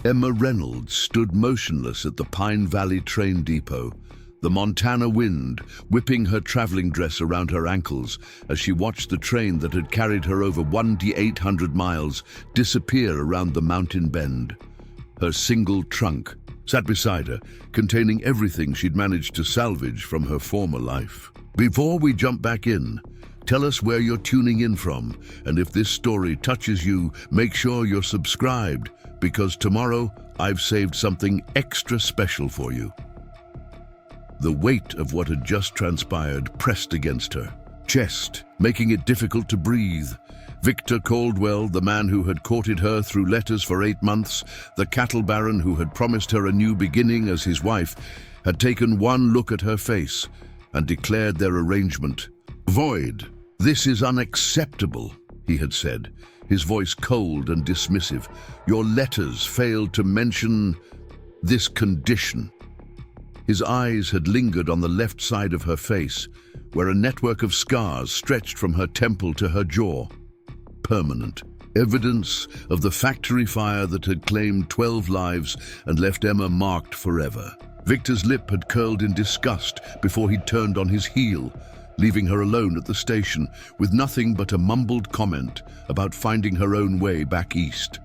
Emma Reynolds stood motionless at the Pine Valley train depot, the Montana wind whipping her traveling dress around her ankles as she watched the train that had carried her over 1,800 miles disappear around the mountain bend. Her single trunk sat beside her, containing everything she'd managed to salvage from her former life. Before we jump back in, tell us where you're tuning in from, and if this story touches you, make sure you're subscribed, because tomorrow I've saved something extra special for you. The weight of what had just transpired pressed against her chest, making it difficult to breathe. Victor Caldwell, the man who had courted her through letters for 8 months, the cattle baron who had promised her a new beginning as his wife, had taken one look at her face and declared their arrangement void. "This is unacceptable," he had said, his voice cold and dismissive. "Your letters failed to mention this condition." His eyes had lingered on the left side of her face, where a network of scars stretched from her temple to her jaw. Permanent evidence of the factory fire that had claimed 12 lives and left Emma marked forever. Victor's lip had curled in disgust before he turned on his heel, leaving her alone at the station with nothing but a mumbled comment about finding her own way back east.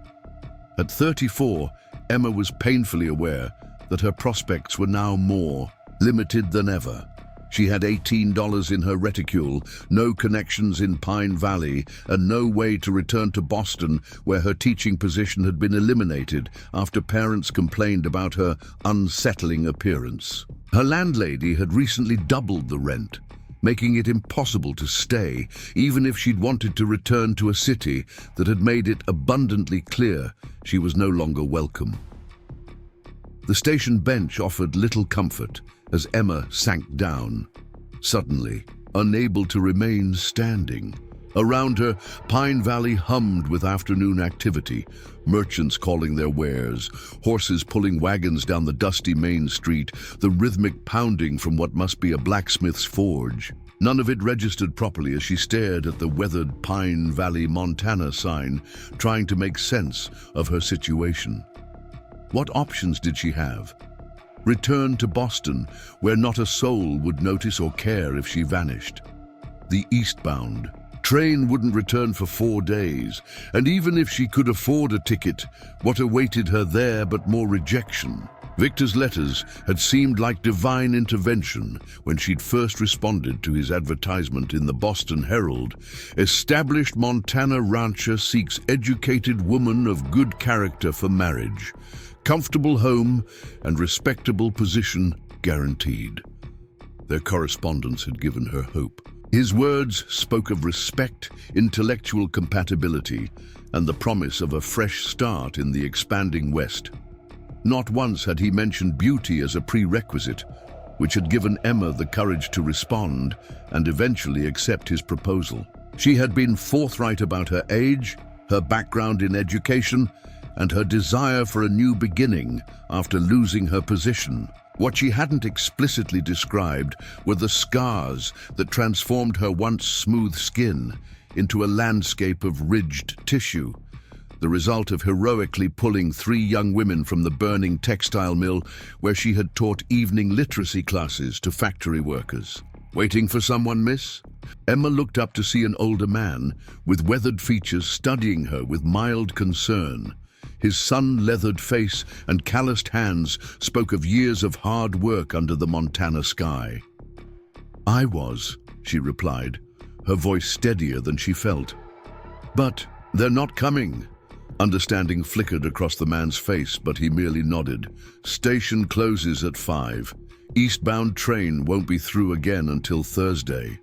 At 34, Emma was painfully aware that her prospects were now more limited than ever. She had $18 in her reticule, no connections in Pine Valley, and no way to return to Boston, where her teaching position had been eliminated after parents complained about her unsettling appearance. Her landlady had recently doubled the rent, making it impossible to stay, even if she'd wanted to return to a city that had made it abundantly clear she was no longer welcome. The station bench offered little comfort as Emma sank down, suddenly unable to remain standing. Around her, Pine Valley hummed with afternoon activity, merchants calling their wares, horses pulling wagons down the dusty main street, the rhythmic pounding from what must be a blacksmith's forge. None of it registered properly as she stared at the weathered Pine Valley, Montana sign, trying to make sense of her situation. What options did she have? Return to Boston, where not a soul would notice or care if she vanished. The eastbound train wouldn't return for 4 days, and even if she could afford a ticket, what awaited her there but more rejection? Victor's letters had seemed like divine intervention when she'd first responded to his advertisement in the Boston Herald. Established Montana rancher seeks educated woman of good character for marriage. Comfortable home and respectable position guaranteed. Their correspondence had given her hope. His words spoke of respect, intellectual compatibility, and the promise of a fresh start in the expanding West. Not once had he mentioned beauty as a prerequisite, which had given Emma the courage to respond and eventually accept his proposal. She had been forthright about her age, her background in education, and her desire for a new beginning after losing her position. What she hadn't explicitly described were the scars that transformed her once smooth skin into a landscape of ridged tissue, the result of heroically pulling 3 young women from the burning textile mill where she had taught evening literacy classes to factory workers. Waiting for someone, miss? Emma looked up to see an older man with weathered features studying her with mild concern. His sun-leathered face and calloused hands spoke of years of hard work under the Montana sky. "I was," she replied, her voice steadier than she felt. "But they're not coming." Understanding flickered across the man's face, but he merely nodded. "Station closes at 5. Eastbound train won't be through again until Thursday."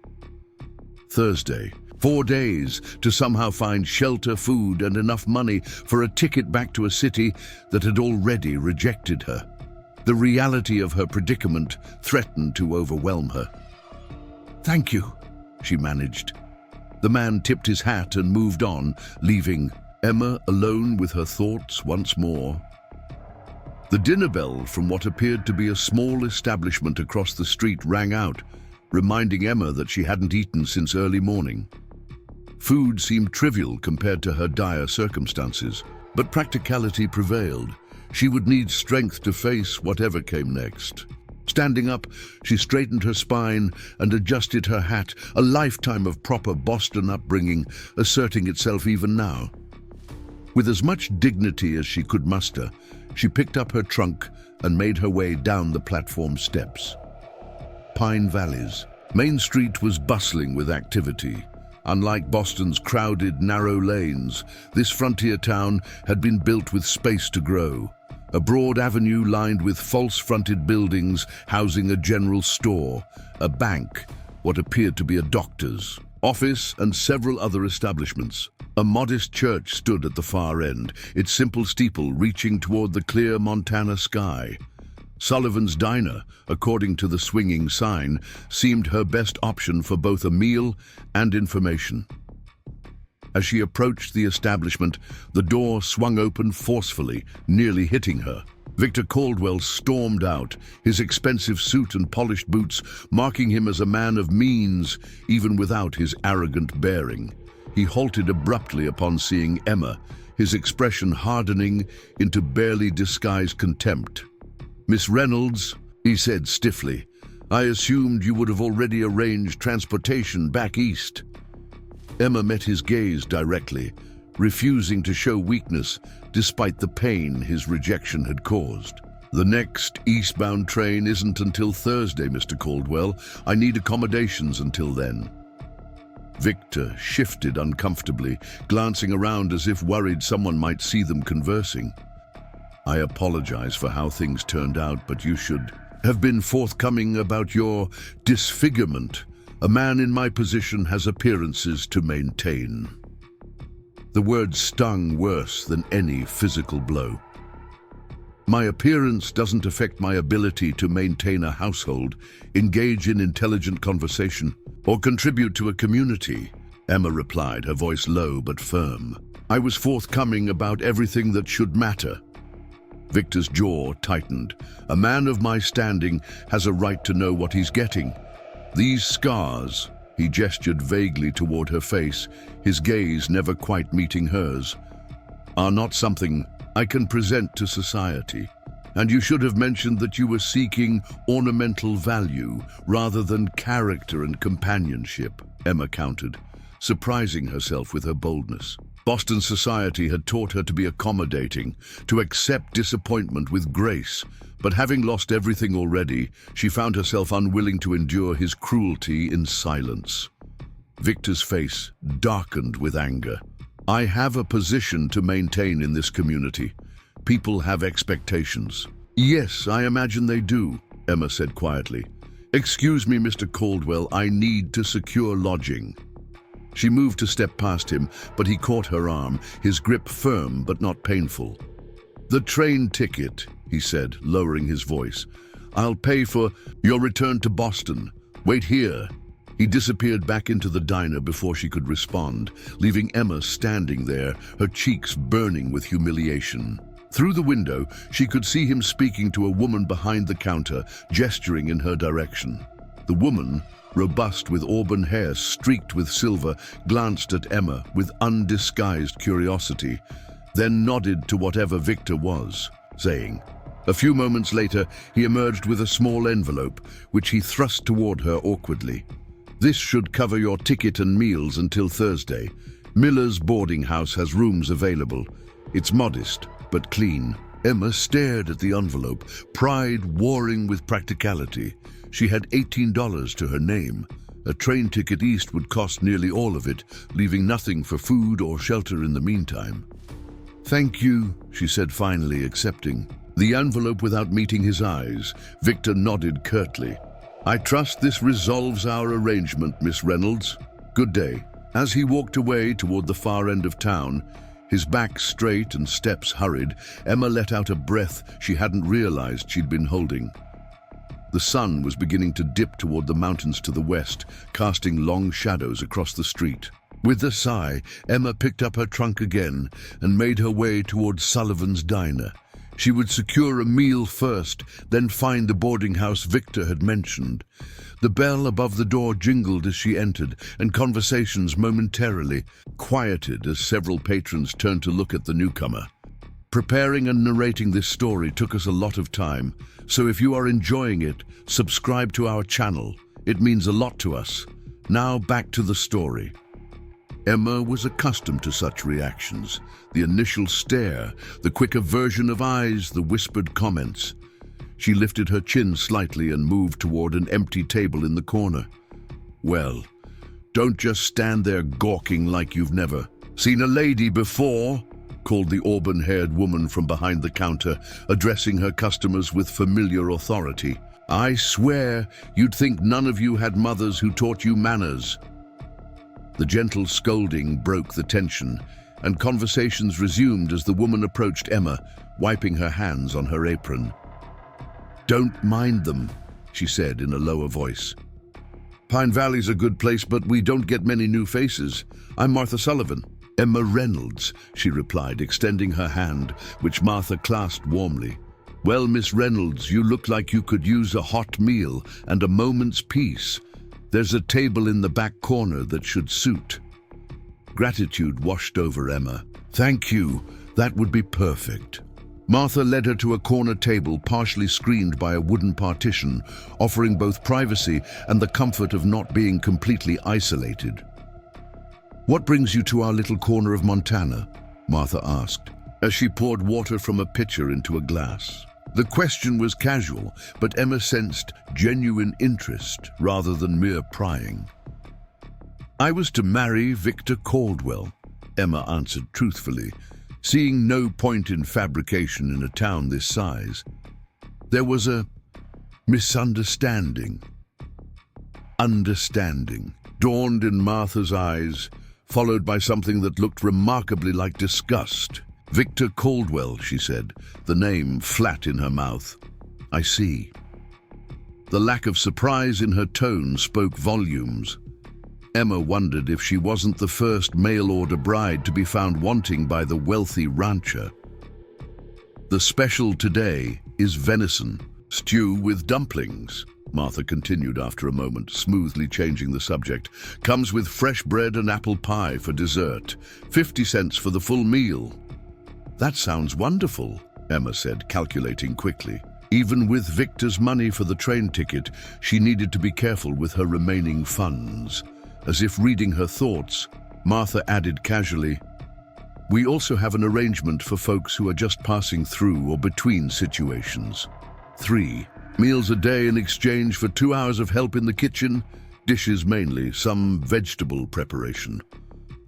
Thursday. 4 days to somehow find shelter, food, and enough money for a ticket back to a city that had already rejected her. The reality of her predicament threatened to overwhelm her. "Thank you," she managed. The man tipped his hat and moved on, leaving Emma alone with her thoughts once more. The dinner bell from what appeared to be a small establishment across the street rang out, reminding Emma that she hadn't eaten since early morning. Food seemed trivial compared to her dire circumstances, but practicality prevailed. She would need strength to face whatever came next. Standing up, she straightened her spine and adjusted her hat, a lifetime of proper Boston upbringing asserting itself even now. With as much dignity as she could muster, she picked up her trunk and made her way down the platform steps. Pine Valleys. Main Street was bustling with activity. Unlike Boston's crowded, narrow lanes, this frontier town had been built with space to grow. A broad avenue lined with false-fronted buildings housing a general store, a bank, what appeared to be a doctor's office, and several other establishments. A modest church stood at the far end, its simple steeple reaching toward the clear Montana sky. Sullivan's Diner, according to the swinging sign, seemed her best option for both a meal and information. As she approached the establishment, the door swung open forcefully, nearly hitting her. Victor Caldwell stormed out, his expensive suit and polished boots marking him as a man of means, even without his arrogant bearing. He halted abruptly upon seeing Emma, his expression hardening into barely disguised contempt. "Miss Reynolds," he said stiffly, "I assumed you would have already arranged transportation back east." Emma met his gaze directly, refusing to show weakness despite the pain his rejection had caused. "The next eastbound train isn't until Thursday, Mr. Caldwell. I need accommodations until then." Victor shifted uncomfortably, glancing around as if worried someone might see them conversing. "I apologize for how things turned out, but you should have been forthcoming about your disfigurement. A man in my position has appearances to maintain." The word stung worse than any physical blow. "My appearance doesn't affect my ability to maintain a household, engage in intelligent conversation, or contribute to a community," Emma replied, her voice low but firm. "I was forthcoming about everything that should matter." Victor's jaw tightened. "A man of my standing has a right to know what he's getting. These scars," he gestured vaguely toward her face, his gaze never quite meeting hers, "are not something I can present to society. And you should have mentioned that you were seeking ornamental value rather than character and companionship," Emma countered, surprising herself with her boldness. Boston society had taught her to be accommodating, to accept disappointment with grace, but having lost everything already, she found herself unwilling to endure his cruelty in silence. Victor's face darkened with anger. "I have a position to maintain in this community. People have expectations." "Yes, I imagine they do," Emma said quietly. "Excuse me, Mr. Caldwell, I need to secure lodging." She moved to step past him, but he caught her arm, his grip firm but not painful. "The train ticket," he said, lowering his voice. "I'll pay for your return to Boston. Wait here." He disappeared back into the diner before she could respond, leaving Emma standing there, her cheeks burning with humiliation. Through the window, she could see him speaking to a woman behind the counter, gesturing in her direction. The woman, robust with auburn hair streaked with silver, glanced at Emma with undisguised curiosity, then nodded to whatever Victor was saying. A few moments later, he emerged with a small envelope, which he thrust toward her awkwardly. "This should cover your ticket and meals until Thursday. Miller's boarding house has rooms available. It's modest, but clean." Emma stared at the envelope, pride warring with practicality. She had $18 to her name. A train ticket east would cost nearly all of it, leaving nothing for food or shelter in the meantime. "Thank you," she said, finally accepting the envelope without meeting his eyes. Victor nodded curtly. "I trust this resolves our arrangement, Miss Reynolds. Good day." As he walked away toward the far end of town, his back straight and steps hurried, Emma let out a breath she hadn't realized she'd been holding. The sun was beginning to dip toward the mountains to the west, casting long shadows across the street. With a sigh, Emma picked up her trunk again and made her way toward Sullivan's Diner. She would secure a meal first, then find the boarding house Victor had mentioned. The bell above the door jingled as she entered, and conversations momentarily quieted as several patrons turned to look at the newcomer. Preparing and narrating this story took us a lot of time, so if you are enjoying it, subscribe to our channel. It means a lot to us. Now back to the story. Emma was accustomed to such reactions. The initial stare, the quick aversion of eyes, the whispered comments. She lifted her chin slightly and moved toward an empty table in the corner. "Well, don't just stand there gawking like you've never seen a lady before," called the auburn-haired woman from behind the counter, addressing her customers with familiar authority. "I swear you'd think none of you had mothers who taught you manners." The gentle scolding broke the tension, and conversations resumed as the woman approached Emma, wiping her hands on her apron. "Don't mind them," she said in a lower voice. "Pine Valley's a good place, but we don't get many new faces. I'm Martha Sullivan." "Emma Reynolds," she replied, extending her hand, which Martha clasped warmly. "Well, Miss Reynolds, you look like you could use a hot meal and a moment's peace. There's a table in the back corner that should suit." Gratitude washed over Emma. "Thank you, that would be perfect." Martha led her to a corner table partially screened by a wooden partition, offering both privacy and the comfort of not being completely isolated. "What brings you to our little corner of Montana?" Martha asked, as she poured water from a pitcher into a glass. The question was casual, but Emma sensed genuine interest rather than mere prying. "I was to marry Victor Caldwell," Emma answered truthfully, seeing no point in fabrication in a town this size. "There was a misunderstanding." Understanding dawned in Martha's eyes, followed by something that looked remarkably like disgust. "Victor Caldwell," she said, the name flat in her mouth. "I see." The lack of surprise in her tone spoke volumes. Emma wondered if she wasn't the first mail-order bride to be found wanting by the wealthy rancher. "The special today is venison stew with dumplings," Martha continued after a moment, smoothly changing the subject. "Comes with fresh bread and apple pie for dessert. 50 cents for the full meal." "That sounds wonderful," Emma said, calculating quickly. Even with Victor's money for the train ticket, she needed to be careful with her remaining funds. As if reading her thoughts, Martha added casually, "We also have an arrangement for folks who are just passing through or between situations. 3 meals a day in exchange for 2 hours of help in the kitchen, dishes mainly, some vegetable preparation."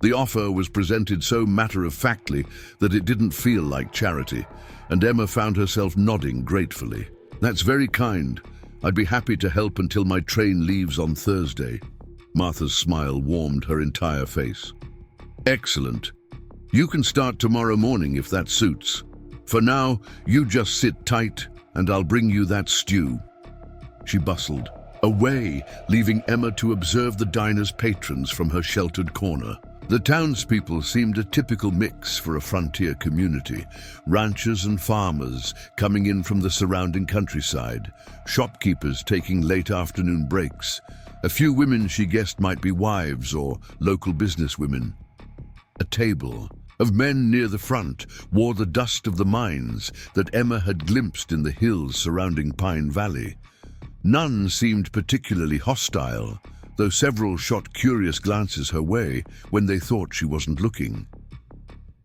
The offer was presented so matter-of-factly that it didn't feel like charity, and Emma found herself nodding gratefully. "That's very kind. I'd be happy to help until my train leaves on Thursday." Martha's smile warmed her entire face. "Excellent. You can start tomorrow morning if that suits. For now, you just sit tight and I'll bring you that stew." She bustled away, leaving Emma to observe the diner's patrons from her sheltered corner. The townspeople seemed a typical mix for a frontier community. Ranchers and farmers coming in from the surrounding countryside, shopkeepers taking late afternoon breaks. A few women she guessed might be wives or local businesswomen. A table of men near the front wore the dust of the mines that Emma had glimpsed in the hills surrounding Pine Valley. None seemed particularly hostile, though several shot curious glances her way when they thought she wasn't looking.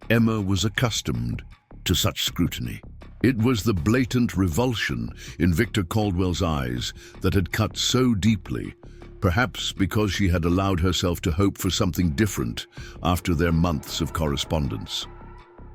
Emma was accustomed to such scrutiny. It was the blatant revulsion in Victor Caldwell's eyes that had cut so deeply, perhaps because she had allowed herself to hope for something different after their months of correspondence.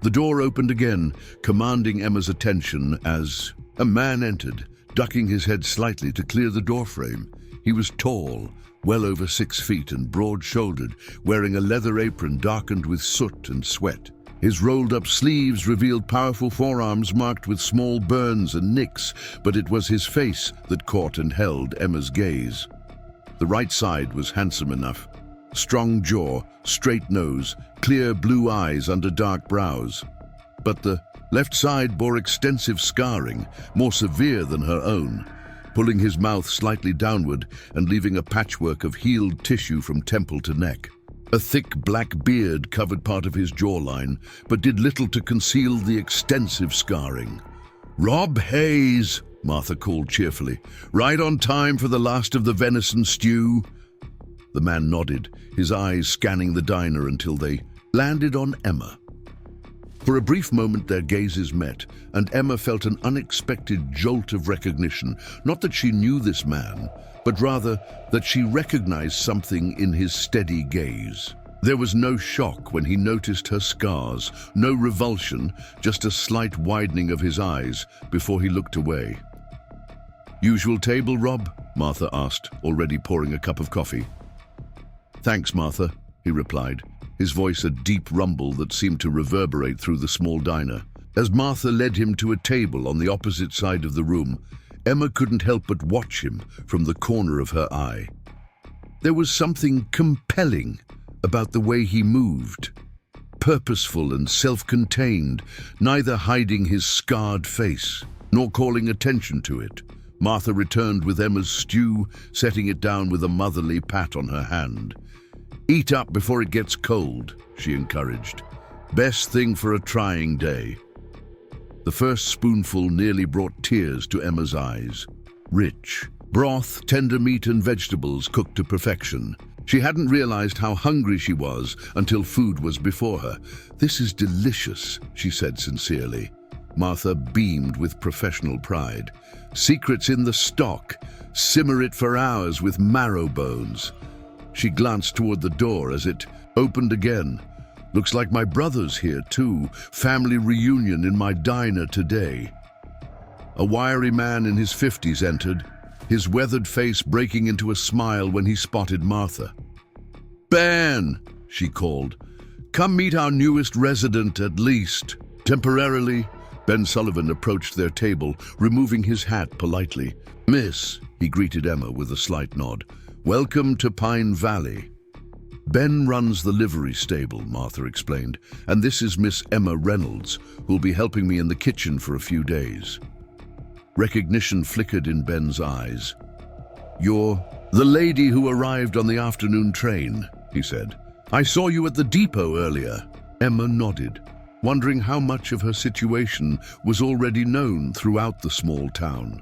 The door opened again, commanding Emma's attention as a man entered, ducking his head slightly to clear the doorframe. He was tall, well over 6 feet and broad-shouldered, wearing a leather apron darkened with soot and sweat. His rolled-up sleeves revealed powerful forearms marked with small burns and nicks, but it was his face that caught and held Emma's gaze. The right side was handsome enough. Strong jaw, straight nose, clear blue eyes under dark brows. But the left side bore extensive scarring, more severe than her own, pulling his mouth slightly downward and leaving a patchwork of healed tissue from temple to neck. A thick black beard covered part of his jawline, but did little to conceal the extensive scarring. "Rob Hayes," Martha called cheerfully. "Right on time for the last of the venison stew." The man nodded, his eyes scanning the diner until they landed on Emma. For a brief moment their gazes met, and Emma felt an unexpected jolt of recognition. Not that she knew this man, but rather that she recognized something in his steady gaze. There was no shock when he noticed her scars, no revulsion, just a slight widening of his eyes before he looked away. "Usual table, Rob?" Martha asked, already pouring a cup of coffee. "Thanks, Martha," he replied, his voice a deep rumble that seemed to reverberate through the small diner. As Martha led him to a table on the opposite side of the room, Emma couldn't help but watch him from the corner of her eye. There was something compelling about the way he moved, purposeful and self-contained, neither hiding his scarred face nor calling attention to it. Martha returned with Emma's stew, setting it down with a motherly pat on her hand. "Eat up before it gets cold," she encouraged. "Best thing for a trying day." The first spoonful nearly brought tears to Emma's eyes. Rich broth, tender meat and vegetables cooked to perfection. She hadn't realized how hungry she was until food was before her. "This is delicious," she said sincerely. Martha beamed with professional pride. "Secrets in the stock. Simmer it for hours with marrow bones." She glanced toward the door as it opened again. "Looks like my brother's here too. Family reunion in my diner today." A wiry man in his 50s entered, his weathered face breaking into a smile when he spotted Martha. "Ben," she called, "come meet our newest resident at least." Temporarily, Ben Sullivan approached their table, removing his hat politely. "Miss," he greeted Emma with a slight nod. "Welcome to Pine Valley." "Ben runs the livery stable," Martha explained, "and this is Miss Emma Reynolds, who'll be helping me in the kitchen for a few days." Recognition flickered in Ben's eyes. "You're the lady who arrived on the afternoon train," he said. "I saw you at the depot earlier." Emma nodded, wondering how much of her situation was already known throughout the small town.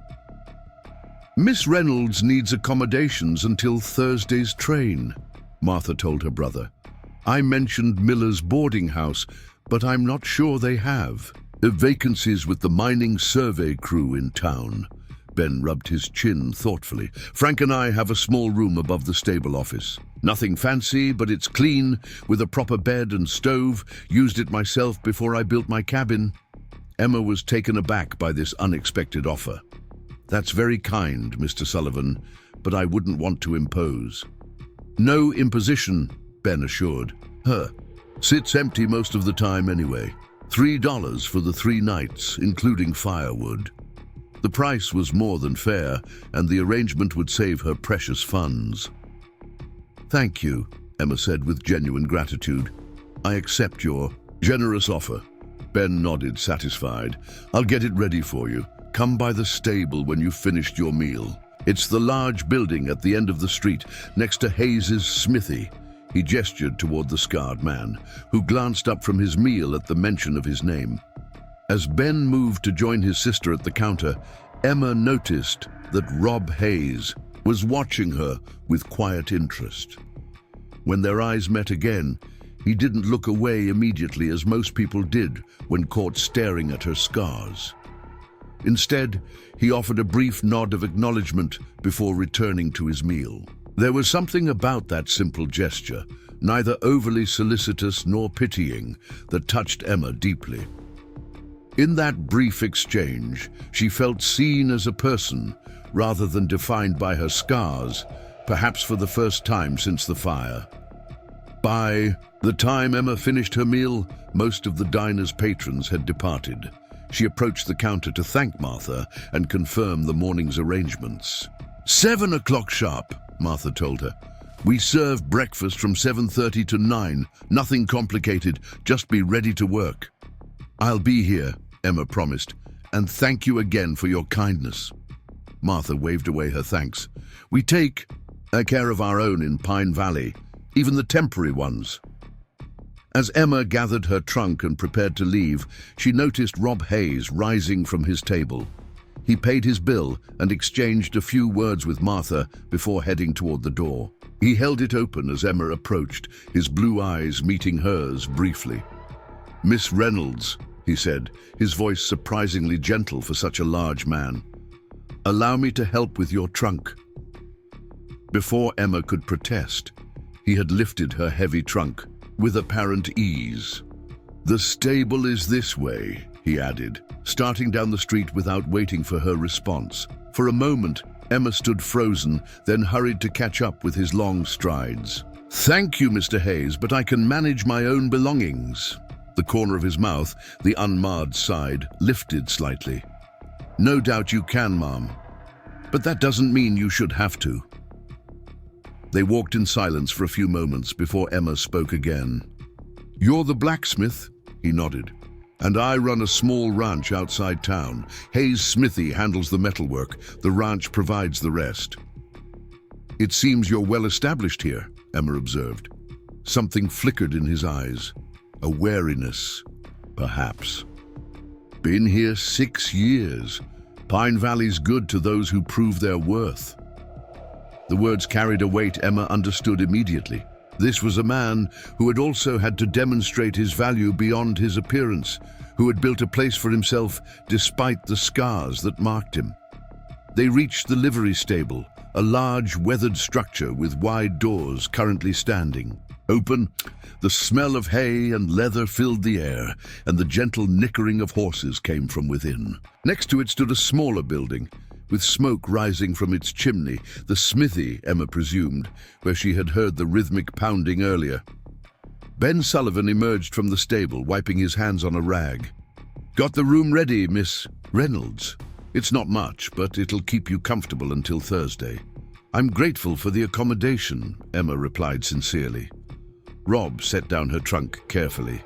"Miss Reynolds needs accommodations until Thursday's train," Martha told her brother. "I mentioned Miller's boarding house, but I'm not sure they have. Vacancies with the mining survey crew in town." Ben rubbed his chin thoughtfully. "Frank and I have a small room above the stable office. Nothing fancy, but it's clean, with a proper bed and stove. Used it myself before I built my cabin." Emma was taken aback by this unexpected offer. "That's very kind, Mr. Sullivan, but I wouldn't want to impose." "No imposition," Ben assured her. "Sits empty most of the time anyway. $3 for the 3 nights, including firewood." The price was more than fair, and the arrangement would save her precious funds. "Thank you," Emma said with genuine gratitude. "I accept your generous offer." Ben nodded, satisfied. "I'll get it ready for you. Come by the stable when you've finished your meal. It's the large building at the end of the street, next to Hayes's smithy." He gestured toward the scarred man, who glanced up from his meal at the mention of his name. As Ben moved to join his sister at the counter, Emma noticed that Rob Hayes was watching her with quiet interest. When their eyes met again, he didn't look away immediately as most people did when caught staring at her scars. Instead, he offered a brief nod of acknowledgement before returning to his meal. There was something about that simple gesture, neither overly solicitous nor pitying, that touched Emma deeply. In that brief exchange, she felt seen as a person, rather than defined by her scars, perhaps for the first time since the fire. By the time Emma finished her meal, most of the diner's patrons had departed. She approached the counter to thank Martha and confirm the morning's arrangements. 7 o'clock sharp, Martha told her. "We serve breakfast from 7:30 to 9. Nothing complicated, just be ready to work." "I'll be here," Emma promised, "and thank you again for your kindness." Martha waved away her thanks. "We take care of our own in Pine Valley. even the temporary ones. As Emma gathered her trunk and prepared to leave, she noticed Rob Hayes rising from his table. He paid his bill and exchanged a few words with Martha before heading toward the door. He held it open as Emma approached, his blue eyes meeting hers briefly. "Miss Reynolds," he said, his voice surprisingly gentle for such a large man. "Allow me to help with your trunk." Before Emma could protest, he had lifted her heavy trunk with apparent ease. "The stable is this way," he added, starting down the street without waiting for her response. For a moment, Emma stood frozen, then hurried to catch up with his long strides. "Thank you, Mr. Hayes, but I can manage my own belongings." The corner of his mouth, the unmarred side, lifted slightly. "No doubt you can, ma'am. But that doesn't mean you should have to." They walked in silence for a few moments before Emma spoke again. "You're the blacksmith?" He nodded. "And I run a small ranch outside town. Hayes Smithy handles the metalwork. The ranch provides the rest." "It seems you're well established here," Emma observed. Something flickered in his eyes. A wariness, perhaps. "Been here 6 years. Pine Valley's good to those who prove their worth." The words carried a weight Emma understood immediately. This was a man who had also had to demonstrate his value beyond his appearance, who had built a place for himself despite the scars that marked him. They reached the livery stable, a large weathered structure with wide doors currently standing. Open, the smell of hay and leather filled the air, and the gentle nickering of horses came from within. Next to it stood a smaller building, with smoke rising from its chimney, the smithy, Emma presumed, where she had heard the rhythmic pounding earlier. Ben Sullivan emerged from the stable, wiping his hands on a rag. "Got the room ready, Miss Reynolds. It's not much, but it'll keep you comfortable until Thursday." "I'm grateful for the accommodation," Emma replied sincerely. Rob set down her trunk carefully.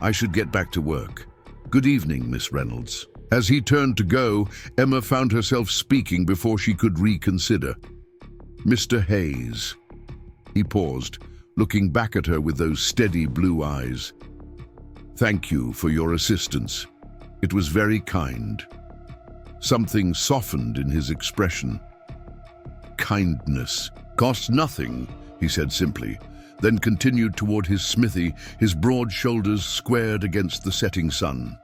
"I should get back to work. Good evening, Miss Reynolds." As he turned to go, Emma found herself speaking before she could reconsider. "Mr. Hayes." He paused, looking back at her with those steady blue eyes. "Thank you for your assistance. It was very kind." Something softened in his expression. "Kindness costs nothing," he said simply, then continued toward his smithy, his broad shoulders squared against the setting sun.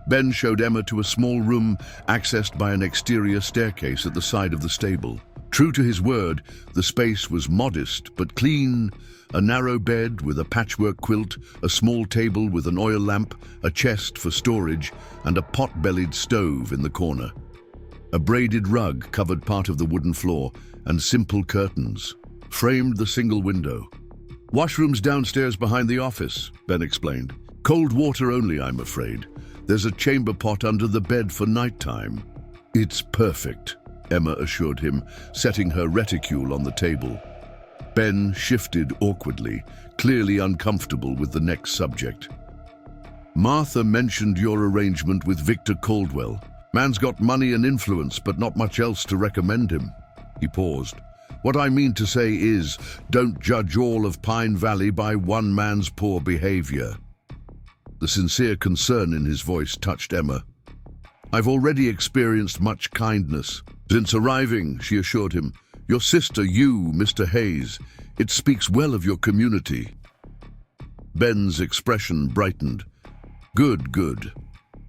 Ben showed Emma to a small room accessed by an exterior staircase at the side of the stable. True to his word, the space was modest but clean, a narrow bed with a patchwork quilt, a small table with an oil lamp, a chest for storage, and a pot-bellied stove in the corner. A braided rug covered part of the wooden floor, and simple curtains framed the single window. "Washrooms downstairs behind the office," Ben explained. "Cold water only, I'm afraid. There's a chamber pot under the bed for nighttime." "It's perfect," Emma assured him, setting her reticule on the table. Ben shifted awkwardly, clearly uncomfortable with the next subject. "Martha mentioned your arrangement with Victor Caldwell. Man's got money and influence, but not much else to recommend him." He paused. "What I mean to say is, don't judge all of Pine Valley by one man's poor behavior." The sincere concern in his voice touched Emma. "I've already experienced much kindness since arriving," she assured him. "Your sister, you, Mr. Hayes, it speaks well of your community." Ben's expression brightened. Good.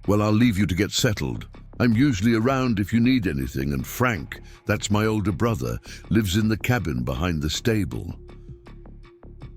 Well, I'll leave you to get settled. I'm usually around if you need anything, and Frank, that's my older brother, lives in the cabin behind the stable."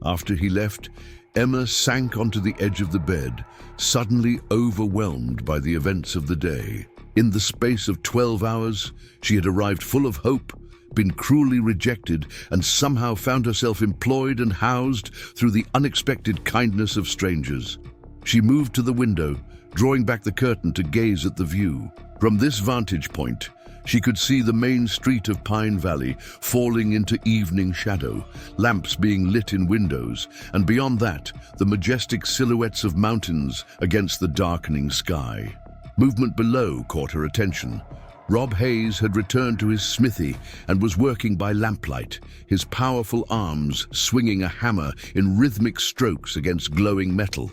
After he left, Emma sank onto the edge of the bed, suddenly overwhelmed by the events of the day. In the space of 12 hours, she had arrived full of hope, been cruelly rejected, and somehow found herself employed and housed through the unexpected kindness of strangers. She moved to the window, drawing back the curtain to gaze at the view. From this vantage point, she could see the main street of Pine Valley falling into evening shadow, lamps being lit in windows, and beyond that, the majestic silhouettes of mountains against the darkening sky. Movement below caught her attention. Rob Hayes had returned to his smithy and was working by lamplight, his powerful arms swinging a hammer in rhythmic strokes against glowing metal.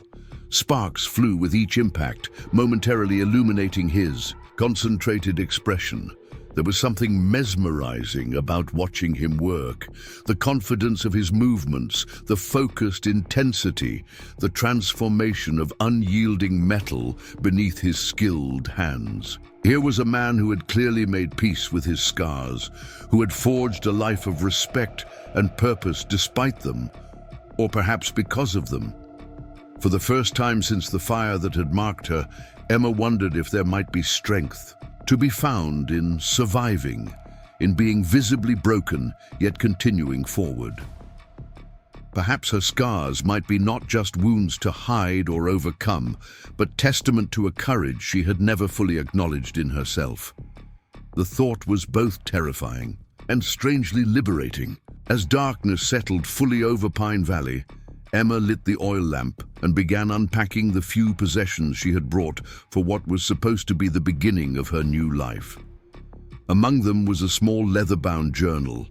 Sparks flew with each impact, momentarily illuminating his concentrated expression. There was something mesmerizing about watching him work. The confidence of his movements, the focused intensity, the transformation of unyielding metal beneath his skilled hands. Here was a man who had clearly made peace with his scars, who had forged a life of respect and purpose despite them, or perhaps because of them. For the first time since the fire that had marked her, Emma wondered if there might be strength to be found in surviving, in being visibly broken yet continuing forward. Perhaps her scars might be not just wounds to hide or overcome, but testament to a courage she had never fully acknowledged in herself. The thought was both terrifying and strangely liberating. As darkness settled fully over Pine Valley, Emma lit the oil lamp and began unpacking the few possessions she had brought for what was supposed to be the beginning of her new life. Among them was a small leather-bound journal,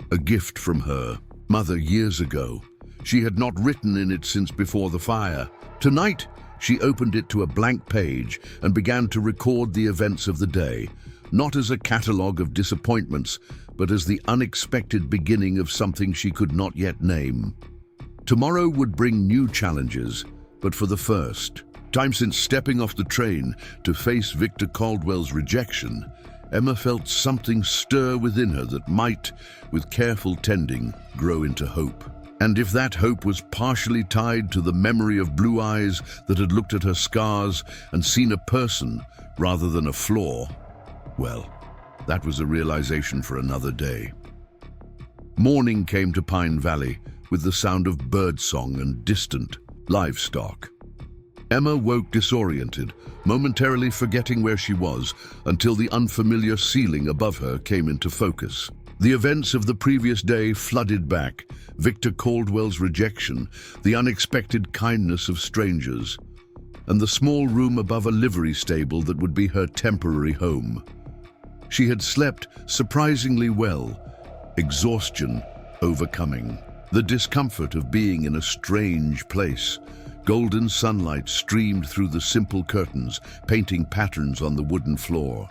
a gift from her mother years ago. She had not written in it since before the fire. Tonight, she opened it to a blank page and began to record the events of the day, not as a catalogue of disappointments, but as the unexpected beginning of something she could not yet name. Tomorrow would bring new challenges, but for the first time since stepping off the train to face Victor Caldwell's rejection, Emma felt something stir within her that might, with careful tending, grow into hope. And if that hope was partially tied to the memory of blue eyes that had looked at her scars and seen a person rather than a flaw, well, that was a realization for another day. Morning came to Pine Valley with the sound of birdsong and distant livestock. Emma woke disoriented, momentarily forgetting where she was until the unfamiliar ceiling above her came into focus. The events of the previous day flooded back: Victor Caldwell's rejection, the unexpected kindness of strangers, and the small room above a livery stable that would be her temporary home. She had slept surprisingly well, exhaustion overcoming the discomfort of being in a strange place. Golden sunlight streamed through the simple curtains, painting patterns on the wooden floor.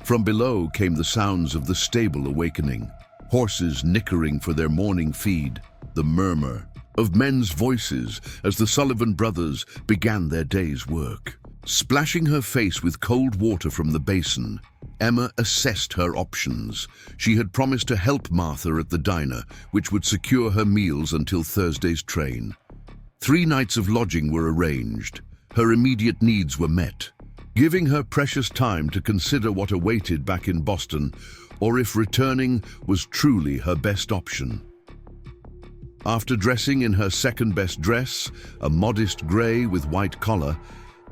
From below came the sounds of the stable awakening, horses nickering for their morning feed, the murmur of men's voices as the Sullivan brothers began their day's work. Splashing her face with cold water from the basin, Emma assessed her options. She had promised to help Martha at the diner, which would secure her meals until Thursday's train. 3 nights of lodging were arranged. Her immediate needs were met, giving her precious time to consider what awaited back in Boston, or if returning was truly her best option. After dressing in her second-best dress, a modest grey with white collar,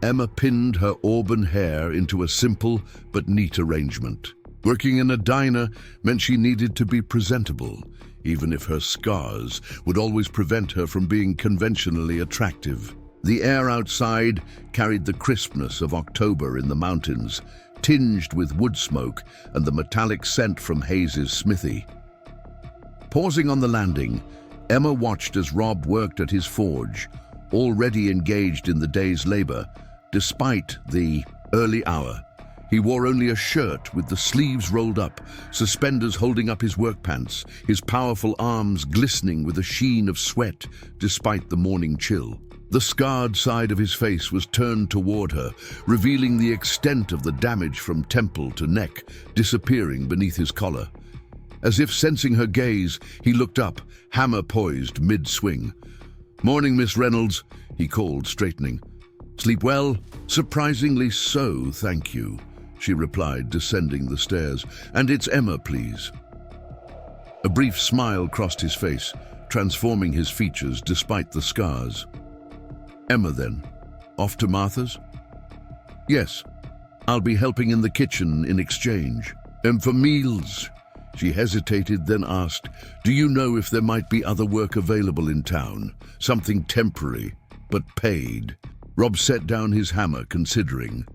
Emma pinned her auburn hair into a simple but neat arrangement. Working in a diner meant she needed to be presentable, even if her scars would always prevent her from being conventionally attractive. The air outside carried the crispness of October in the mountains, tinged with wood smoke and the metallic scent from Hayes's smithy. Pausing on the landing, Emma watched as Rob worked at his forge, already engaged in the day's labor. Despite the early hour, he wore only a shirt with the sleeves rolled up, suspenders holding up his work pants, his powerful arms glistening with a sheen of sweat despite the morning chill. The scarred side of his face was turned toward her, revealing the extent of the damage from temple to neck, disappearing beneath his collar. As if sensing her gaze, he looked up, hammer poised mid-swing. "Morning, Miss Reynolds," he called, straightening. "Sleep well?" "Surprisingly so, thank you," she replied, descending the stairs. "And it's Emma, please." A brief smile crossed his face, transforming his features despite the scars. "Emma, then. Off to Martha's?" "Yes. I'll be helping in the kitchen in exchange." "And for meals?" She hesitated, then asked, "Do you know if there might be other work available in town? Something temporary, but paid?" Rob set down his hammer, considering.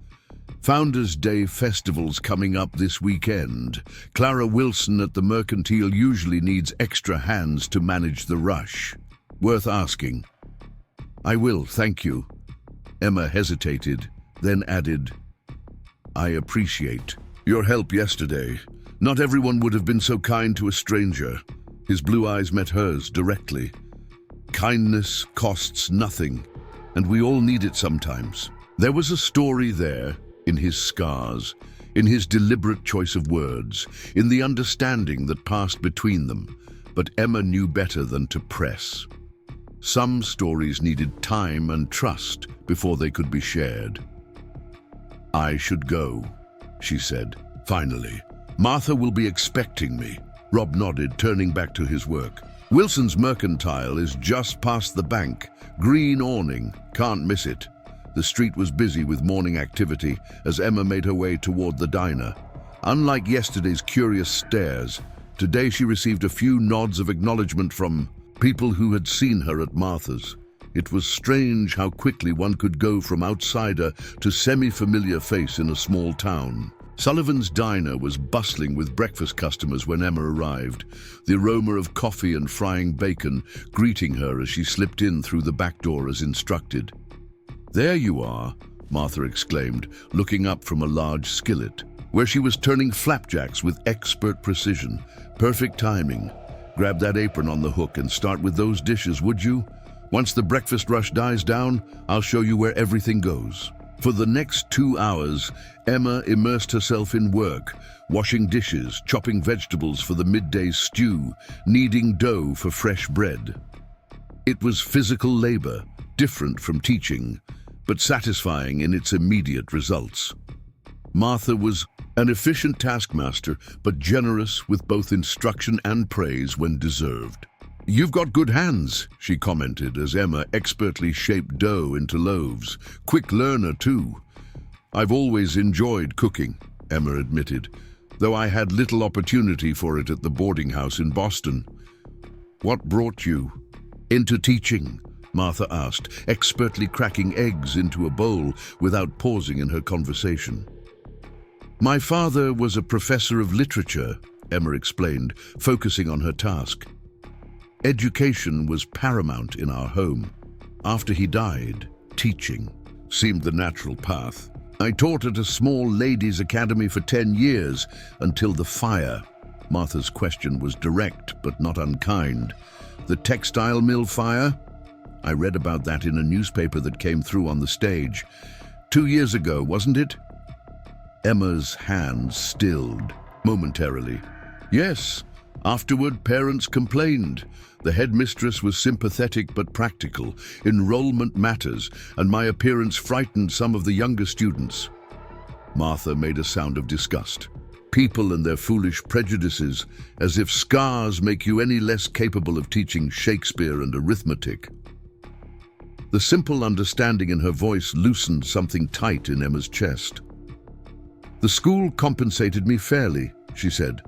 Founders' Day festival's coming up this weekend. Clara Wilson at the Mercantile usually needs extra hands to manage the rush. Worth asking. I will, thank you. Emma hesitated, then added, I appreciate your help yesterday. Not everyone would have been so kind to a stranger. His blue eyes met hers directly. Kindness costs nothing, and we all need it sometimes. There was a story there, in his scars, in his deliberate choice of words, in the understanding that passed between them, but Emma knew better than to press. Some stories needed time and trust before they could be shared. I should go, she said, finally. Martha will be expecting me. Rob nodded, turning back to his work. Wilson's Mercantile is just past the bank. Green awning, can't miss it. The street was busy with morning activity as Emma made her way toward the diner. Unlike yesterday's curious stares, today she received a few nods of acknowledgement from people who had seen her at Martha's. It was strange how quickly one could go from outsider to semi-familiar face in a small town. Sullivan's Diner was bustling with breakfast customers when Emma arrived, the aroma of coffee and frying bacon greeting her as she slipped in through the back door as instructed. There you are, Martha exclaimed, looking up from a large skillet, where she was turning flapjacks with expert precision. Perfect timing. Grab that apron on the hook and start with those dishes, would you? Once the breakfast rush dies down, I'll show you where everything goes. For the next 2 hours, Emma immersed herself in work, washing dishes, chopping vegetables for the midday stew, kneading dough for fresh bread. It was physical labor, different from teaching, but satisfying in its immediate results. Martha was an efficient taskmaster, but generous with both instruction and praise when deserved. You've got good hands, she commented as Emma expertly shaped dough into loaves. Quick learner, too. I've always enjoyed cooking, Emma admitted, though I had little opportunity for it at the boarding house in Boston. What brought you into teaching? Martha asked, expertly cracking eggs into a bowl without pausing in her conversation. My father was a professor of literature, Emma explained, focusing on her task. Education was paramount in our home. After he died, teaching seemed the natural path. I taught at a small ladies' academy for 10 years until the fire. Martha's question was direct but not unkind. The textile mill fire? I read about that in a newspaper that came through on the stage. 2 years ago, wasn't it? Emma's hands stilled momentarily. Yes. Afterward, parents complained. The headmistress was sympathetic but practical. Enrollment matters, and my appearance frightened some of the younger students. Martha made a sound of disgust. People and their foolish prejudices, as if scars make you any less capable of teaching Shakespeare and arithmetic. The simple understanding in her voice loosened something tight in Emma's chest. The school compensated me fairly, she said,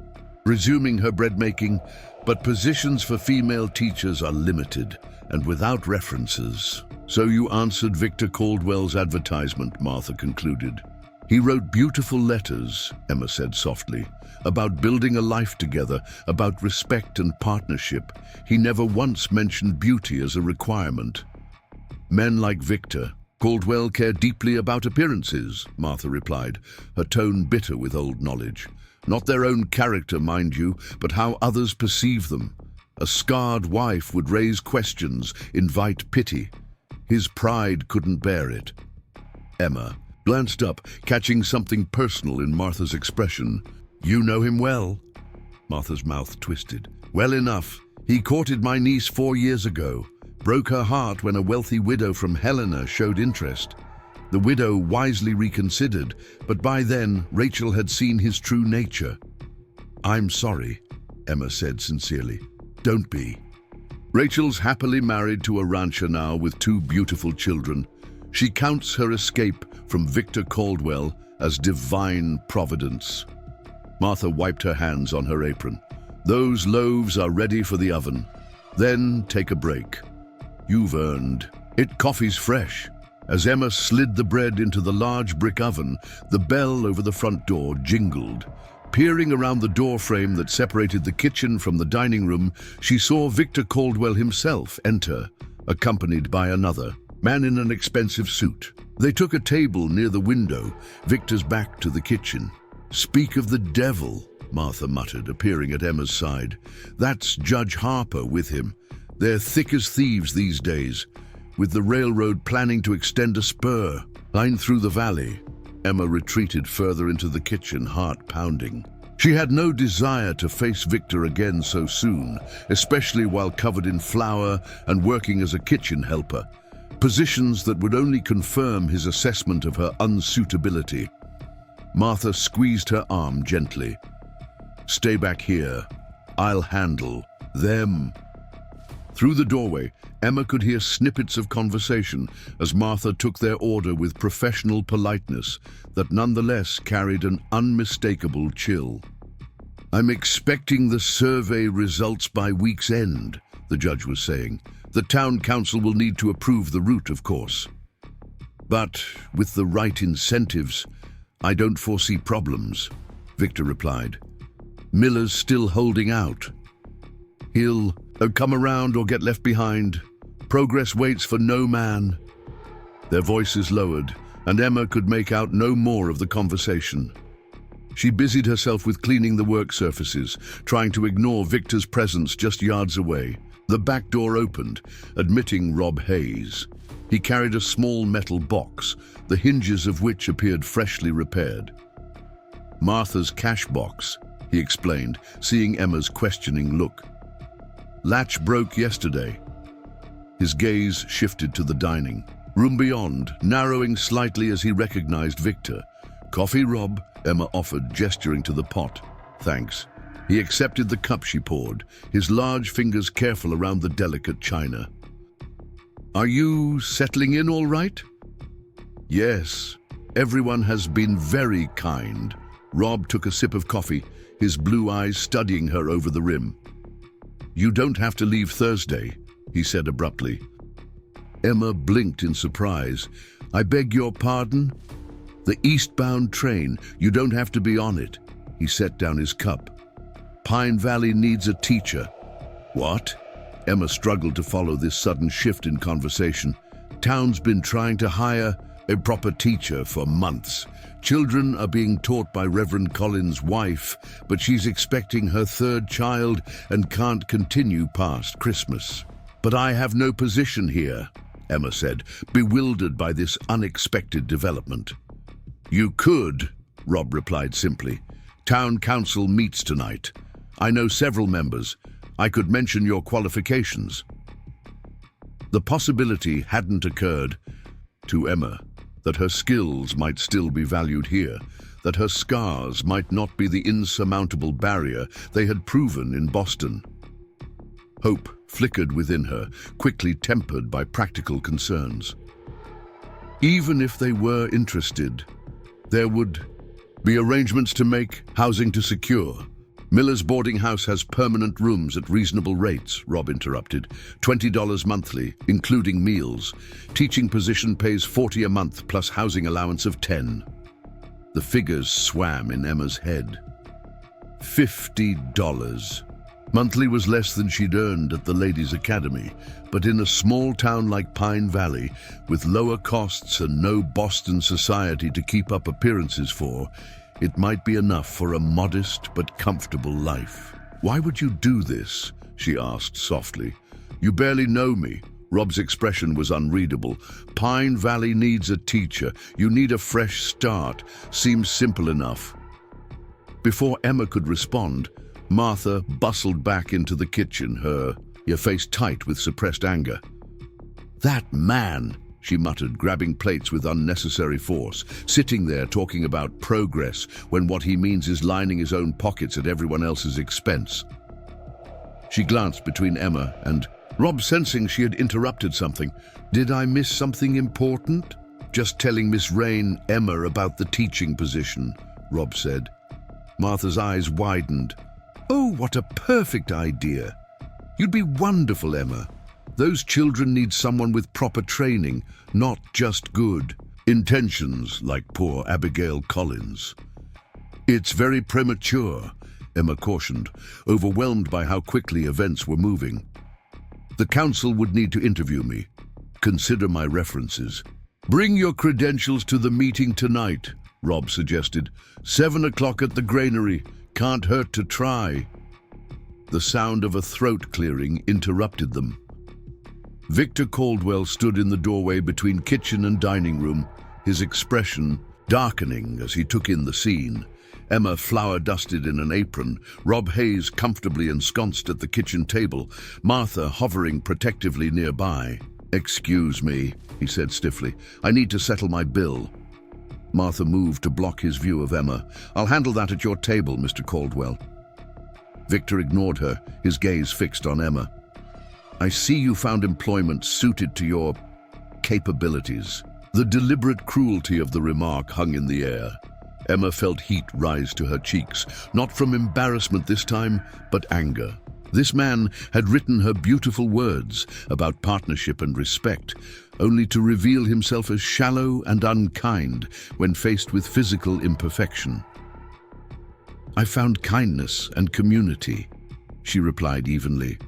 resuming her bread-making, but positions for female teachers are limited and without references. So you answered Victor Caldwell's advertisement, Martha concluded. He wrote beautiful letters, Emma said softly, about building a life together, about respect and partnership. He never once mentioned beauty as a requirement. Men like Victor, Caldwell care deeply about appearances, Martha replied, her tone bitter with old knowledge. Not their own character, mind you, but how others perceive them. A scarred wife would raise questions, invite pity. His pride couldn't bear it. Emma glanced up, catching something personal in Martha's expression. You know him well? Martha's mouth twisted. Well enough. He courted my niece 4 years ago. Broke her heart when a wealthy widow from Helena showed interest. The widow wisely reconsidered, but by then Rachel had seen his true nature. I'm sorry, Emma said sincerely. Don't be. Rachel's happily married to a rancher now with 2 beautiful children. She counts her escape from Victor Caldwell as divine providence. Martha wiped her hands on her apron. Those loaves are ready for the oven. Then take a break. You've earned it. Coffee's fresh. As Emma slid the bread into the large brick oven, the bell over the front door jingled. Peering around the door frame that separated the kitchen from the dining room, she saw Victor Caldwell himself enter, accompanied by another man in an expensive suit. They took a table near the window, Victor's back to the kitchen. "Speak of the devil," Martha muttered, appearing at Emma's side. "That's Judge Harper with him. They're thick as thieves these days, with the railroad planning to extend a spur line through the valley." Emma retreated further into the kitchen, heart pounding. She had no desire to face Victor again so soon, especially while covered in flour and working as a kitchen helper, positions that would only confirm his assessment of her unsuitability. Martha squeezed her arm gently. "Stay back here. I'll handle them." Through the doorway, Emma could hear snippets of conversation as Martha took their order with professional politeness that nonetheless carried an unmistakable chill. "I'm expecting the survey results by week's end," the judge was saying. "The town council will need to approve the route, of course. But with the right incentives, I don't foresee problems," Victor replied. "Miller's still holding out. He'll come around or get left behind. Progress waits for no man." Their voices lowered, and Emma could make out no more of the conversation. She busied herself with cleaning the work surfaces, trying to ignore Victor's presence just yards away. The back door opened, admitting Rob Hayes. He carried a small metal box, the hinges of which appeared freshly repaired. "Martha's cash box," he explained, seeing Emma's questioning look. "Latch broke yesterday." His gaze shifted to the dining room beyond, narrowing slightly as he recognized Victor. "Coffee, Rob?" Emma offered, gesturing to the pot. "Thanks." He accepted the cup she poured, his large fingers careful around the delicate china. "Are you settling in all right?" "Yes. Everyone has been very kind." Rob took a sip of coffee, his blue eyes studying her over the rim. "You don't have to leave Thursday," he said abruptly. Emma blinked in surprise. "I beg your pardon?" "The eastbound train. You don't have to be on it." He set down his cup. "Pine Valley needs a teacher." "What?" Emma struggled to follow this sudden shift in conversation. "Town's been trying to hire a proper teacher for months. Children are being taught by Reverend Collins' wife, but she's expecting her third child and can't continue past Christmas." "But I have no position here," Emma said, bewildered by this unexpected development. "You could," Rob replied simply. "Town council meets tonight. I know several members. I could mention your qualifications." The possibility hadn't occurred to Emma that her skills might still be valued here, that her scars might not be the insurmountable barrier they had proven in Boston. Hope flickered within her, quickly tempered by practical concerns. Even if they were interested, there would be arrangements to make, housing to secure. "Miller's boarding house has permanent rooms at reasonable rates," Rob interrupted. $20 monthly, including meals. Teaching position pays $40 a month plus housing allowance of $10. The figures swam in Emma's head. $50. Monthly was less than she'd earned at the Ladies' Academy, but in a small town like Pine Valley, with lower costs and no Boston society to keep up appearances for, it might be enough for a modest but comfortable life. "Why would you do this?" she asked softly. "You barely know me." Rob's expression was unreadable. "Pine Valley needs a teacher. You need a fresh start. Seems simple enough." Before Emma could respond, Martha bustled back into the kitchen, her face tight with suppressed anger. "That man," she muttered, grabbing plates with unnecessary force, "sitting there talking about progress when what he means is lining his own pockets at everyone else's expense." She glanced between Emma and Rob, sensing she had interrupted something. "Did I miss something important?" "Just telling Miss Rain, Emma, about the teaching position," Rob said. Martha's eyes widened. "Oh, what a perfect idea. You'd be wonderful, Emma. Those children need someone with proper training, not just good intentions like poor Abigail Collins. It's very premature, Emma cautioned, overwhelmed by how quickly events were moving. The council would need to interview me. Consider my references. Bring your credentials to the meeting tonight, Rob suggested. 7 o'clock at the granary. Can't hurt to try. The sound of a throat clearing interrupted them. Victor Caldwell stood in the doorway between kitchen and dining room, his expression darkening as he took in the scene. Emma flour-dusted in an apron, Rob Hayes comfortably ensconced at the kitchen table, Martha hovering protectively nearby. "Excuse me," he said stiffly. "I need to settle my bill." Martha moved to block his view of Emma. "I'll handle that at your table, Mr. Caldwell." Victor ignored her, his gaze fixed on Emma. "I see you found employment suited to your capabilities." The deliberate cruelty of the remark hung in the air. Emma felt heat rise to her cheeks, not from embarrassment this time, but anger. This man had written her beautiful words about partnership and respect, only to reveal himself as shallow and unkind when faced with physical imperfection. "I found kindness and community," she replied evenly,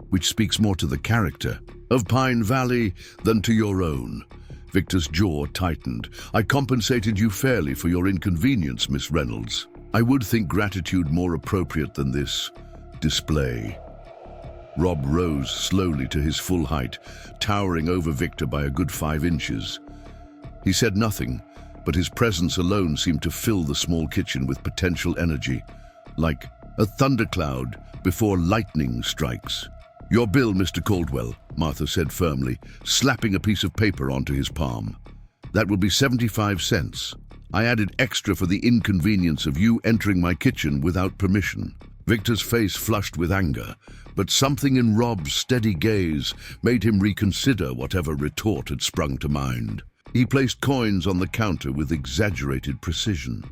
"which speaks more to the character of Pine Valley than to your own." Victor's jaw tightened. "I compensated you fairly for your inconvenience, Miss Reynolds. I would think gratitude more appropriate than this display." Rob rose slowly to his full height, towering over Victor by a good 5 inches. He said nothing, but his presence alone seemed to fill the small kitchen with potential energy, like a thundercloud before lightning strikes. "Your bill, Mr. Caldwell," Martha said firmly, slapping a piece of paper onto his palm. "That will be 75 cents. I added extra for the inconvenience of you entering my kitchen without permission." Victor's face flushed with anger, but something in Rob's steady gaze made him reconsider whatever retort had sprung to mind. He placed coins on the counter with exaggerated precision.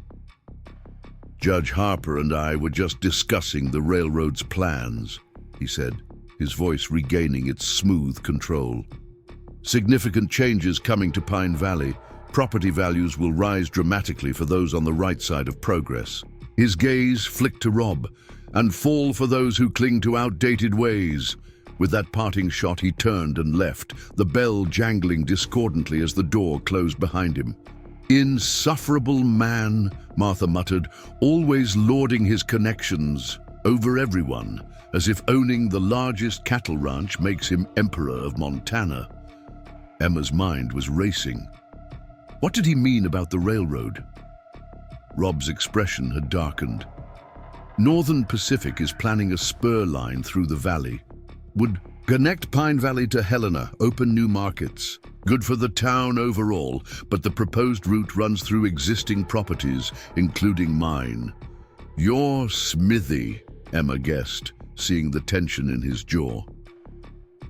"Judge Harper and I were just discussing the railroad's plans," he said, his voice regaining its smooth control. "Significant changes coming to Pine Valley. Property values will rise dramatically for those on the right side of progress." His gaze flicked to Rob, "and fall for those who cling to outdated ways." With that parting shot, he turned and left, the bell jangling discordantly as the door closed behind him. "Insufferable man," Martha muttered, "always lording his connections over everyone, as if owning the largest cattle ranch makes him emperor of Montana." Emma's mind was racing. What did he mean about the railroad? Rob's expression had darkened. Northern Pacific is planning a spur line through the valley. Would connect Pine Valley to Helena, open new markets. Good for the town overall, but the proposed route runs through existing properties, including mine. "Your smithy," Emma guessed, seeing the tension in his jaw.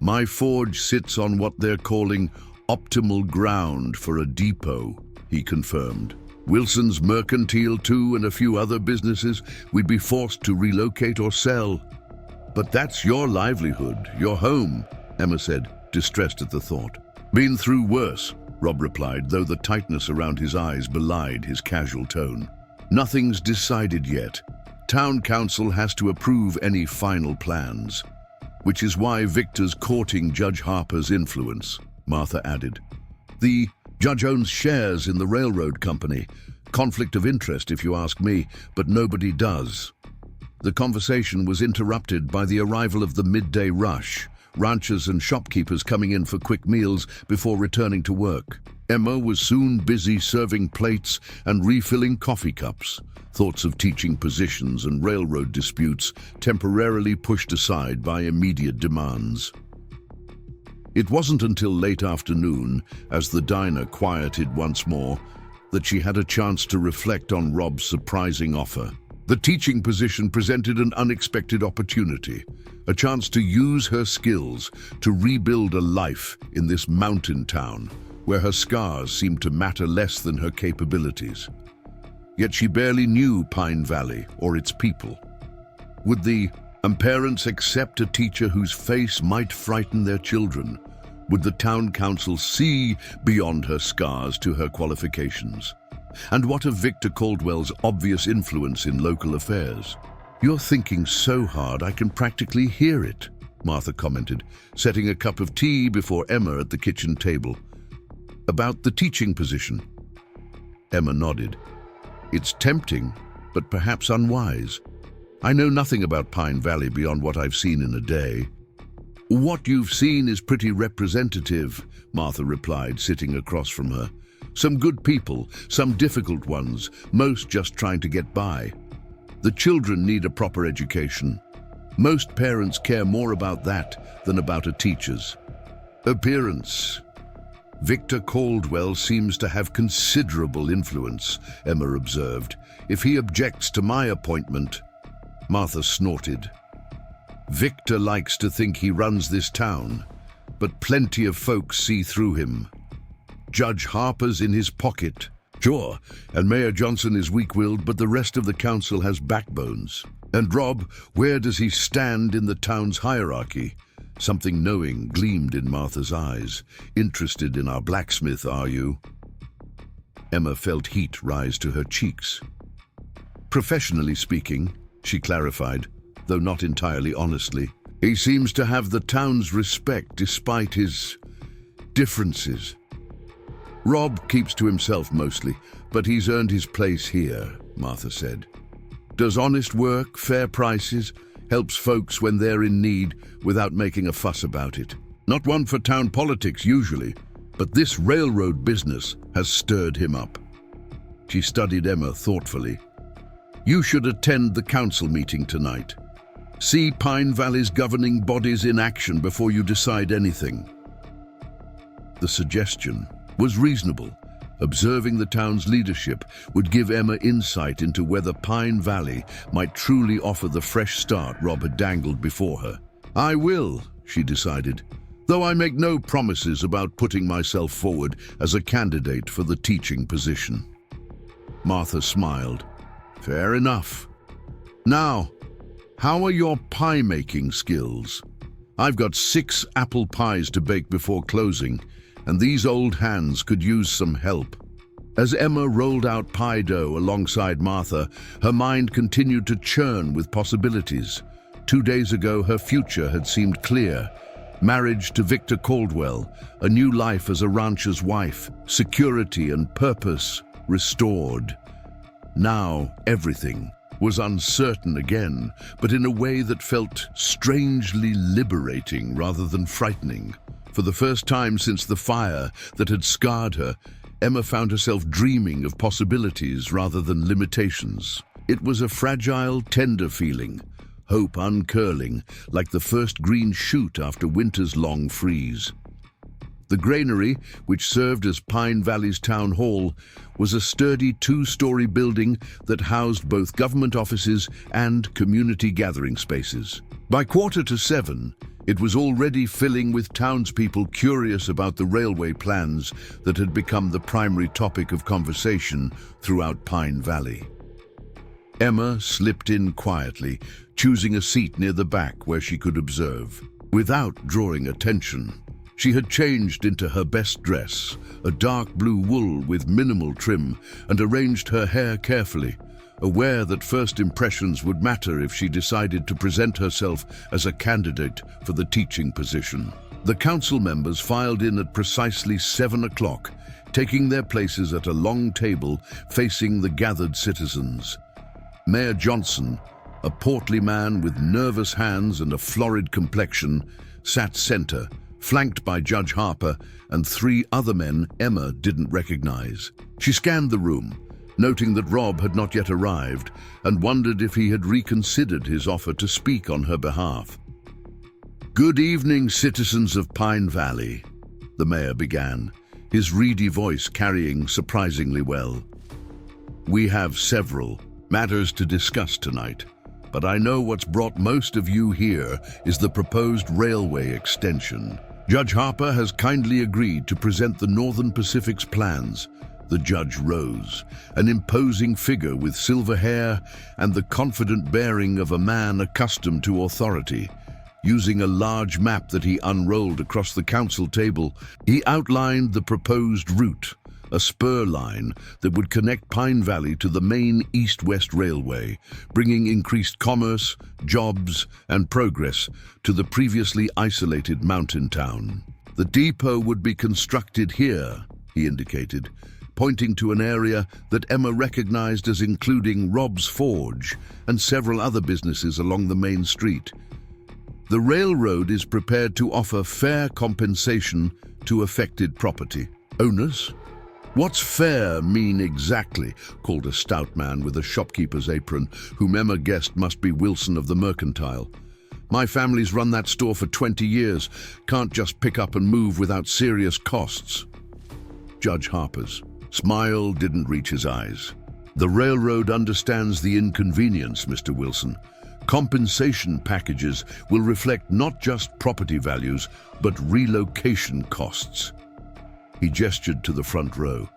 "My forge sits on what they're calling optimal ground for a depot," he confirmed. "Wilson's Mercantile too, and a few other businesses we'd be forced to relocate or sell." "But that's your livelihood, your home," Emma said, distressed at the thought. "Been through worse," Rob replied, though the tightness around his eyes belied his casual tone. "Nothing's decided yet. Town council has to approve any final plans, which is why Victor's courting Judge Harper's influence," Martha added. "The judge owns shares in the railroad company. Conflict of interest, if you ask me, but nobody does." The conversation was interrupted by the arrival of the midday rush, ranchers and shopkeepers coming in for quick meals before returning to work. Emma was soon busy serving plates and refilling coffee cups, thoughts of teaching positions and railroad disputes temporarily pushed aside by immediate demands. It wasn't until late afternoon, as the diner quieted once more, that she had a chance to reflect on Rob's surprising offer. The teaching position presented an unexpected opportunity, a chance to use her skills to rebuild a life in this mountain town, where her scars seemed to matter less than her capabilities. Yet she barely knew Pine Valley or its people. Would the And parents accept a teacher whose face might frighten their children? Would the town council see beyond her scars to her qualifications? And what of Victor Caldwell's obvious influence in local affairs? "You're thinking so hard I can practically hear it," Martha commented, setting a cup of tea before Emma at the kitchen table. "About the teaching position?" Emma nodded. "It's tempting, but perhaps unwise. I know nothing about Pine Valley beyond what I've seen in a day." "What you've seen is pretty representative," Martha replied, sitting across from her. "Some good people, some difficult ones, most just trying to get by. The children need a proper education. Most parents care more about that than about a teacher's appearance." "Victor Caldwell seems to have considerable influence," Emma observed. "If he objects to my appointment—" Martha snorted. "Victor likes to think he runs this town, but plenty of folks see through him. Judge Harper's in his pocket. Sure, and Mayor Johnson is weak-willed, but the rest of the council has backbones. And Rob, where does he stand in the town's hierarchy?" Something knowing gleamed in Martha's eyes. "Interested in our blacksmith, are you?" Emma felt heat rise to her cheeks. "Professionally speaking," she clarified, though not entirely honestly, "he seems to have the town's respect despite his differences. Rob keeps to himself mostly, but he's earned his place here," Martha said. "Does honest work, fair prices, helps folks when they're in need without making a fuss about it. Not one for town politics usually, but this railroad business has stirred him up." She studied Emma thoughtfully. "You should attend the council meeting tonight. See Pine Valley's governing bodies in action before you decide anything." The suggestion was reasonable. Observing the town's leadership would give Emma insight into whether Pine Valley might truly offer the fresh start Rob had dangled before her. "I will," she decided, "though I make no promises about putting myself forward as a candidate for the teaching position." Martha smiled. "Fair enough. Now, how are your pie-making skills? I've got 6 apple pies to bake before closing, and these old hands could use some help." As Emma rolled out pie dough alongside Martha, her mind continued to churn with possibilities. 2 days ago, her future had seemed clear. Marriage to Victor Caldwell, a new life as a rancher's wife, security and purpose restored. Now, everything was uncertain again, but in a way that felt strangely liberating rather than frightening. For the first time since the fire that had scarred her, Emma found herself dreaming of possibilities rather than limitations. It was a fragile, tender feeling, hope uncurling, like the first green shoot after winter's long freeze. The granary, which served as Pine Valley's town hall, was a sturdy 2-story building that housed both government offices and community gathering spaces. By 6:45, it was already filling with townspeople curious about the railway plans that had become the primary topic of conversation throughout Pine Valley. Emma slipped in quietly, choosing a seat near the back where she could observe. Without drawing attention, she had changed into her best dress, a dark blue wool with minimal trim, and arranged her hair carefully, aware that first impressions would matter if she decided to present herself as a candidate for the teaching position. The council members filed in at precisely 7 o'clock, taking their places at a long table facing the gathered citizens. Mayor Johnson, a portly man with nervous hands and a florid complexion, sat center, flanked by Judge Harper and 3 other men Emma didn't recognize. She scanned the room, noting that Rob had not yet arrived, and wondered if he had reconsidered his offer to speak on her behalf. "Good evening, citizens of Pine Valley," the mayor began, his reedy voice carrying surprisingly well. "We have several matters to discuss tonight, but I know what's brought most of you here is the proposed railway extension. Judge Harper has kindly agreed to present the Northern Pacific's plans, The judge rose, an imposing figure with silver hair and the confident bearing of a man accustomed to authority. Using a large map that he unrolled across the council table, he outlined the proposed route, a spur line that would connect Pine Valley to the main east-west railway, bringing increased commerce, jobs, and progress to the previously isolated mountain town. The depot would be constructed here, he indicated, pointing to an area that Emma recognized as including Rob's Forge and several other businesses along the main street. The railroad is prepared to offer fair compensation to affected property owners. What's fair mean exactly? Called a stout man with a shopkeeper's apron, whom Emma guessed must be Wilson of the Mercantile. My family's run that store for 20 years. Can't just pick up and move without serious costs. Judge Harper's smile didn't reach his eyes. The railroad understands the inconvenience, Mr. Wilson. Compensation packages will reflect not just property values, but relocation costs. He gestured to the front row.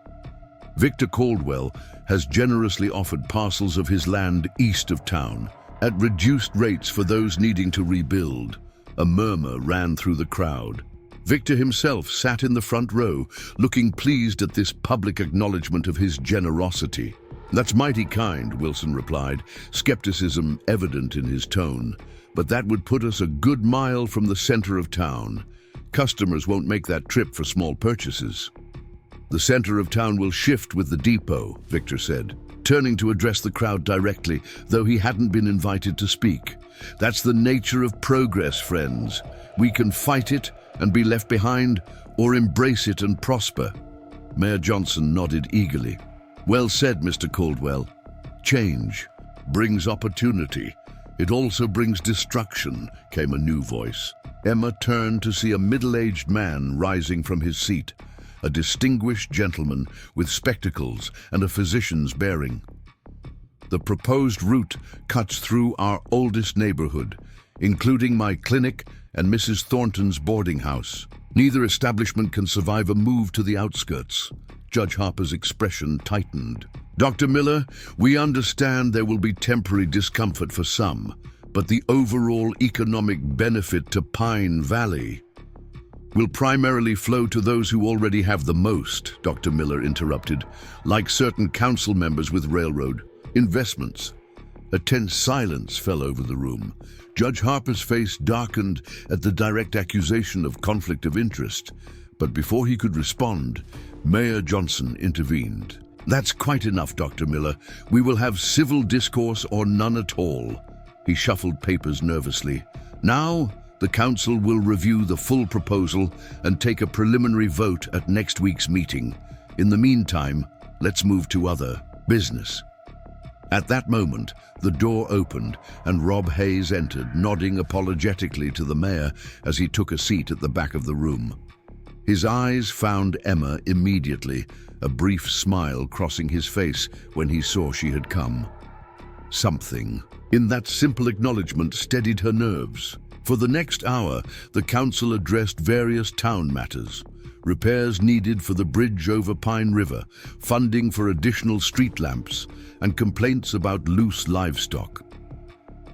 Victor Caldwell has generously offered parcels of his land east of town, at reduced rates for those needing to rebuild. A murmur ran through the crowd. Victor himself sat in the front row, looking pleased at this public acknowledgement of his generosity. That's mighty kind, Wilson replied, skepticism evident in his tone. But that would put us a good mile from the center of town. Customers won't make that trip for small purchases. The center of town will shift with the depot, Victor said, turning to address the crowd directly, though he hadn't been invited to speak. That's the nature of progress, friends. We can fight it and be left behind, or embrace it and prosper. Mayor Johnson nodded eagerly. Well said, Mr. Caldwell. Change brings opportunity. It also brings destruction, came a new voice. Emma turned to see a middle-aged man rising from his seat, a distinguished gentleman with spectacles and a physician's bearing. The proposed route cuts through our oldest neighborhood, including my clinic and Mrs. Thornton's boarding house. Neither establishment can survive a move to the outskirts. Judge Harper's expression tightened. Dr. Miller, we understand there will be temporary discomfort for some, but the overall economic benefit to Pine Valley will primarily flow to those who already have the most, Dr. Miller interrupted, like certain council members with railroad investments. A tense silence fell over the room. Judge Harper's face darkened at the direct accusation of conflict of interest, but before he could respond, Mayor Johnson intervened. That's quite enough, Dr. Miller. We will have civil discourse or none at all. He shuffled papers nervously. Now, the council will review the full proposal and take a preliminary vote at next week's meeting. In the meantime, let's move to other business. At that moment, the door opened and Rob Hayes entered, nodding apologetically to the mayor as he took a seat at the back of the room. His eyes found Emma immediately, a brief smile crossing his face when he saw she had come. Something in that simple acknowledgement steadied her nerves. For the next hour, the council addressed various town matters: repairs needed for the bridge over Pine River, funding for additional street lamps, and complaints about loose livestock.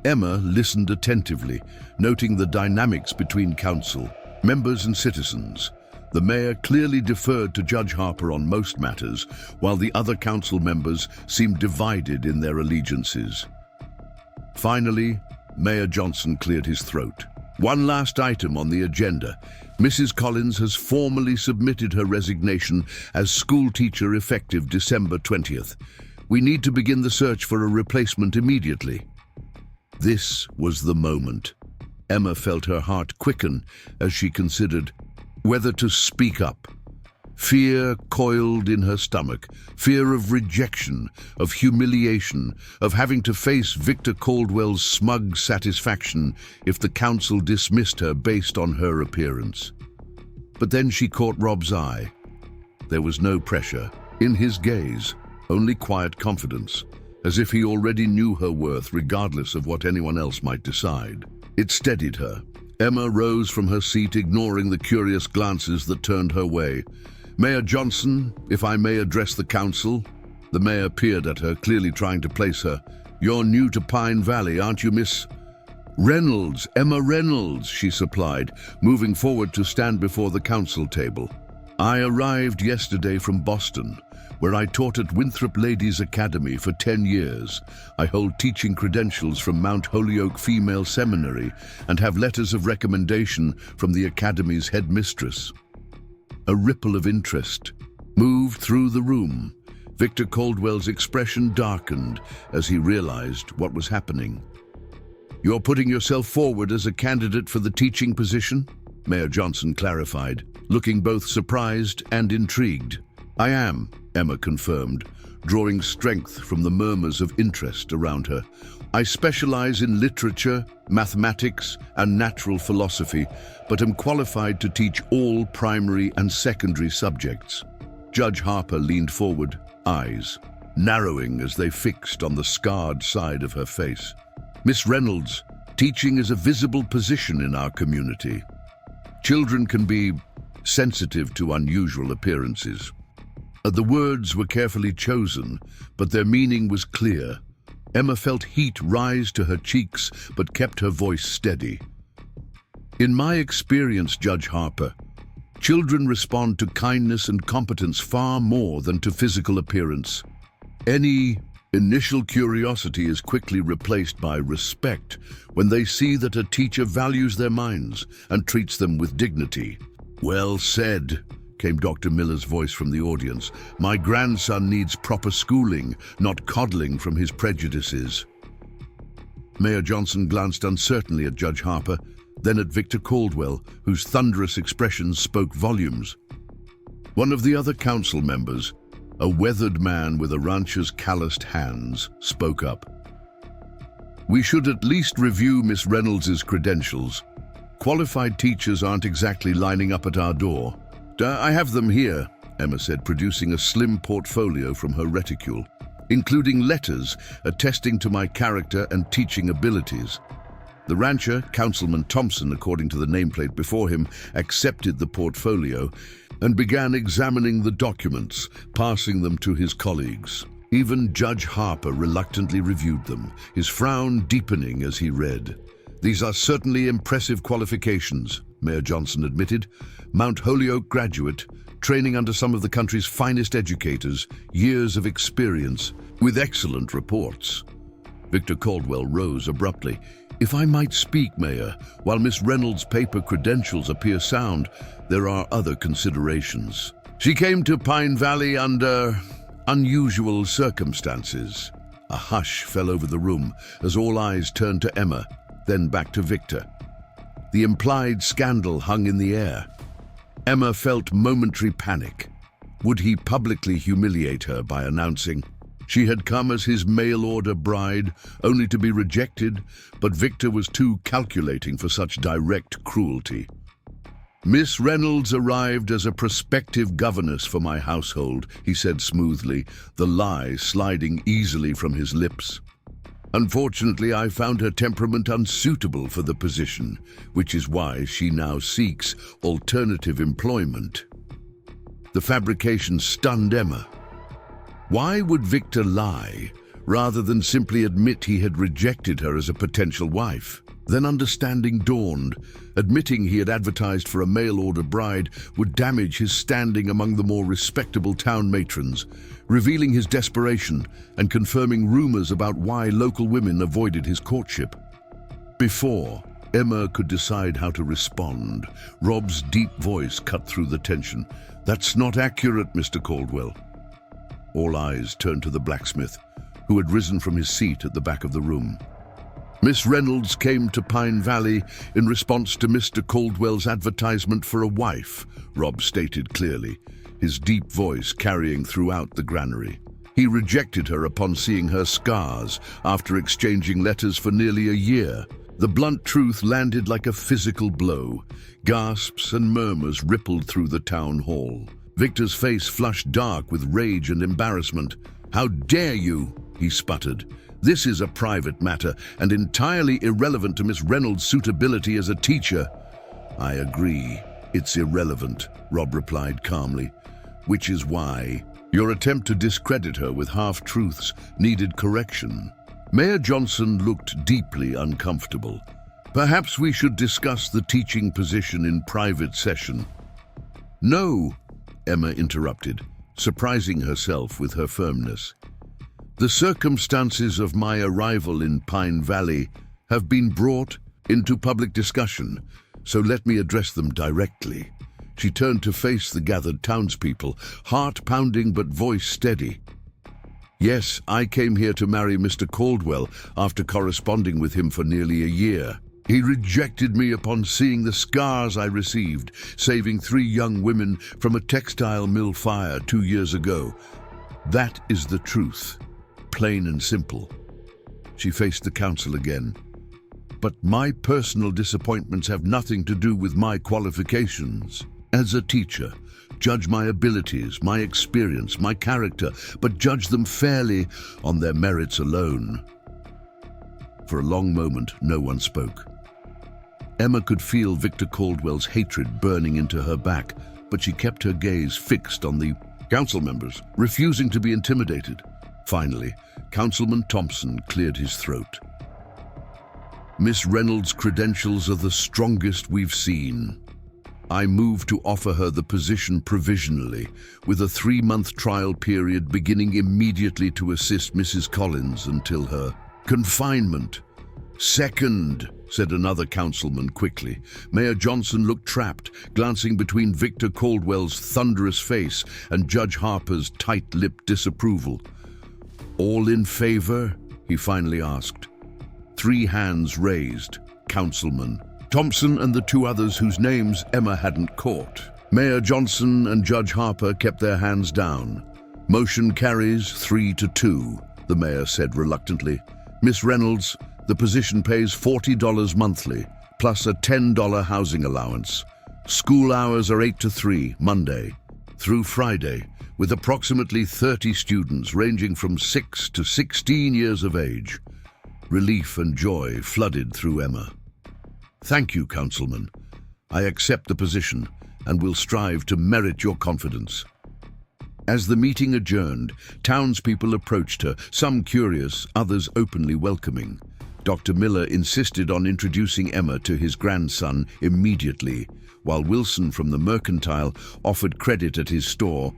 Emma listened attentively, noting the dynamics between council, members and citizens. The mayor clearly deferred to Judge Harper on most matters, while the other council members seemed divided in their allegiances. Finally, Mayor Johnson cleared his throat. One last item on the agenda. Mrs. Collins has formally submitted her resignation as school teacher effective December 20th. We need to begin the search for a replacement immediately. This was the moment. Emma felt her heart quicken as she considered whether to speak up. Fear coiled in her stomach, fear of rejection, of humiliation, of having to face Victor Caldwell's smug satisfaction if the council dismissed her based on her appearance. But then she caught Rob's eye. There was no pressure. In his gaze, only quiet confidence, as if he already knew her worth regardless of what anyone else might decide. It steadied her. Emma rose from her seat, ignoring the curious glances that turned her way. Mayor Johnson, if I may address the council." The mayor peered at her, clearly trying to place her. "You're new to Pine Valley, aren't you, Miss—" "Reynolds, Emma Reynolds," she supplied, moving forward to stand before the council table. "I arrived yesterday from Boston, where I taught at Winthrop Ladies Academy for 10 years. I hold teaching credentials from Mount Holyoke Female Seminary and have letters of recommendation from the Academy's headmistress." A ripple of interest moved through the room. Victor Caldwell's expression darkened as he realized what was happening. "You're putting yourself forward as a candidate for the teaching position?" Mayor Johnson clarified, looking both surprised and intrigued. "I am," Emma confirmed, drawing strength from the murmurs of interest around her. "I specialize in literature, mathematics, and natural philosophy, but am qualified to teach all primary and secondary subjects." Judge Harper leaned forward, eyes narrowing as they fixed on the scarred side of her face. "Miss Reynolds, teaching is a visible position in our community. Children can be sensitive to unusual appearances." The words were carefully chosen, but their meaning was clear. Emma felt heat rise to her cheeks, but kept her voice steady. "In my experience, Judge Harper, children respond to kindness and competence far more than to physical appearance. Any initial curiosity is quickly replaced by respect when they see that a teacher values their minds and treats them with dignity." "Well said," came Dr. Miller's voice from the audience. "My grandson needs proper schooling, not coddling from his prejudices." Mayor Johnson glanced uncertainly at Judge Harper, then at Victor Caldwell, whose thunderous expressions spoke volumes. One of the other council members, a weathered man with a rancher's calloused hands, spoke up. "We should at least review Miss Reynolds' credentials. Qualified teachers aren't exactly lining up at our door." "I have them here," Emma said, producing a slim portfolio from her reticule, "including letters attesting to my character and teaching abilities." The rancher, Councilman Thompson, according to the nameplate before him, accepted the portfolio and began examining the documents, passing them to his colleagues. Even Judge Harper reluctantly reviewed them, his frown deepening as he read. "These are certainly impressive qualifications," Mayor Johnson admitted. "Mount Holyoke graduate, training under some of the country's finest educators, years of experience, with excellent reports." Victor Caldwell rose abruptly. "If I might speak, Mayor, while Miss Reynolds' paper credentials appear sound, there are other considerations. She came to Pine Valley under unusual circumstances." A hush fell over the room as all eyes turned to Emma, then back to Victor. The implied scandal hung in the air. Emma felt momentary panic. Would he publicly humiliate her by announcing she had come as his mail-order bride, only to be rejected, but Victor was too calculating for such direct cruelty. "Miss Reynolds arrived as a prospective governess for my household," he said smoothly, the lie sliding easily from his lips. "Unfortunately, I found her temperament unsuitable for the position, which is why she now seeks alternative employment." The fabrication stunned Emma. Why would Victor lie, rather than simply admit he had rejected her as a potential wife? Then understanding dawned. Admitting he had advertised for a mail-order bride would damage his standing among the more respectable town matrons, revealing his desperation and confirming rumors about why local women avoided his courtship. Before Emma could decide how to respond, Rob's deep voice cut through the tension. "That's not accurate, Mr. Caldwell." All eyes turned to the blacksmith, who had risen from his seat at the back of the room. "Miss Reynolds came to Pine Valley in response to Mr. Caldwell's advertisement for a wife," Rob stated clearly, his deep voice carrying throughout the granary. "He rejected her upon seeing her scars after exchanging letters for nearly a year." The blunt truth landed like a physical blow. Gasps and murmurs rippled through the town hall. Victor's face flushed dark with rage and embarrassment. "How dare you?" he sputtered. "This is a private matter and entirely irrelevant to Miss Reynolds' suitability as a teacher." "I agree. It's irrelevant," Rob replied calmly. which is why your attempt to discredit her with half-truths needed correction. Mayor Johnson looked deeply uncomfortable. Perhaps we should discuss the teaching position in private session. No, Emma interrupted, surprising herself with her firmness. The circumstances of my arrival in Pine Valley have been brought into public discussion, so let me address them directly. She turned to face the gathered townspeople, heart pounding but voice steady. Yes, I came here to marry Mr. Caldwell after corresponding with him for nearly a year. He rejected me upon seeing the scars I received, saving 3 young women from a textile mill fire 2 years ago. That is the truth, plain and simple. She faced the council again. But my personal disappointments have nothing to do with my qualifications. As a teacher, judge my abilities, my experience, my character, but judge them fairly on their merits alone. For a long moment, no one spoke. Emma could feel Victor Caldwell's hatred burning into her back, but she kept her gaze fixed on the council members, refusing to be intimidated. Finally, Councilman Thompson cleared his throat. Miss Reynolds' credentials are the strongest we've seen. I move to offer her the position provisionally, with a 3-month trial period beginning immediately to assist Mrs. Collins until her confinement. Second, said another councilman quickly. Mayor Johnson looked trapped, glancing between Victor Caldwell's thunderous face and Judge Harper's tight-lipped disapproval. All in favor? He finally asked. 3 hands raised. Councilman Thompson and the 2 others whose names Emma hadn't caught. Mayor Johnson and Judge Harper kept their hands down. Motion carries 3-2, the mayor said reluctantly. Miss Reynolds, the position pays $40 monthly, plus a $10 housing allowance. School hours are 8 to 3, Monday through Friday, with approximately 30 students ranging from 6 to 16 years of age. Relief and joy flooded through Emma. Thank you, Councilman. I accept the position and will strive to merit your confidence. As the meeting adjourned, townspeople approached her, some curious, others openly welcoming. Dr. Miller insisted on introducing Emma to his grandson immediately, while Wilson from the Mercantile offered credit at his store.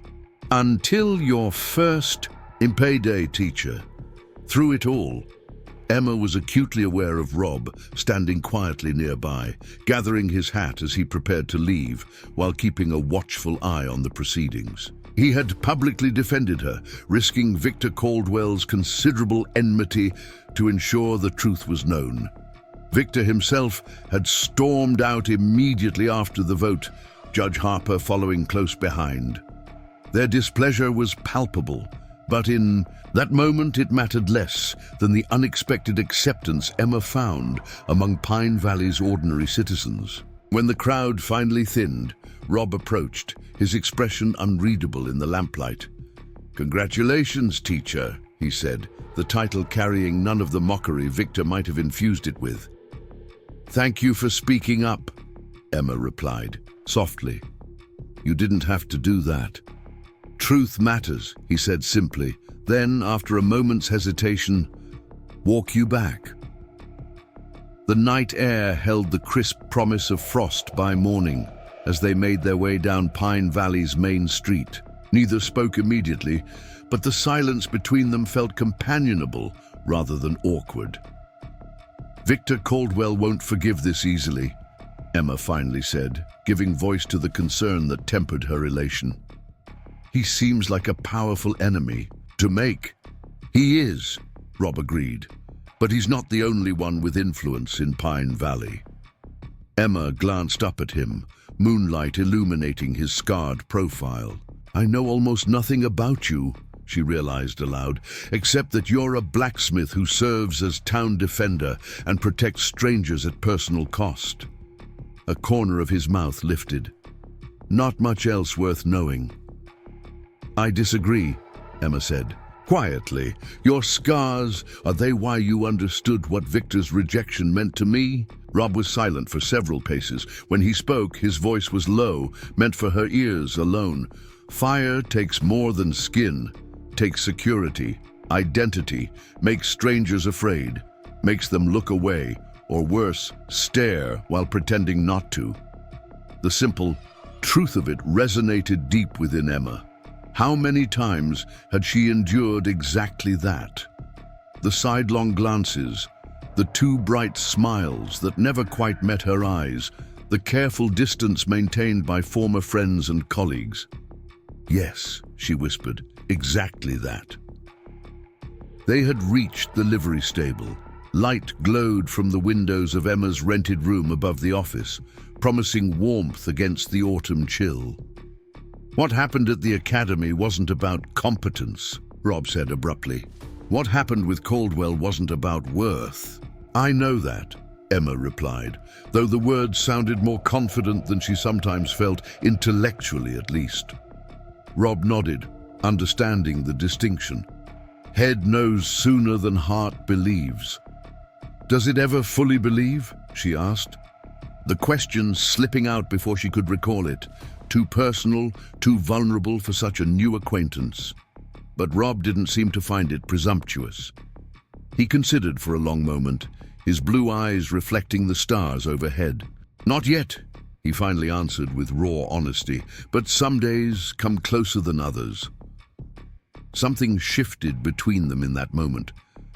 Until your first payday, teacher. Through it all, Emma was acutely aware of Rob standing quietly nearby, gathering his hat as he prepared to leave, while keeping a watchful eye on the proceedings. He had publicly defended her, risking Victor Caldwell's considerable enmity to ensure the truth was known. Victor himself had stormed out immediately after the vote, Judge Harper following close behind. Their displeasure was palpable, but in that moment it mattered less than the unexpected acceptance Emma found among Pine Valley's ordinary citizens. When the crowd finally thinned, Rob approached, his expression unreadable in the lamplight. "Congratulations, teacher," he said, the title carrying none of the mockery Victor might have infused it with. "Thank you for speaking up," Emma replied, softly. "You didn't have to do that." "Truth matters," he said simply. Then, after a moment's hesitation, "Walk you back." The night air held the crisp promise of frost by morning as they made their way down Pine Valley's main street. Neither spoke immediately, but the silence between them felt companionable rather than awkward. "Victor Caldwell won't forgive this easily," Emma finally said, giving voice to the concern that tempered her elation. "He seems like a powerful enemy to make." "He is," Rob agreed, "but he's not the only one with influence in Pine Valley." Emma glanced up at him, moonlight illuminating his scarred profile. "I know almost nothing about you," she realized aloud, "except that you're a blacksmith who serves as town defender and protects strangers at personal cost." A corner of his mouth lifted. "Not much else worth knowing." "I disagree," Emma said. Quietly, "Your scars, are they why you understood what Victor's rejection meant to me?" Rob was silent for several paces. When he spoke, his voice was low, meant for her ears alone. Fire takes more than skin, takes security, identity, makes strangers afraid, makes them look away, or worse, stare while pretending not to. The simple truth of it resonated deep within Emma. How many times had she endured exactly that? The sidelong glances, the too bright smiles that never quite met her eyes, the careful distance maintained by former friends and colleagues. Yes, she whispered, exactly that. They had reached the livery stable. Light glowed from the windows of Emma's rented room above the office, promising warmth against the autumn chill. What happened at the academy wasn't about competence, Rob said abruptly. What happened with Caldwell wasn't about worth. I know that, Emma replied, though the words sounded more confident than she sometimes felt, intellectually at least. Rob nodded, understanding the distinction. Head knows sooner than heart believes. Does it ever fully believe? She asked. The question slipping out before she could recall it. Too personal, too vulnerable for such a new acquaintance. But Rob didn't seem to find it presumptuous. He considered for a long moment, his blue eyes reflecting the stars overhead. Not yet, he finally answered with raw honesty, but some days come closer than others. Something shifted between them in that moment,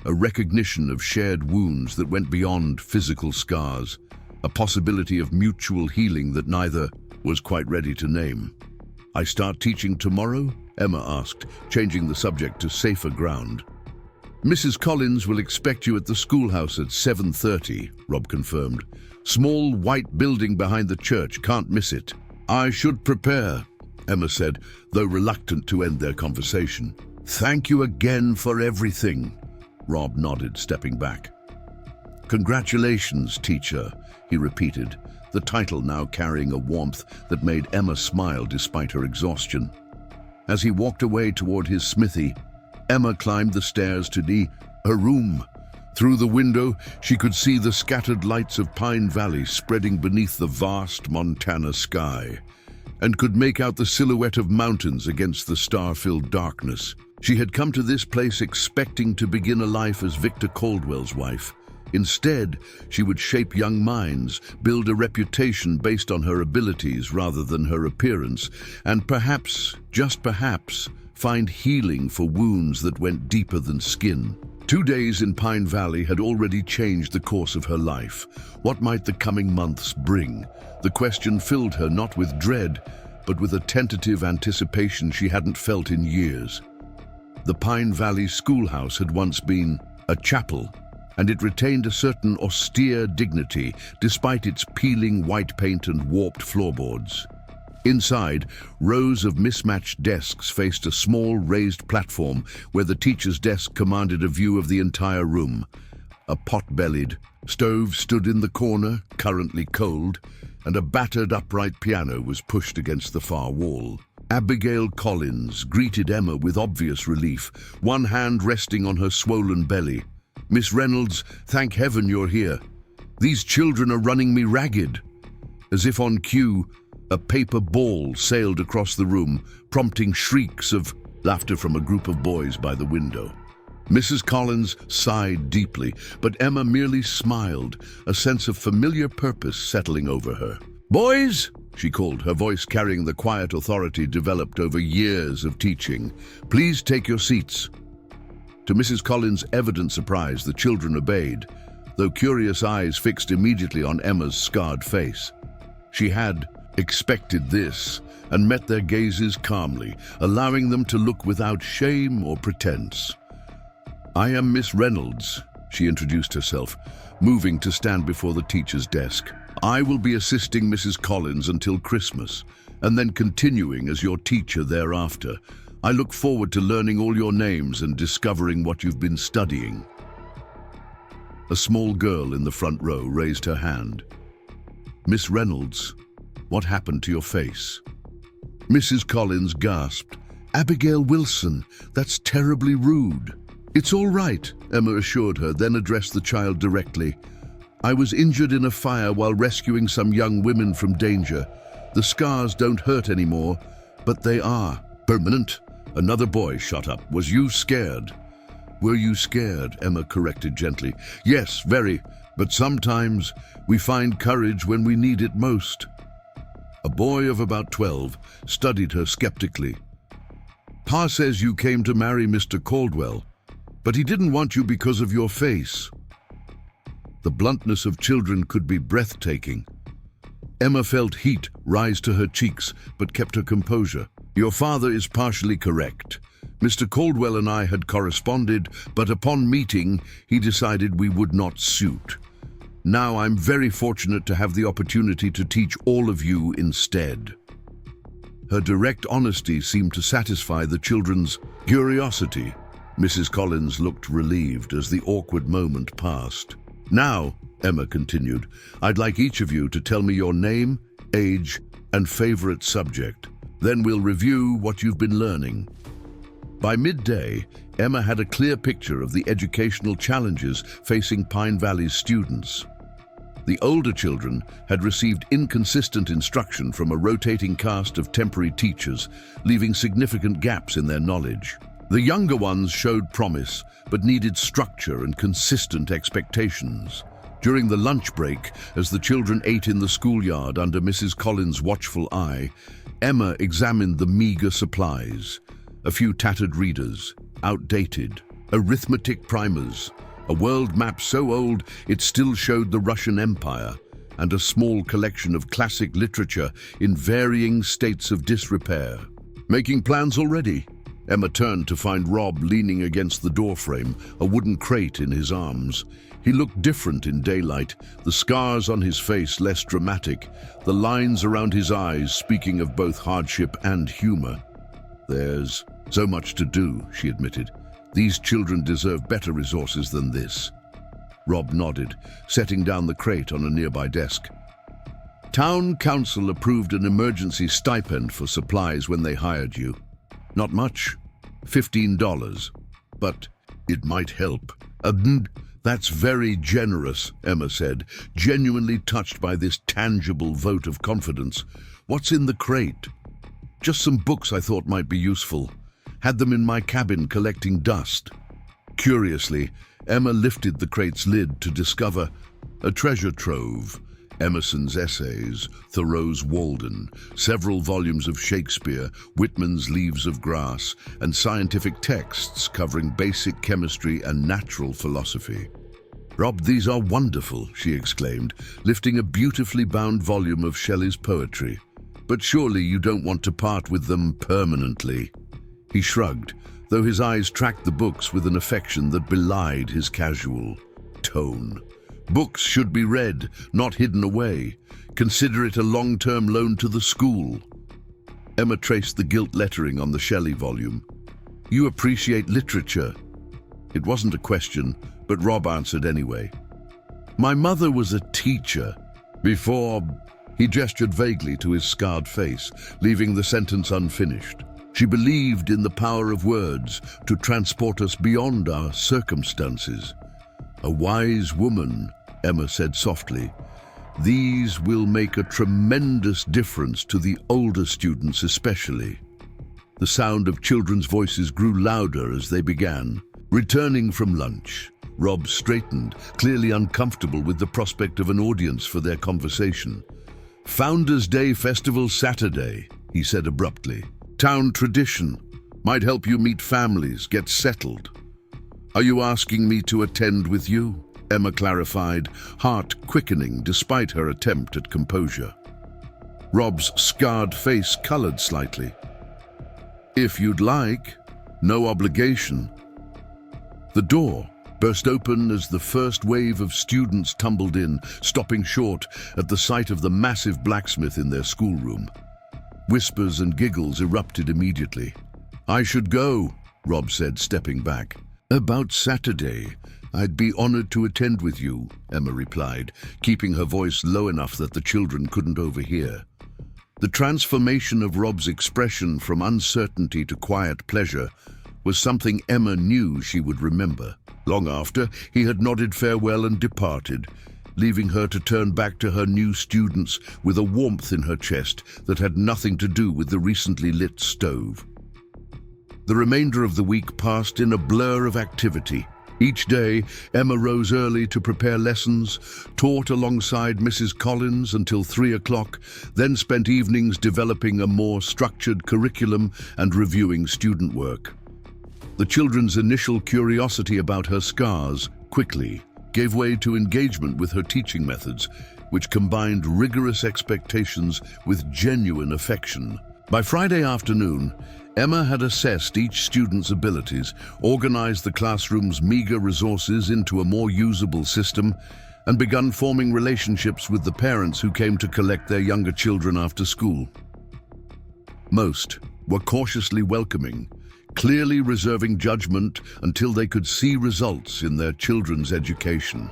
a recognition of shared wounds that went beyond physical scars, a possibility of mutual healing that neither was quite ready to name. I start teaching tomorrow? Emma asked, changing the subject to safer ground. Mrs. Collins will expect you at the schoolhouse at 7:30, Rob confirmed. Small white building behind the church, can't miss it. I should prepare, Emma said, though reluctant to end their conversation. Thank you again for everything, Rob nodded, stepping back. Congratulations, teacher, he repeated, the title now carrying a warmth that made Emma smile despite her exhaustion. As he walked away toward his smithy, Emma climbed the stairs to her room. Through the window, she could see the scattered lights of Pine Valley spreading beneath the vast Montana sky, and could make out the silhouette of mountains against the star-filled darkness. She had come to this place expecting to begin a life as Victor Caldwell's wife. Instead, she would shape young minds, build a reputation based on her abilities rather than her appearance, and perhaps, just perhaps, find healing for wounds that went deeper than skin. 2 days in Pine Valley had already changed the course of her life. What might the coming months bring? The question filled her not with dread, but with a tentative anticipation she hadn't felt in years. The Pine Valley schoolhouse had once been a chapel, and it retained a certain austere dignity despite its peeling white paint and warped floorboards. Inside, rows of mismatched desks faced a small raised platform where the teacher's desk commanded a view of the entire room. A pot-bellied stove stood in the corner, currently cold, and a battered upright piano was pushed against the far wall. Abigail Collins greeted Emma with obvious relief, one hand resting on her swollen belly. Miss Reynolds, thank heaven you're here. These children are running me ragged. As if on cue, a paper ball sailed across the room, prompting shrieks of laughter from a group of boys by the window. Mrs. Collins sighed deeply, but Emma merely smiled, a sense of familiar purpose settling over her. Boys, she called, her voice carrying the quiet authority developed over years of teaching. Please take your seats. To Mrs. Collins' evident surprise, the children obeyed, though curious eyes fixed immediately on Emma's scarred face. She had expected this and met their gazes calmly, allowing them to look without shame or pretense. I am Miss Reynolds, she introduced herself, moving to stand before the teacher's desk. I will be assisting Mrs. Collins until Christmas, and then continuing as your teacher thereafter. I look forward to learning all your names and discovering what you've been studying. A small girl in the front row raised her hand. Miss Reynolds, what happened to your face? Mrs. Collins gasped. Abigail Wilson, that's terribly rude. It's all right, Emma assured her, then addressed the child directly. I was injured in a fire while rescuing some young women from danger. The scars don't hurt anymore, But they are permanent. Another boy shot up. Was you scared? Were you scared? Emma corrected gently. Yes, very. But sometimes we find courage when we need it most. A boy of about 12 studied her skeptically. Pa says you came to marry Mr. Caldwell, but he didn't want you because of your face. The bluntness of children could be breathtaking. Emma felt heat rise to her cheeks, but kept her composure. Your father is partially correct. Mr. Caldwell and I had corresponded, but upon meeting, he decided we would not suit. Now I'm very fortunate to have the opportunity to teach all of you instead. Her direct honesty seemed to satisfy the children's curiosity. Mrs. Collins looked relieved as the awkward moment passed. Now, Emma continued, I'd like each of you to tell me your name, age, and favorite subject. Then we'll review what you've been learning. By midday, Emma had a clear picture of the educational challenges facing Pine Valley's students. The older children had received inconsistent instruction from a rotating cast of temporary teachers, leaving significant gaps in their knowledge. The younger ones showed promise, but needed structure and consistent expectations. During the lunch break, as the children ate in the schoolyard under Mrs. Collins' watchful eye, Emma examined the meager supplies. A few tattered readers, outdated, arithmetic primers, a world map so old it still showed the Russian Empire, and a small collection of classic literature in varying states of disrepair. Making plans already? Emma turned to find Rob leaning against the doorframe, a wooden crate in his arms. He looked different in daylight, the scars on his face less dramatic, the lines around his eyes speaking of both hardship and humor. There's so much to do, she admitted. These children deserve better resources than this. Rob nodded, setting down the crate on a nearby desk. Town Council approved an emergency stipend for supplies when they hired you. Not much, $15, but it might help. That's very generous, Emma said, genuinely touched by this tangible vote of confidence. What's in the crate? Just some books I thought might be useful. Had them in my cabin collecting dust. Curiously, Emma lifted the crate's lid to discover a treasure trove. Emerson's essays, Thoreau's Walden, several volumes of Shakespeare, Whitman's Leaves of Grass, and scientific texts covering basic chemistry and natural philosophy. Rob, these are wonderful, she exclaimed, lifting a beautifully bound volume of Shelley's poetry. But surely you don't want to part with them permanently. He shrugged, though his eyes tracked the books with an affection that belied his casual tone. Books should be read, not hidden away. Consider it a long-term loan to the school. Emma traced the gilt lettering on the Shelley volume. You appreciate literature. It wasn't a question, but Rob answered anyway. My mother was a teacher. Before... He gestured vaguely to his scarred face, leaving the sentence unfinished. She believed in the power of words to transport us beyond our circumstances. A wise woman, Emma said softly. These will make a tremendous difference to the older students especially. The sound of children's voices grew louder as they began. Returning from lunch, Rob straightened, clearly uncomfortable with the prospect of an audience for their conversation. Founders' Day Festival Saturday, he said abruptly. Town tradition. Might help you meet families, get settled. Are you asking me to attend with you? Emma clarified, heart quickening despite her attempt at composure. Rob's scarred face colored slightly. If you'd like, no obligation. The door burst open as the first wave of students tumbled in, stopping short at the sight of the massive blacksmith in their schoolroom. Whispers and giggles erupted immediately. I should go, Rob said, stepping back. About Saturday, I'd be honored to attend with you, Emma replied, keeping her voice low enough that the children couldn't overhear. The transformation of Rob's expression from uncertainty to quiet pleasure was something Emma knew she would remember. Long after, he had nodded farewell and departed, leaving her to turn back to her new students with a warmth in her chest that had nothing to do with the recently lit stove. The remainder of the week passed in a blur of activity. Each day, Emma rose early to prepare lessons, taught alongside Mrs. Collins until 3 o'clock, then spent evenings developing a more structured curriculum and reviewing student work. The children's initial curiosity about her scars quickly gave way to engagement with her teaching methods, which combined rigorous expectations with genuine affection. By Friday afternoon, Emma had assessed each student's abilities, organized the classroom's meager resources into a more usable system, and begun forming relationships with the parents who came to collect their younger children after school. Most were cautiously welcoming, clearly reserving judgment until they could see results in their children's education.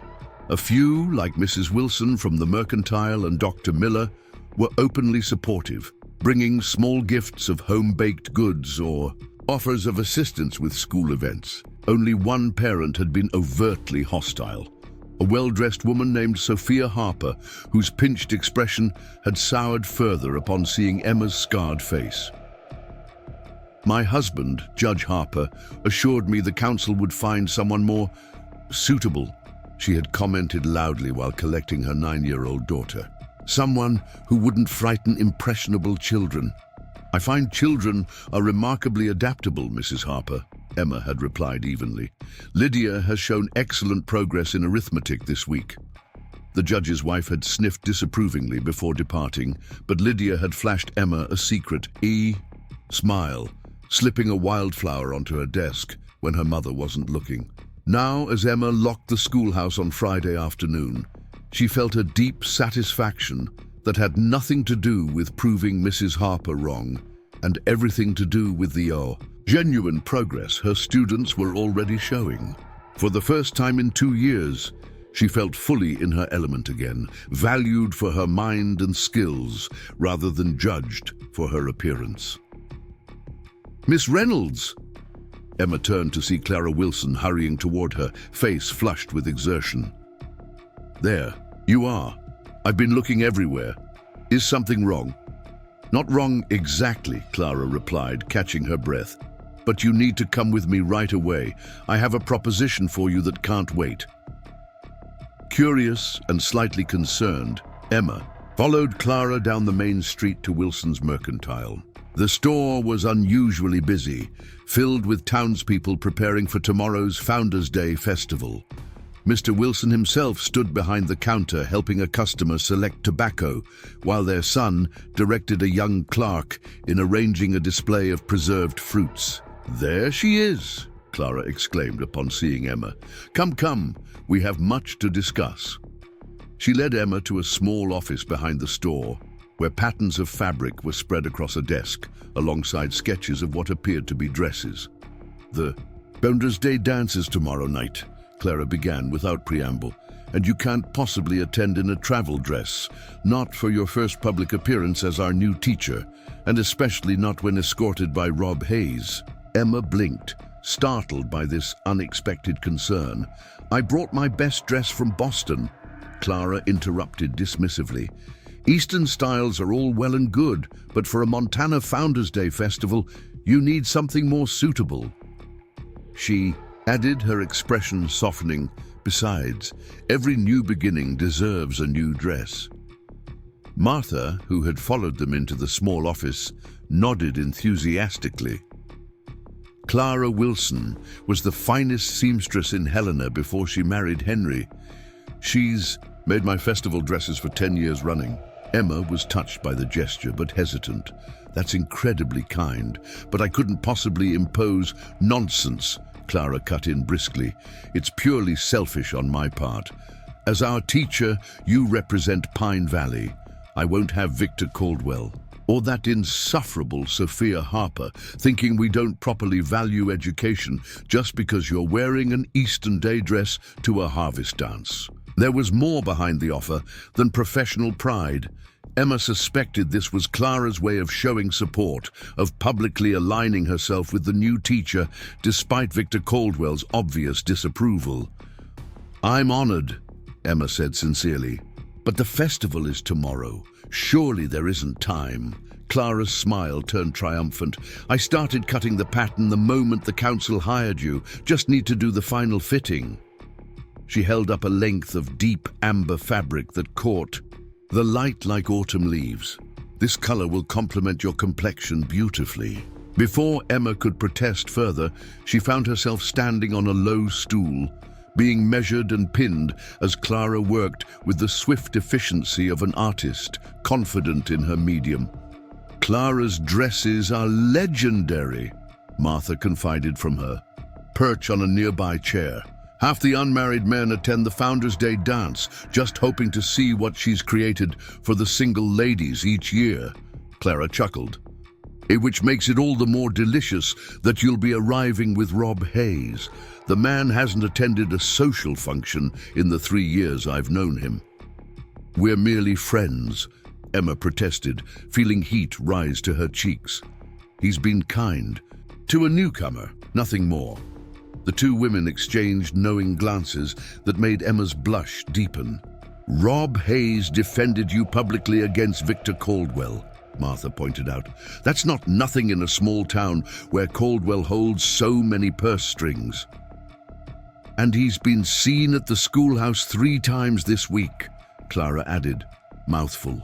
A few, like Mrs. Wilson from the Mercantile and Dr. Miller, were openly supportive, bringing small gifts of home-baked goods or offers of assistance with school events. Only one parent had been overtly hostile, a well-dressed woman named Sophia Harper, whose pinched expression had soured further upon seeing Emma's scarred face. My husband, Judge Harper, assured me the council would find someone more suitable, she had commented loudly while collecting her 9-year-old daughter. Someone who wouldn't frighten impressionable children. I find children are remarkably adaptable, Mrs. Harper, Emma had replied evenly. Lydia has shown excellent progress in arithmetic this week. The judge's wife had sniffed disapprovingly before departing, but Lydia had flashed Emma a secret smile, slipping a wildflower onto her desk when her mother wasn't looking. Now, as Emma locked the schoolhouse on Friday afternoon, she felt a deep satisfaction that had nothing to do with proving Mrs. Harper wrong and everything to do with the genuine progress her students were already showing. For the first time in 2 years, she felt fully in her element again, valued for her mind and skills rather than judged for her appearance. "Miss Reynolds!" Emma turned to see Clara Wilson hurrying toward her, face flushed with exertion. "There, you are. I've been looking everywhere. Is something wrong?" "Not wrong exactly," Clara replied, catching her breath. "But you need to come with me right away. I have a proposition for you that can't wait." Curious and slightly concerned, Emma followed Clara down the main street to Wilson's Mercantile. The store was unusually busy, filled with townspeople preparing for tomorrow's Founders' Day festival. Mr. Wilson himself stood behind the counter helping a customer select tobacco, while their son directed a young clerk in arranging a display of preserved fruits. "There she is!" Clara exclaimed upon seeing Emma. "Come, come, we have much to discuss." She led Emma to a small office behind the store, where patterns of fabric were spread across a desk, alongside sketches of what appeared to be dresses. "The Founders' Day dance is tomorrow night," Clara began without preamble, "and you can't possibly attend in a travel dress, not for your first public appearance as our new teacher, and especially not when escorted by Rob Hayes." Emma blinked, startled by this unexpected concern. "I brought my best dress from Boston," Clara interrupted dismissively. "Eastern styles are all well and good, but for a Montana Founders' Day festival, you need something more suitable." She added, her expression softening, "Besides, every new beginning deserves a new dress." Martha, who had followed them into the small office, nodded enthusiastically. Clara Wilson was the finest seamstress in Helena before she married Henry. "She's made my festival dresses for 10 years running." Emma was touched by the gesture, but hesitant. "That's incredibly kind, but I couldn't possibly impose." "Nonsense," Clara cut in briskly. "It's purely selfish on my part. As our teacher, you represent Pine Valley. I won't have Victor Caldwell or that insufferable Sophia Harper thinking we don't properly value education just because you're wearing an Eastern Day dress to a harvest dance." There was more behind the offer than professional pride. Emma suspected this was Clara's way of showing support, of publicly aligning herself with the new teacher, despite Victor Caldwell's obvious disapproval. "I'm honored," Emma said sincerely. But the festival is tomorrow. Surely there isn't time. Clara's smile turned triumphant. I started cutting the pattern the moment the council hired you. Just need to do the final fitting. She held up a length of deep amber fabric that caught the light like autumn leaves. This color will complement your complexion beautifully. Before Emma could protest further, she found herself standing on a low stool, being measured and pinned as Clara worked with the swift efficiency of an artist, confident in her medium. Clara's dresses are legendary, Martha confided from her perch on a nearby chair. Half the unmarried men attend the Founders' Day dance, just hoping to see what she's created for the single ladies each year. Clara chuckled. Which makes it all the more delicious that you'll be arriving with Rob Hayes. The man hasn't attended a social function in the 3 years I've known him. We're merely friends, Emma protested, feeling heat rise to her cheeks. He's been kind. To a newcomer, nothing more. The two women exchanged knowing glances that made Emma's blush deepen. Rob Hayes defended you publicly against Victor Caldwell, Martha pointed out. That's not nothing in a small town where Caldwell holds so many purse strings. And he's been seen at the schoolhouse 3 times this week, Clara added, mouthful.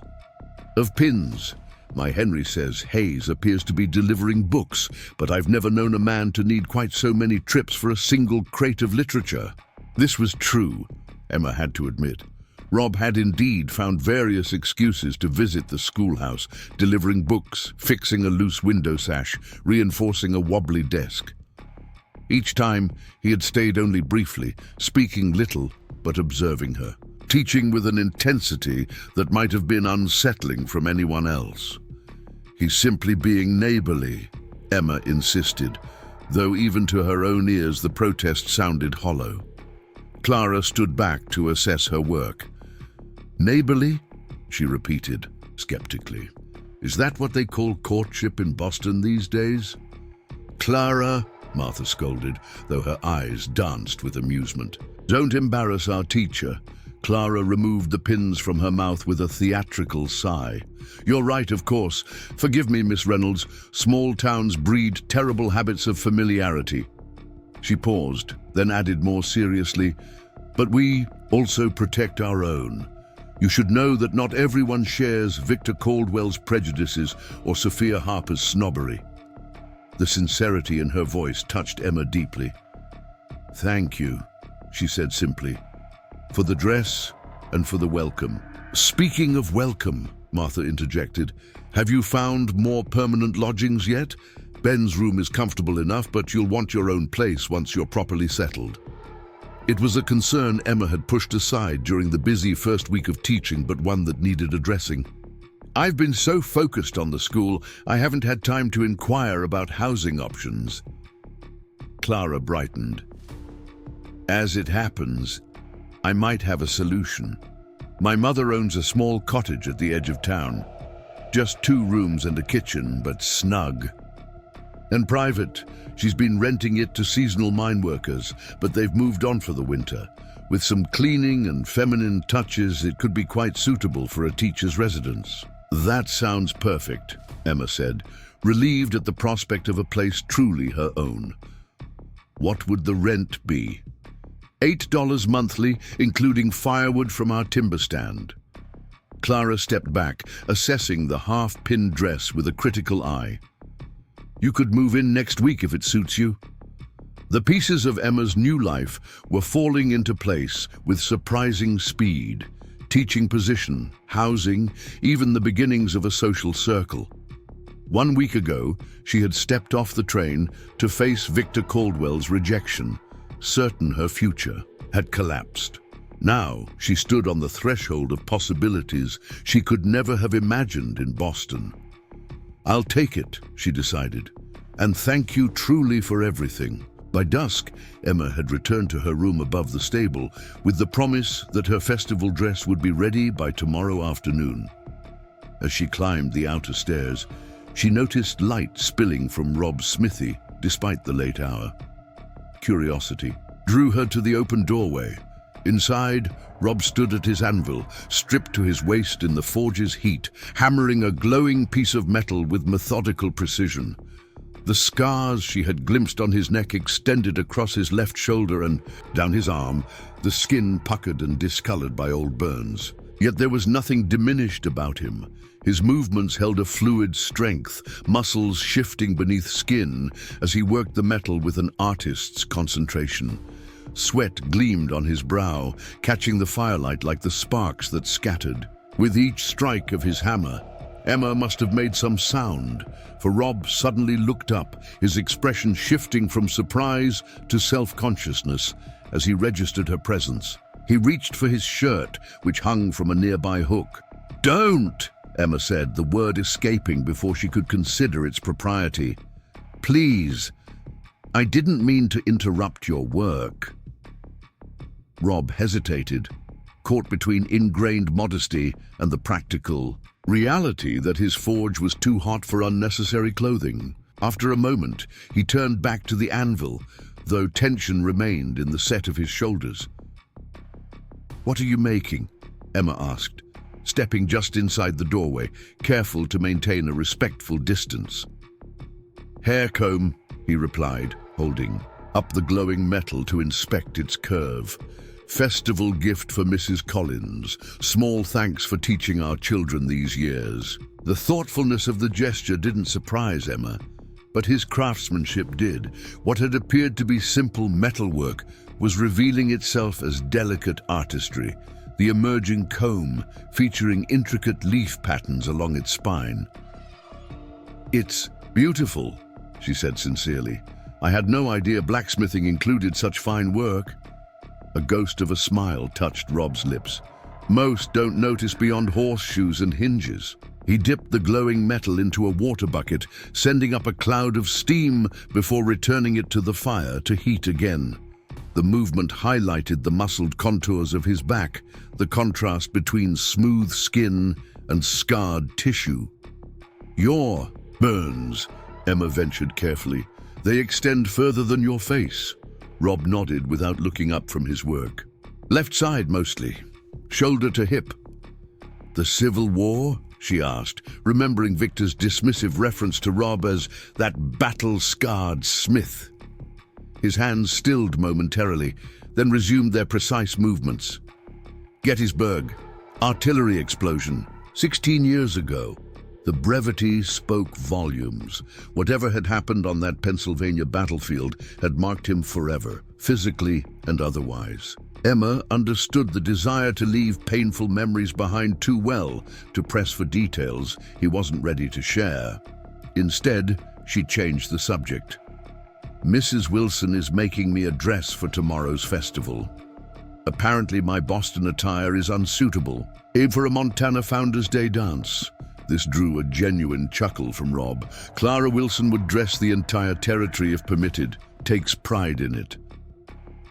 Of pins. My Henry says Hayes appears to be delivering books, but I've never known a man to need quite so many trips for a single crate of literature. This was true, Emma had to admit. Rob had indeed found various excuses to visit the schoolhouse, delivering books, fixing a loose window sash, reinforcing a wobbly desk. Each time, he had stayed only briefly, speaking little but observing her, teaching with an intensity that might have been unsettling from anyone else. He's simply being neighborly, Emma insisted, though even to her own ears the protest sounded hollow. Clara stood back to assess her work. Neighborly? She repeated, skeptically. Is that what they call courtship in Boston these days? Clara, Martha scolded, though her eyes danced with amusement. Don't embarrass our teacher. Clara removed the pins from her mouth with a theatrical sigh. You're right, of course. Forgive me, Miss Reynolds. Small towns breed terrible habits of familiarity. She paused, then added more seriously, but we also protect our own. You should know that not everyone shares Victor Caldwell's prejudices or Sophia Harper's snobbery. The sincerity in her voice touched Emma deeply. Thank you, she said simply, for the dress and for the welcome. Speaking of welcome, Martha interjected, have you found more permanent lodgings yet? Ben's room is comfortable enough, but you'll want your own place once you're properly settled. It was a concern Emma had pushed aside during the busy first week of teaching, but one that needed addressing. I've been so focused on the school, I haven't had time to inquire about housing options. Clara brightened. As it happens, I might have a solution. My mother owns a small cottage at the edge of town. Just 2 rooms and a kitchen, but snug. And private. She's been renting it to seasonal mine workers, but they've moved on for the winter. With some cleaning and feminine touches, it could be quite suitable for a teacher's residence. That sounds perfect, Emma said, relieved at the prospect of a place truly her own. What would the rent be? $8 monthly, including firewood from our timber stand. Clara stepped back, assessing the half-pinned dress with a critical eye. You could move in next week if it suits you. The pieces of Emma's new life were falling into place with surprising speed. Teaching position, housing, even the beginnings of a social circle. 1 week ago, she had stepped off the train to face Victor Caldwell's rejection, certain her future had collapsed. Now, she stood on the threshold of possibilities she could never have imagined in Boston. I'll take it, she decided, and thank you truly for everything. By dusk, Emma had returned to her room above the stable with the promise that her festival dress would be ready by tomorrow afternoon. As she climbed the outer stairs, she noticed light spilling from Rob's smithy despite the late hour. Curiosity drew her to the open doorway. Inside, Rob stood at his anvil, stripped to his waist in the forge's heat, hammering a glowing piece of metal with methodical precision. The scars she had glimpsed on his neck extended across his left shoulder and down his arm, the skin puckered and discolored by old burns. Yet there was nothing diminished about him. His movements held a fluid strength, muscles shifting beneath skin as he worked the metal with an artist's concentration. Sweat gleamed on his brow, catching the firelight like the sparks that scattered. With each strike of his hammer, Emma must have made some sound, for Rob suddenly looked up, his expression shifting from surprise to self-consciousness as he registered her presence. He reached for his shirt, which hung from a nearby hook. "Don't!" Emma said, the word escaping before she could consider its propriety. "Please, I didn't mean to interrupt your work." Rob hesitated, caught between ingrained modesty and the practical reality that his forge was too hot for unnecessary clothing. After a moment, he turned back to the anvil, though tension remained in the set of his shoulders. "What are you making?" Emma asked, stepping just inside the doorway, careful to maintain a respectful distance. "Hair comb," he replied, holding up the glowing metal to inspect its curve. "Festival gift for Mrs. Collins. Small thanks for teaching our children these years." The thoughtfulness of the gesture didn't surprise Emma, but his craftsmanship did. What had appeared to be simple metalwork was revealing itself as delicate artistry, the emerging comb featuring intricate leaf patterns along its spine. "It's beautiful," she said sincerely. "I had no idea blacksmithing included such fine work." A ghost of a smile touched Rob's lips. "Most don't notice beyond horseshoes and hinges." He dipped the glowing metal into a water bucket, sending up a cloud of steam before returning it to the fire to heat again. The movement highlighted the muscled contours of his back, the contrast between smooth skin and scarred tissue. "Your burns," Emma ventured carefully. "They extend further than your face." Rob nodded without looking up from his work. "Left side mostly, shoulder to hip." "The Civil War?" she asked, remembering Victor's dismissive reference to Rob as that battle-scarred smith. His hands stilled momentarily, then resumed their precise movements. "Gettysburg, artillery explosion, 16 years ago." The brevity spoke volumes. Whatever had happened on that Pennsylvania battlefield had marked him forever, physically and otherwise. Emma understood the desire to leave painful memories behind too well to press for details he wasn't ready to share. Instead, she changed the subject. "Mrs. Wilson is making me a dress for tomorrow's festival. Apparently my Boston attire is unsuitable, even for a Montana Founders Day dance." This drew a genuine chuckle from Rob. "Clara Wilson would dress the entire territory if permitted, takes pride in it."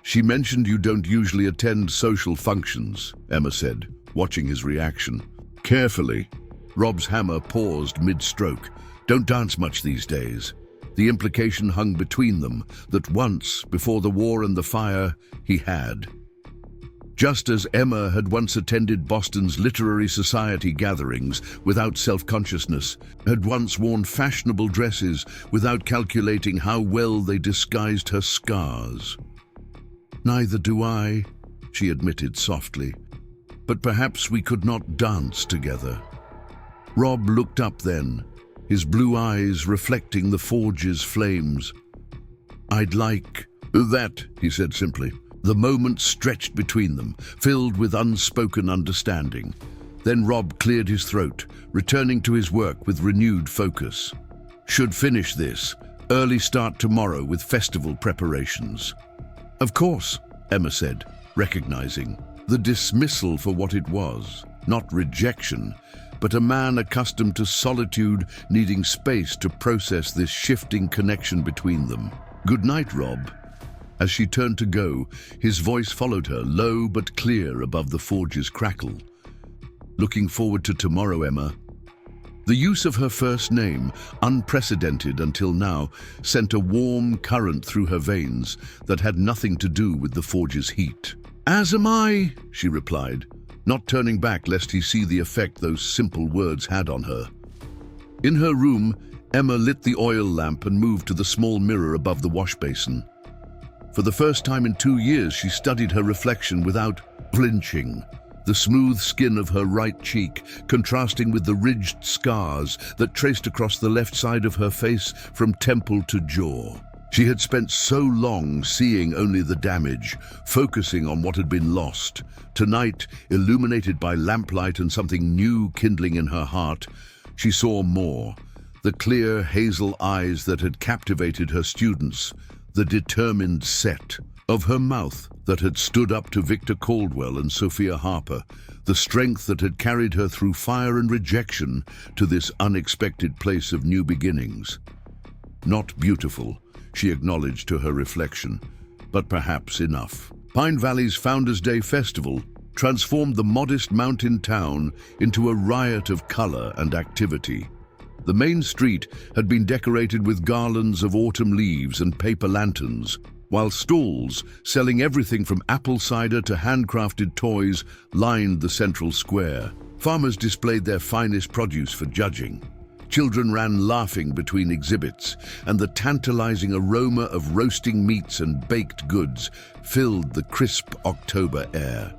"She mentioned you don't usually attend social functions," Emma said, watching his reaction. Carefully, Rob's hammer paused mid-stroke. "Don't dance much these days." The implication hung between them, that once, before the war and the fire, he had. Just as Emma had once attended Boston's literary society gatherings without self-consciousness, had once worn fashionable dresses without calculating how well they disguised her scars. "Neither do I," she admitted softly. "But perhaps we could not dance together." Rob looked up then, his blue eyes reflecting the forge's flames. "I'd like that," he said simply. The moment stretched between them, filled with unspoken understanding. Then Rob cleared his throat, returning to his work with renewed focus. "Should finish this. Early start tomorrow with festival preparations." "Of course," Emma said, recognizing the dismissal for what it was. Not rejection, but a man accustomed to solitude needing space to process this shifting connection between them. "Good night, Rob." As she turned to go, his voice followed her, low but clear above the forge's crackle. "Looking forward to tomorrow, Emma." The use of her first name, unprecedented until now, sent a warm current through her veins that had nothing to do with the forge's heat. "As am I," she replied, not turning back lest he see the effect those simple words had on her. In her room, Emma lit the oil lamp and moved to the small mirror above the wash basin. For the first time in 2 years, she studied her reflection without flinching. The smooth skin of her right cheek contrasting with the ridged scars that traced across the left side of her face from temple to jaw. She had spent so long seeing only the damage, focusing on what had been lost. Tonight, illuminated by lamplight and something new kindling in her heart, she saw more. The clear hazel eyes that had captivated her students, the determined set of her mouth that had stood up to Victor Caldwell and Sophia Harper, the strength that had carried her through fire and rejection to this unexpected place of new beginnings. Not beautiful, she acknowledged to her reflection, but perhaps enough. Pine Valley's Founders' Day festival transformed the modest mountain town into a riot of color and activity. The main street had been decorated with garlands of autumn leaves and paper lanterns, while stalls selling everything from apple cider to handcrafted toys lined the central square. Farmers displayed their finest produce for judging. Children ran laughing between exhibits, and the tantalizing aroma of roasting meats and baked goods filled the crisp October air.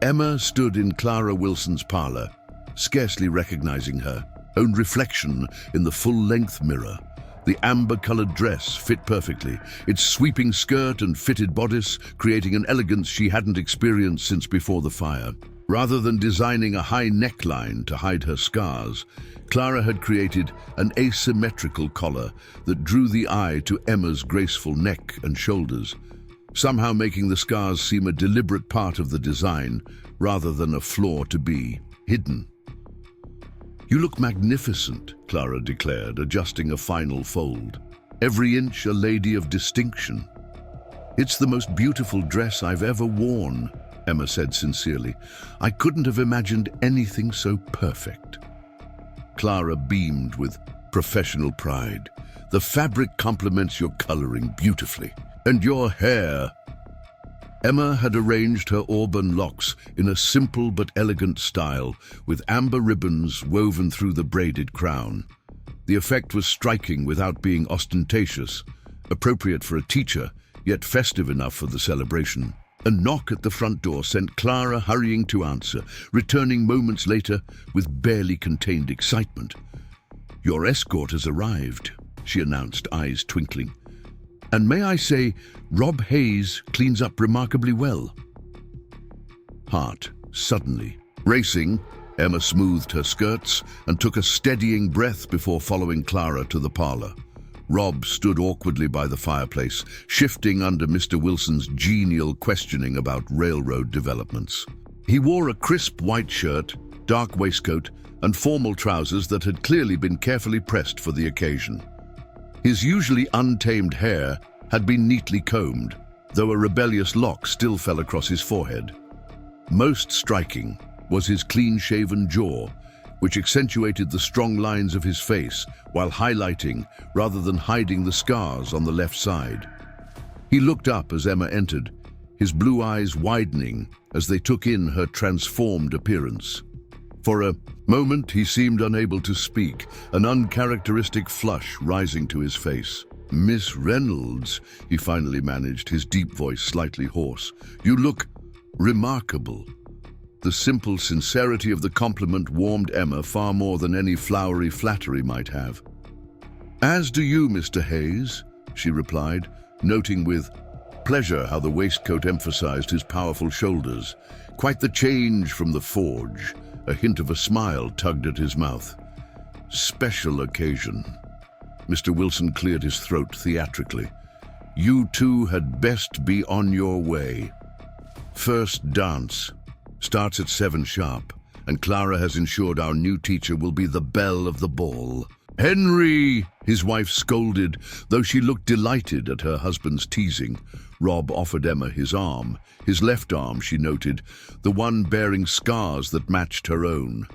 Emma stood in Clara Wilson's parlor, scarcely recognizing her own reflection in the full-length mirror. The amber-colored dress fit perfectly, its sweeping skirt and fitted bodice creating an elegance she hadn't experienced since before the fire. Rather than designing a high neckline to hide her scars, Clara had created an asymmetrical collar that drew the eye to Emma's graceful neck and shoulders, somehow making the scars seem a deliberate part of the design rather than a flaw to be hidden. "You look magnificent," Clara declared, adjusting a final fold. "Every inch a lady of distinction." "It's the most beautiful dress I've ever worn," Emma said sincerely. "I couldn't have imagined anything so perfect." Clara beamed with professional pride. "The fabric complements your coloring beautifully. And your hair." Emma had arranged her auburn locks in a simple but elegant style, with amber ribbons woven through the braided crown. The effect was striking without being ostentatious, appropriate for a teacher, yet festive enough for the celebration. A knock at the front door sent Clara hurrying to answer, returning moments later with barely contained excitement. "Your escort has arrived," she announced, eyes twinkling. "And may I say, Rob Hayes cleans up remarkably well." Heart suddenly racing, Emma smoothed her skirts and took a steadying breath before following Clara to the parlor. Rob stood awkwardly by the fireplace, shifting under Mr. Wilson's genial questioning about railroad developments. He wore a crisp white shirt, dark waistcoat, and formal trousers that had clearly been carefully pressed for the occasion. His usually untamed hair had been neatly combed, though a rebellious lock still fell across his forehead. Most striking was his clean-shaven jaw, which accentuated the strong lines of his face while highlighting rather than hiding the scars on the left side. He looked up as Emma entered, his blue eyes widening as they took in her transformed appearance. For a moment he seemed unable to speak, an uncharacteristic flush rising to his face. "Miss Reynolds," he finally managed, his deep voice slightly hoarse. "You look remarkable." The simple sincerity of the compliment warmed Emma far more than any flowery flattery might have. "As do you, Mr. Hayes," she replied, noting with pleasure how the waistcoat emphasized his powerful shoulders. Quite the change from the forge. A hint of a smile tugged at his mouth. "Special occasion." Mr. Wilson cleared his throat theatrically. "You two had best be on your way. First dance starts at 7 sharp, and Clara has ensured our new teacher will be the belle of the ball." "Henry!" his wife scolded, though she looked delighted at her husband's teasing. Rob offered Emma his arm, his left arm, she noted, the one bearing scars that matched her own.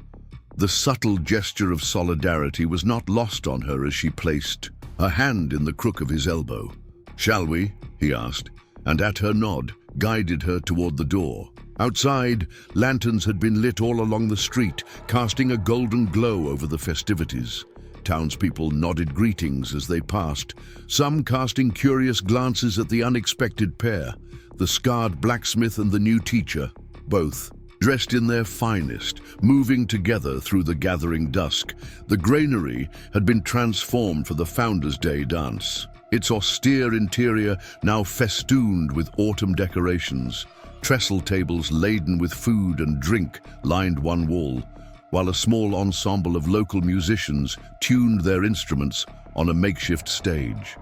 The subtle gesture of solidarity was not lost on her as she placed her hand in the crook of his elbow. "Shall we?" he asked, and at her nod, guided her toward the door. Outside, lanterns had been lit all along the street, casting a golden glow over the festivities. Townspeople nodded greetings as they passed, some casting curious glances at the unexpected pair, the scarred blacksmith and the new teacher, both dressed in their finest, moving together through the gathering dusk. The granary had been transformed for the Founders' Day dance, its austere interior now festooned with autumn decorations. Trestle tables laden with food and drink lined one wall, while a small ensemble of local musicians tuned their instruments on a makeshift stage.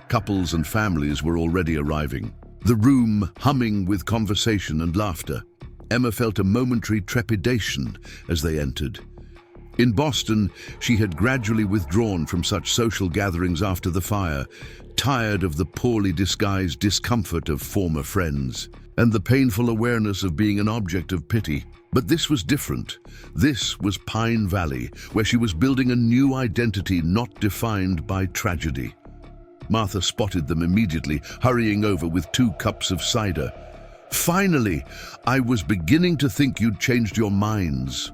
Couples and families were already arriving, the room humming with conversation and laughter. Emma felt a momentary trepidation as they entered. In Boston, she had gradually withdrawn from such social gatherings after the fire, tired of the poorly disguised discomfort of former friends and the painful awareness of being an object of pity. But this was different. This was Pine Valley, where she was building a new identity not defined by tragedy. Martha spotted them immediately, hurrying over with 2 cups of cider. "Finally! I was beginning to think you'd changed your minds."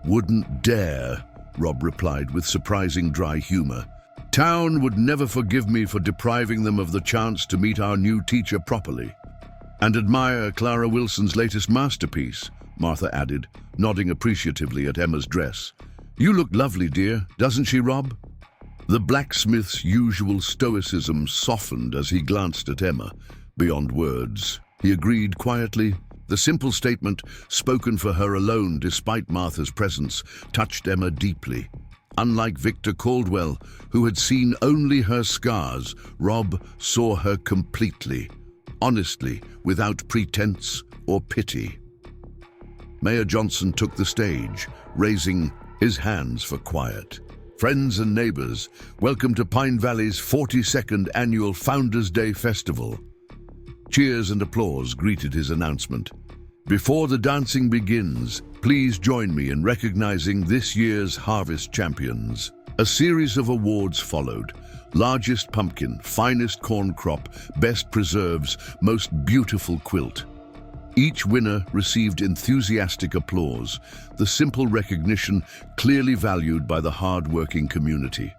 "Wouldn't dare," Rob replied with surprising dry humor. "Town would never forgive me for depriving them of the chance to meet our new teacher properly." "And admire Clara Wilson's latest masterpiece," Martha added, nodding appreciatively at Emma's dress. "You look lovely, dear, doesn't she, Rob?" The blacksmith's usual stoicism softened as he glanced at Emma, beyond words. He agreed quietly. The simple statement, spoken for her alone despite Martha's presence, touched Emma deeply. Unlike Victor Caldwell, who had seen only her scars, Rob saw her completely, honestly, without pretense or pity. Mayor Johnson took the stage, raising his hands for quiet. "Friends and neighbors, welcome to Pine Valley's 42nd annual Founders' Day Festival." Cheers and applause greeted his announcement. "Before the dancing begins, please join me in recognizing this year's Harvest Champions." A series of awards followed: largest pumpkin, finest corn crop, best preserves, most beautiful quilt. Each winner received enthusiastic applause, the simple recognition clearly valued by the hard-working community.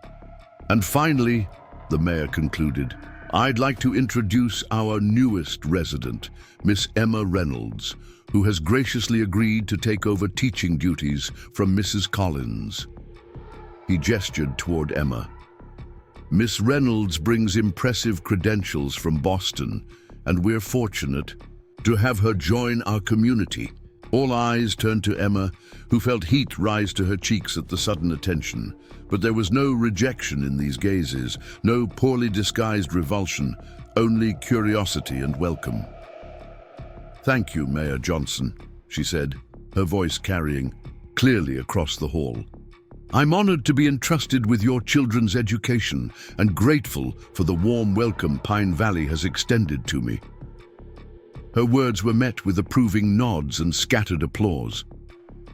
"And finally," the mayor concluded, "I'd like to introduce our newest resident, Miss Emma Reynolds, who has graciously agreed to take over teaching duties from Mrs. Collins." He gestured toward Emma. "Miss Reynolds brings impressive credentials from Boston, and we're fortunate to have her join our community." All eyes turned to Emma, who felt heat rise to her cheeks at the sudden attention. But there was no rejection in these gazes, no poorly disguised revulsion, only curiosity and welcome. "Thank you, Mayor Johnson," she said, her voice carrying clearly across the hall. "I'm honored to be entrusted with your children's education and grateful for the warm welcome Pine Valley has extended to me." Her words were met with approving nods and scattered applause.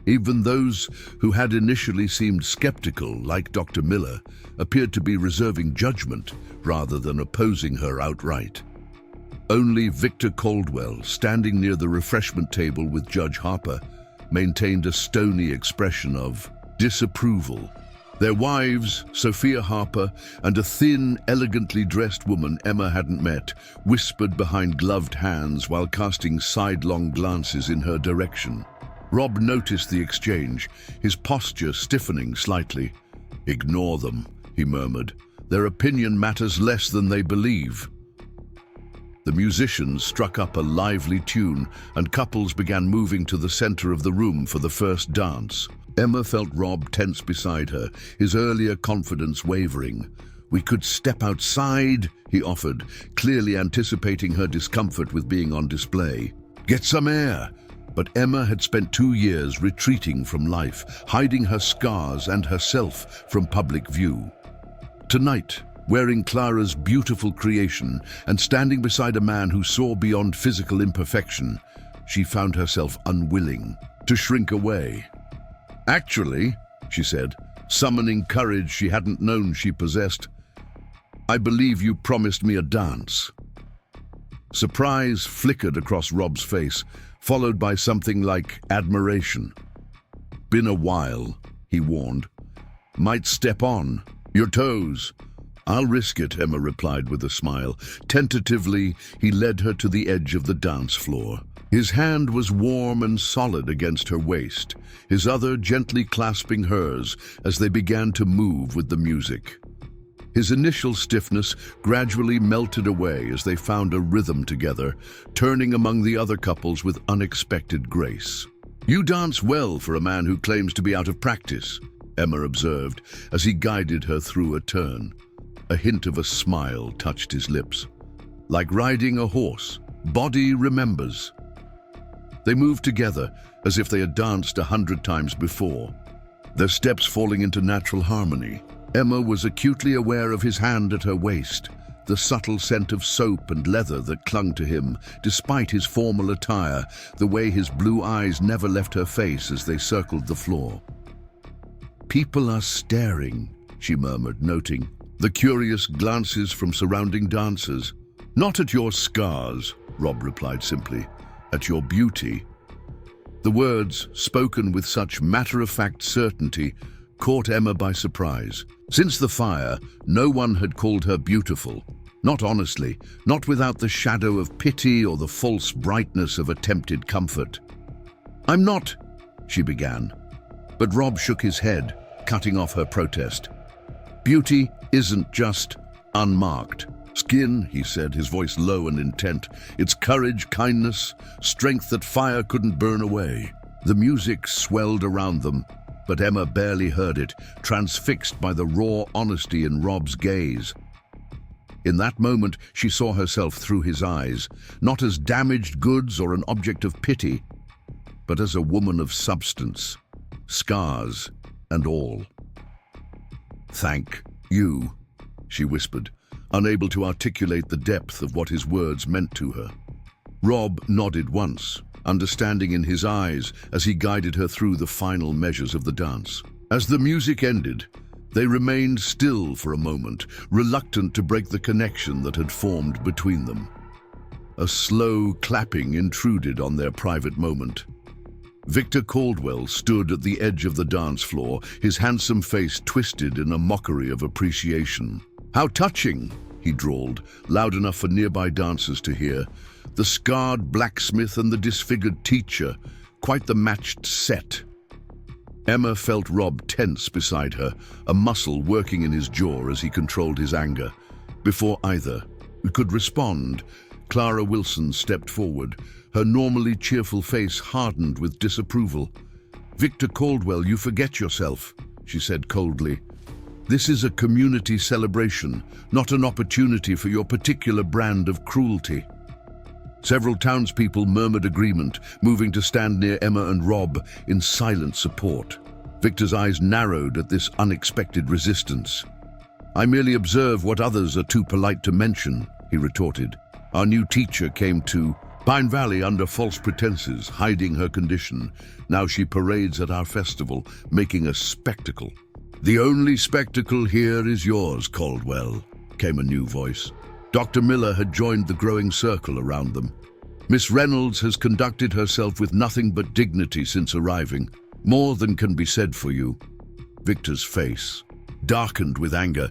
Even those who had initially seemed skeptical, like Dr. Miller, appeared to be reserving judgment rather than opposing her outright. Only Victor Caldwell, standing near the refreshment table with Judge Harper, maintained a stony expression of disapproval. Their wives, Sophia Harper and a thin, elegantly dressed woman Emma hadn't met, whispered behind gloved hands while casting sidelong glances in her direction. Rob noticed the exchange, his posture stiffening slightly. "Ignore them," he murmured. "Their opinion matters less than they believe." The musicians struck up a lively tune, and couples began moving to the center of the room for the first dance. Emma felt Rob tense beside her, his earlier confidence wavering. "We could step outside," he offered, clearly anticipating her discomfort with being on display. "Get some air." But Emma had spent 2 years retreating from life, hiding her scars and herself from public view. Tonight, wearing Clara's beautiful creation and standing beside a man who saw beyond physical imperfection, she found herself unwilling to shrink away. "Actually," she said, summoning courage she hadn't known she possessed, "I believe you promised me a dance." Surprise flickered across Rob's face, followed by something like admiration. "Been a while," he warned. "Might step on. Your toes." "I'll risk it," Emma replied with a smile. Tentatively, he led her to the edge of the dance floor. His hand was warm and solid against her waist, his other gently clasping hers as they began to move with the music. His initial stiffness gradually melted away as they found a rhythm together, turning among the other couples with unexpected grace. "You dance well for a man who claims to be out of practice," Emma observed as he guided her through a turn. A hint of a smile touched his lips. "Like riding a horse, body remembers." They moved together as if they had danced 100 times before, their steps falling into natural harmony. Emma was acutely aware of his hand at her waist, the subtle scent of soap and leather that clung to him, despite his formal attire, the way his blue eyes never left her face as they circled the floor. "People are staring," she murmured, noting the curious glances from surrounding dancers. "Not at your scars," Rob replied simply, "at your beauty." The words, spoken with such matter-of-fact certainty, caught Emma by surprise. Since the fire, no one had called her beautiful. Not honestly, not without the shadow of pity or the false brightness of attempted comfort. "I'm not," she began, but Rob shook his head, cutting off her protest. "Beauty isn't just unmarked skin," he said, his voice low and intent. "It's courage, kindness, strength that fire couldn't burn away." The music swelled around them, but Emma barely heard it, transfixed by the raw honesty in Rob's gaze. In that moment, she saw herself through his eyes, not as damaged goods or an object of pity, but as a woman of substance, scars and all. "Thank you," she whispered, unable to articulate the depth of what his words meant to her. Rob nodded once, understanding in his eyes as he guided her through the final measures of the dance. As the music ended, they remained still for a moment, reluctant to break the connection that had formed between them. A slow clapping intruded on their private moment. Victor Caldwell stood at the edge of the dance floor, his handsome face twisted in a mockery of appreciation. "How touching," he drawled, loud enough for nearby dancers to hear. "The scarred blacksmith and the disfigured teacher, quite the matched set." Emma felt Rob tense beside her, a muscle working in his jaw as he controlled his anger. Before either could respond, Clara Wilson stepped forward, her normally cheerful face hardened with disapproval. "Victor Caldwell, you forget yourself," she said coldly. "This is a community celebration, not an opportunity for your particular brand of cruelty." Several townspeople murmured agreement, moving to stand near Emma and Rob in silent support. Victor's eyes narrowed at this unexpected resistance. "I merely observe what others are too polite to mention," he retorted. "Our new teacher came to Pine Valley under false pretenses, hiding her condition. Now she parades at our festival, making a spectacle." "The only spectacle here is yours, Caldwell," came a new voice. Dr. Miller had joined the growing circle around them. "Miss Reynolds has conducted herself with nothing but dignity since arriving. More than can be said for you." Victor's face darkened with anger,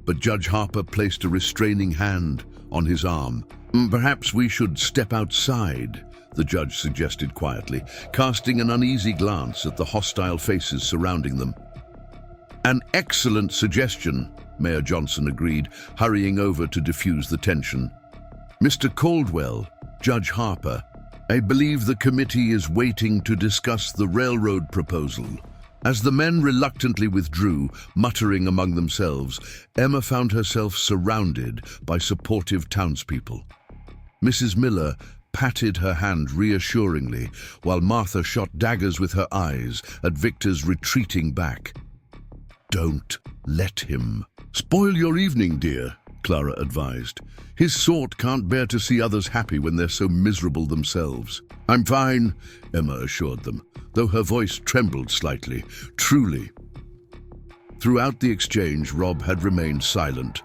but Judge Harper placed a restraining hand on his arm. "Perhaps we should step outside," the judge suggested quietly, casting an uneasy glance at the hostile faces surrounding them. "An excellent suggestion," Mayor Johnson agreed, hurrying over to diffuse the tension. "Mr. Caldwell, Judge Harper, I believe the committee is waiting to discuss the railroad proposal." As the men reluctantly withdrew, muttering among themselves, Emma found herself surrounded by supportive townspeople. Mrs. Miller patted her hand reassuringly, while Martha shot daggers with her eyes at Victor's retreating back. "Don't let him spoil your evening, dear," Clara advised. "His sort can't bear to see others happy when they're so miserable themselves." "I'm fine," Emma assured them, though her voice trembled slightly. "Truly." Throughout the exchange, Rob had remained silent,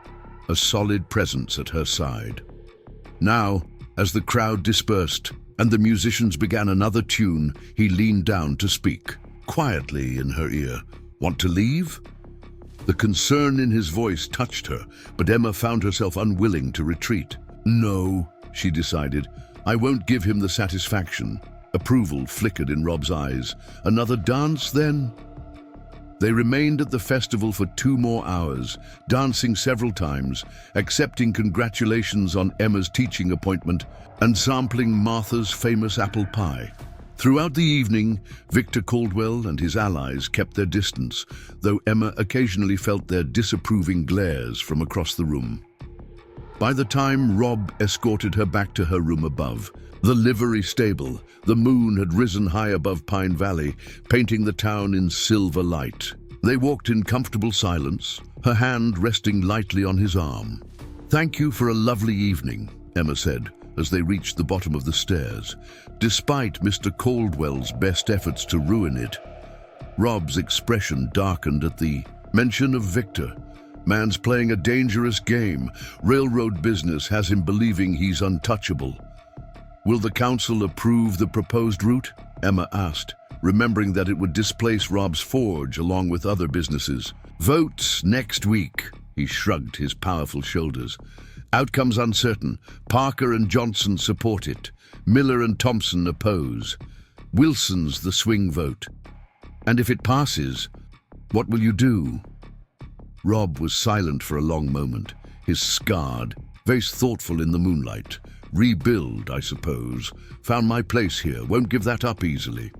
a solid presence at her side. Now, As the crowd dispersed and the musicians began another tune, he leaned down to speak, quietly in her ear. "Want to leave?" The concern in his voice touched her, but Emma found herself unwilling to retreat. "No," she decided. "I won't give him the satisfaction." Approval flickered in Rob's eyes. "Another dance, then?" They remained at the festival for 2 more hours, dancing several times, accepting congratulations on Emma's teaching appointment, and sampling Martha's famous apple pie. Throughout the evening, Victor Caldwell and his allies kept their distance, though Emma occasionally felt their disapproving glares from across the room. By the time Rob escorted her back to her room above, the livery stable, the moon had risen high above Pine Valley, painting the town in silver light. They walked in comfortable silence, her hand resting lightly on his arm. "Thank you for a lovely evening," Emma said, as they reached the bottom of the stairs, despite Mr. Caldwell's best efforts to ruin it. Rob's expression darkened at the mention of Victor. "Man's playing a dangerous game. Railroad business has him believing he's untouchable." "Will the council approve the proposed route?" Emma asked, remembering that it would displace Rob's forge along with other businesses. "Votes next week," he shrugged his powerful shoulders. "Outcomes uncertain. Parker and Johnson support it. Miller and Thompson oppose. Wilson's the swing vote. And if it passes, what will you do?" Rob was silent for a long moment, his scarred, face thoughtful in the moonlight. "Rebuild, I suppose. Found my place here. Won't give that up easily."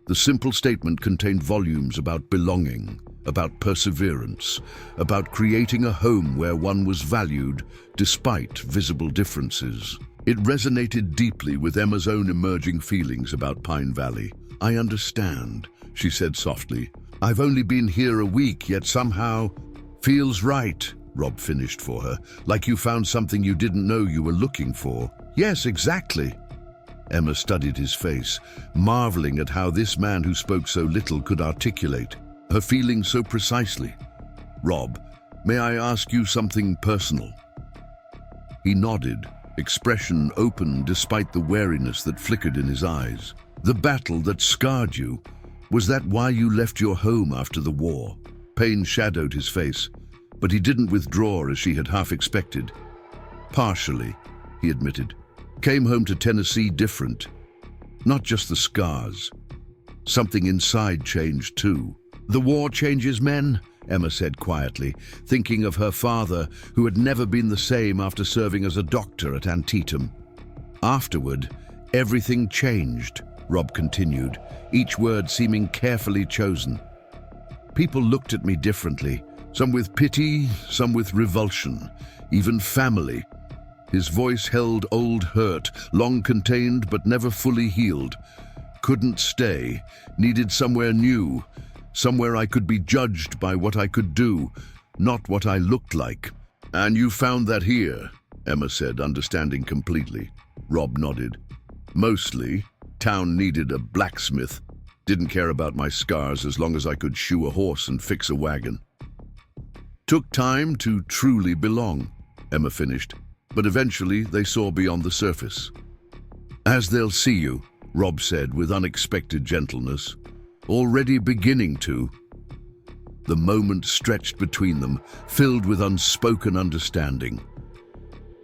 The simple statement contained volumes about belonging, about perseverance, about creating a home where one was valued despite visible differences. It resonated deeply with Emma's own emerging feelings about Pine Valley. "I understand," she said softly. "I've only been here a week, yet somehow feels right," Rob finished for her. "Like you found something you didn't know you were looking for." "Yes, exactly." Emma studied his face, marveling at how this man who spoke so little could articulate her feelings so precisely. "Rob, may I ask you something personal?" He nodded, expression open despite the wariness that flickered in his eyes. "The battle that scarred you, was that why you left your home after the war?" Pain shadowed his face, but he didn't withdraw as she had half expected. "Partially," he admitted. "Came home to Tennessee different. Not just the scars. Something inside changed too." "The war changes men," Emma said quietly, thinking of her father, who had never been the same after serving as a doctor at Antietam. "Afterward, everything changed," Rob continued, each word seeming carefully chosen. "People looked at me differently, some with pity, some with revulsion, even family." His voice held old hurt, long contained but never fully healed. "Couldn't stay, needed somewhere new, somewhere I could be judged by what I could do, not what I looked like." "And you found that here," Emma said, understanding completely. Rob nodded. "Mostly. Town needed a blacksmith. Didn't care about my scars as long as I could shoe a horse and fix a wagon." "Took time to truly belong," Emma finished, "but eventually they saw beyond the surface." "As they'll see you," Rob said with unexpected gentleness. "Already beginning to." The moment stretched between them, filled with unspoken understanding.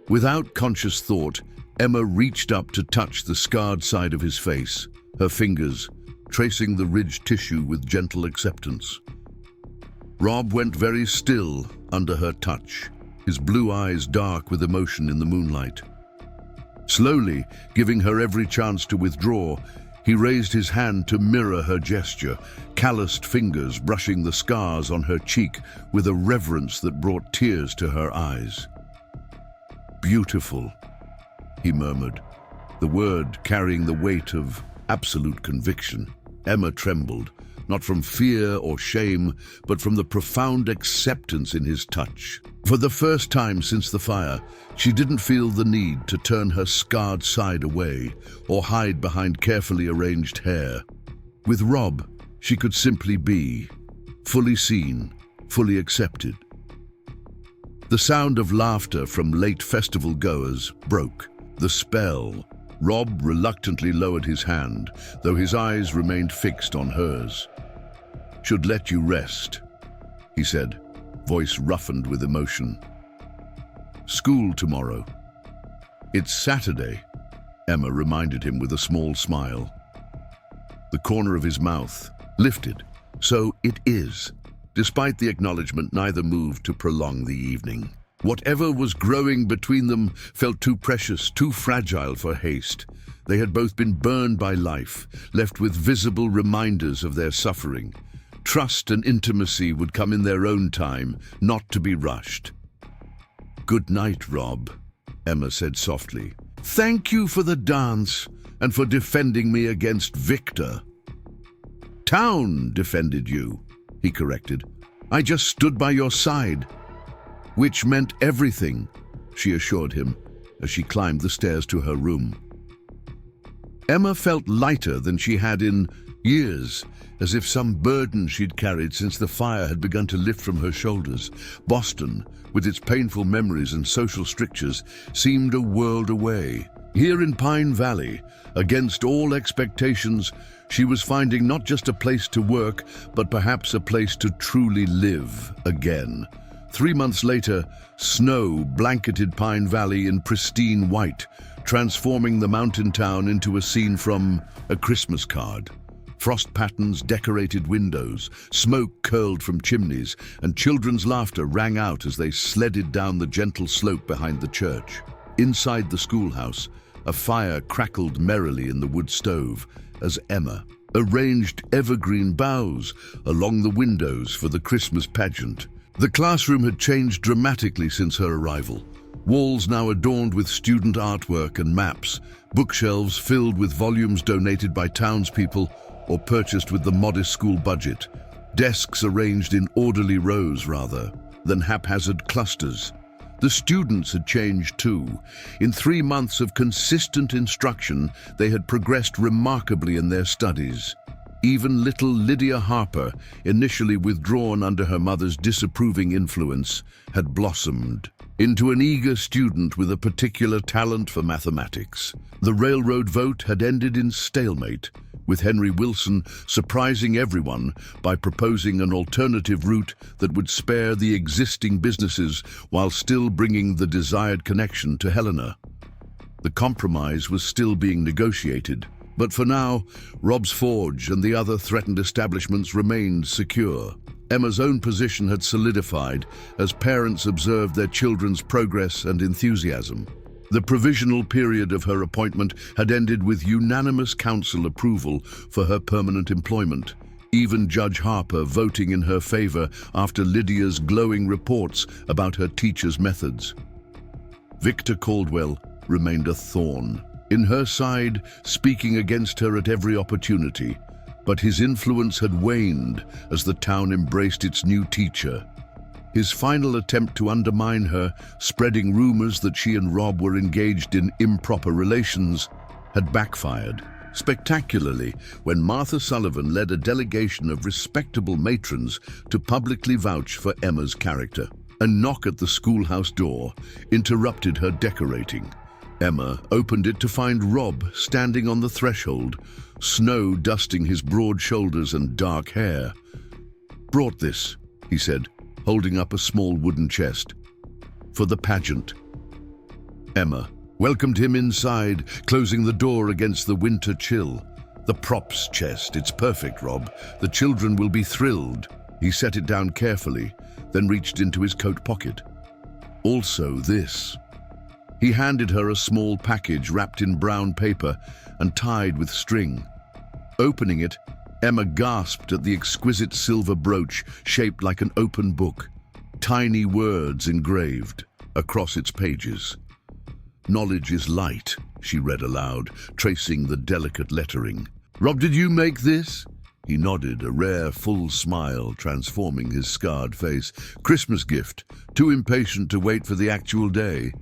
Without conscious thought, Emma reached up to touch the scarred side of his face, her fingers tracing the ridged tissue with gentle acceptance. Rob went very still under her touch, his blue eyes dark with emotion in the moonlight. Slowly, giving her every chance to withdraw, he raised his hand to mirror her gesture, calloused fingers brushing the scars on her cheek with a reverence that brought tears to her eyes. "Beautiful," he murmured, the word carrying the weight of absolute conviction. Emma trembled, not from fear or shame, but from the profound acceptance in his touch. For the first time since the fire, she didn't feel the need to turn her scarred side away or hide behind carefully arranged hair. With Rob, she could simply be, fully seen, fully accepted. The sound of laughter from late festival goers broke, The spell. Rob reluctantly lowered his hand, though his eyes remained fixed on hers. "Should let you rest," he said, voice roughened with emotion. "School tomorrow." "It's Saturday," Emma reminded him with a small smile. The corner of his mouth lifted. "So it is." Despite the acknowledgement, neither moved to prolong the evening. Whatever was growing between them felt too precious, too fragile for haste. They had both been burned by life, left with visible reminders of their suffering. Trust and intimacy would come in their own time, not to be rushed. "Good night, Rob," Emma said softly. "Thank you for the dance and for defending me against Victor." "Town defended you," he corrected. "I just stood by your side." "Which meant everything," she assured him as she climbed the stairs to her room. Emma felt lighter than she had in years, as if some burden she'd carried since the fire had begun to lift from her shoulders. Boston, with its painful memories and social strictures, seemed a world away. Here in Pine Valley, against all expectations, she was finding not just a place to work, but perhaps a place to truly live again. 3 months later, snow blanketed Pine Valley in pristine white, transforming the mountain town into a scene from A Christmas Card. Frost patterns decorated windows, smoke curled from chimneys, and children's laughter rang out as they sledded down the gentle slope behind the church. Inside the schoolhouse, a fire crackled merrily in the wood stove as Emma arranged evergreen boughs along the windows for the Christmas pageant. The classroom had changed dramatically since her arrival. Walls now adorned with student artwork and maps, bookshelves filled with volumes donated by townspeople or purchased with the modest school budget, desks arranged in orderly rows rather than haphazard clusters. The students had changed too. In 3 months of consistent instruction, they had progressed remarkably in their studies. Even little Lydia Harper, initially withdrawn under her mother's disapproving influence, had blossomed into an eager student with a particular talent for mathematics. The railroad vote had ended in stalemate, with Henry Wilson surprising everyone by proposing an alternative route that would spare the existing businesses while still bringing the desired connection to Helena. The compromise was still being negotiated, but for now, Rob's Forge and the other threatened establishments remained secure. Emma's own position had solidified as parents observed their children's progress and enthusiasm. The provisional period of her appointment had ended with unanimous council approval for her permanent employment, even Judge Harper voting in her favor after Lydia's glowing reports about her teacher's methods. Victor Caldwell remained a thorn in her side, speaking against her at every opportunity, but his influence had waned as the town embraced its new teacher. His final attempt to undermine her, spreading rumors that she and Rob were engaged in improper relations, had backfired spectacularly when Martha Sullivan led a delegation of respectable matrons to publicly vouch for Emma's character. A knock at the schoolhouse door interrupted her decorating. Emma opened it to find Rob standing on the threshold, snow dusting his broad shoulders and dark hair. "Brought this," he said, holding up a small wooden chest. "For the pageant." Emma welcomed him inside, closing the door against the winter chill. "The props chest, it's perfect, Rob. The children will be thrilled." He set it down carefully, then reached into his coat pocket. "Also this." He handed her a small package wrapped in brown paper and tied with string. Opening it, Emma gasped at the exquisite silver brooch shaped like an open book, tiny words engraved across its pages. "Knowledge is light," she read aloud, tracing the delicate lettering. "Rob, did you make this?" He nodded, a rare, full smile transforming his scarred face. "Christmas gift. Too impatient to wait for the actual day."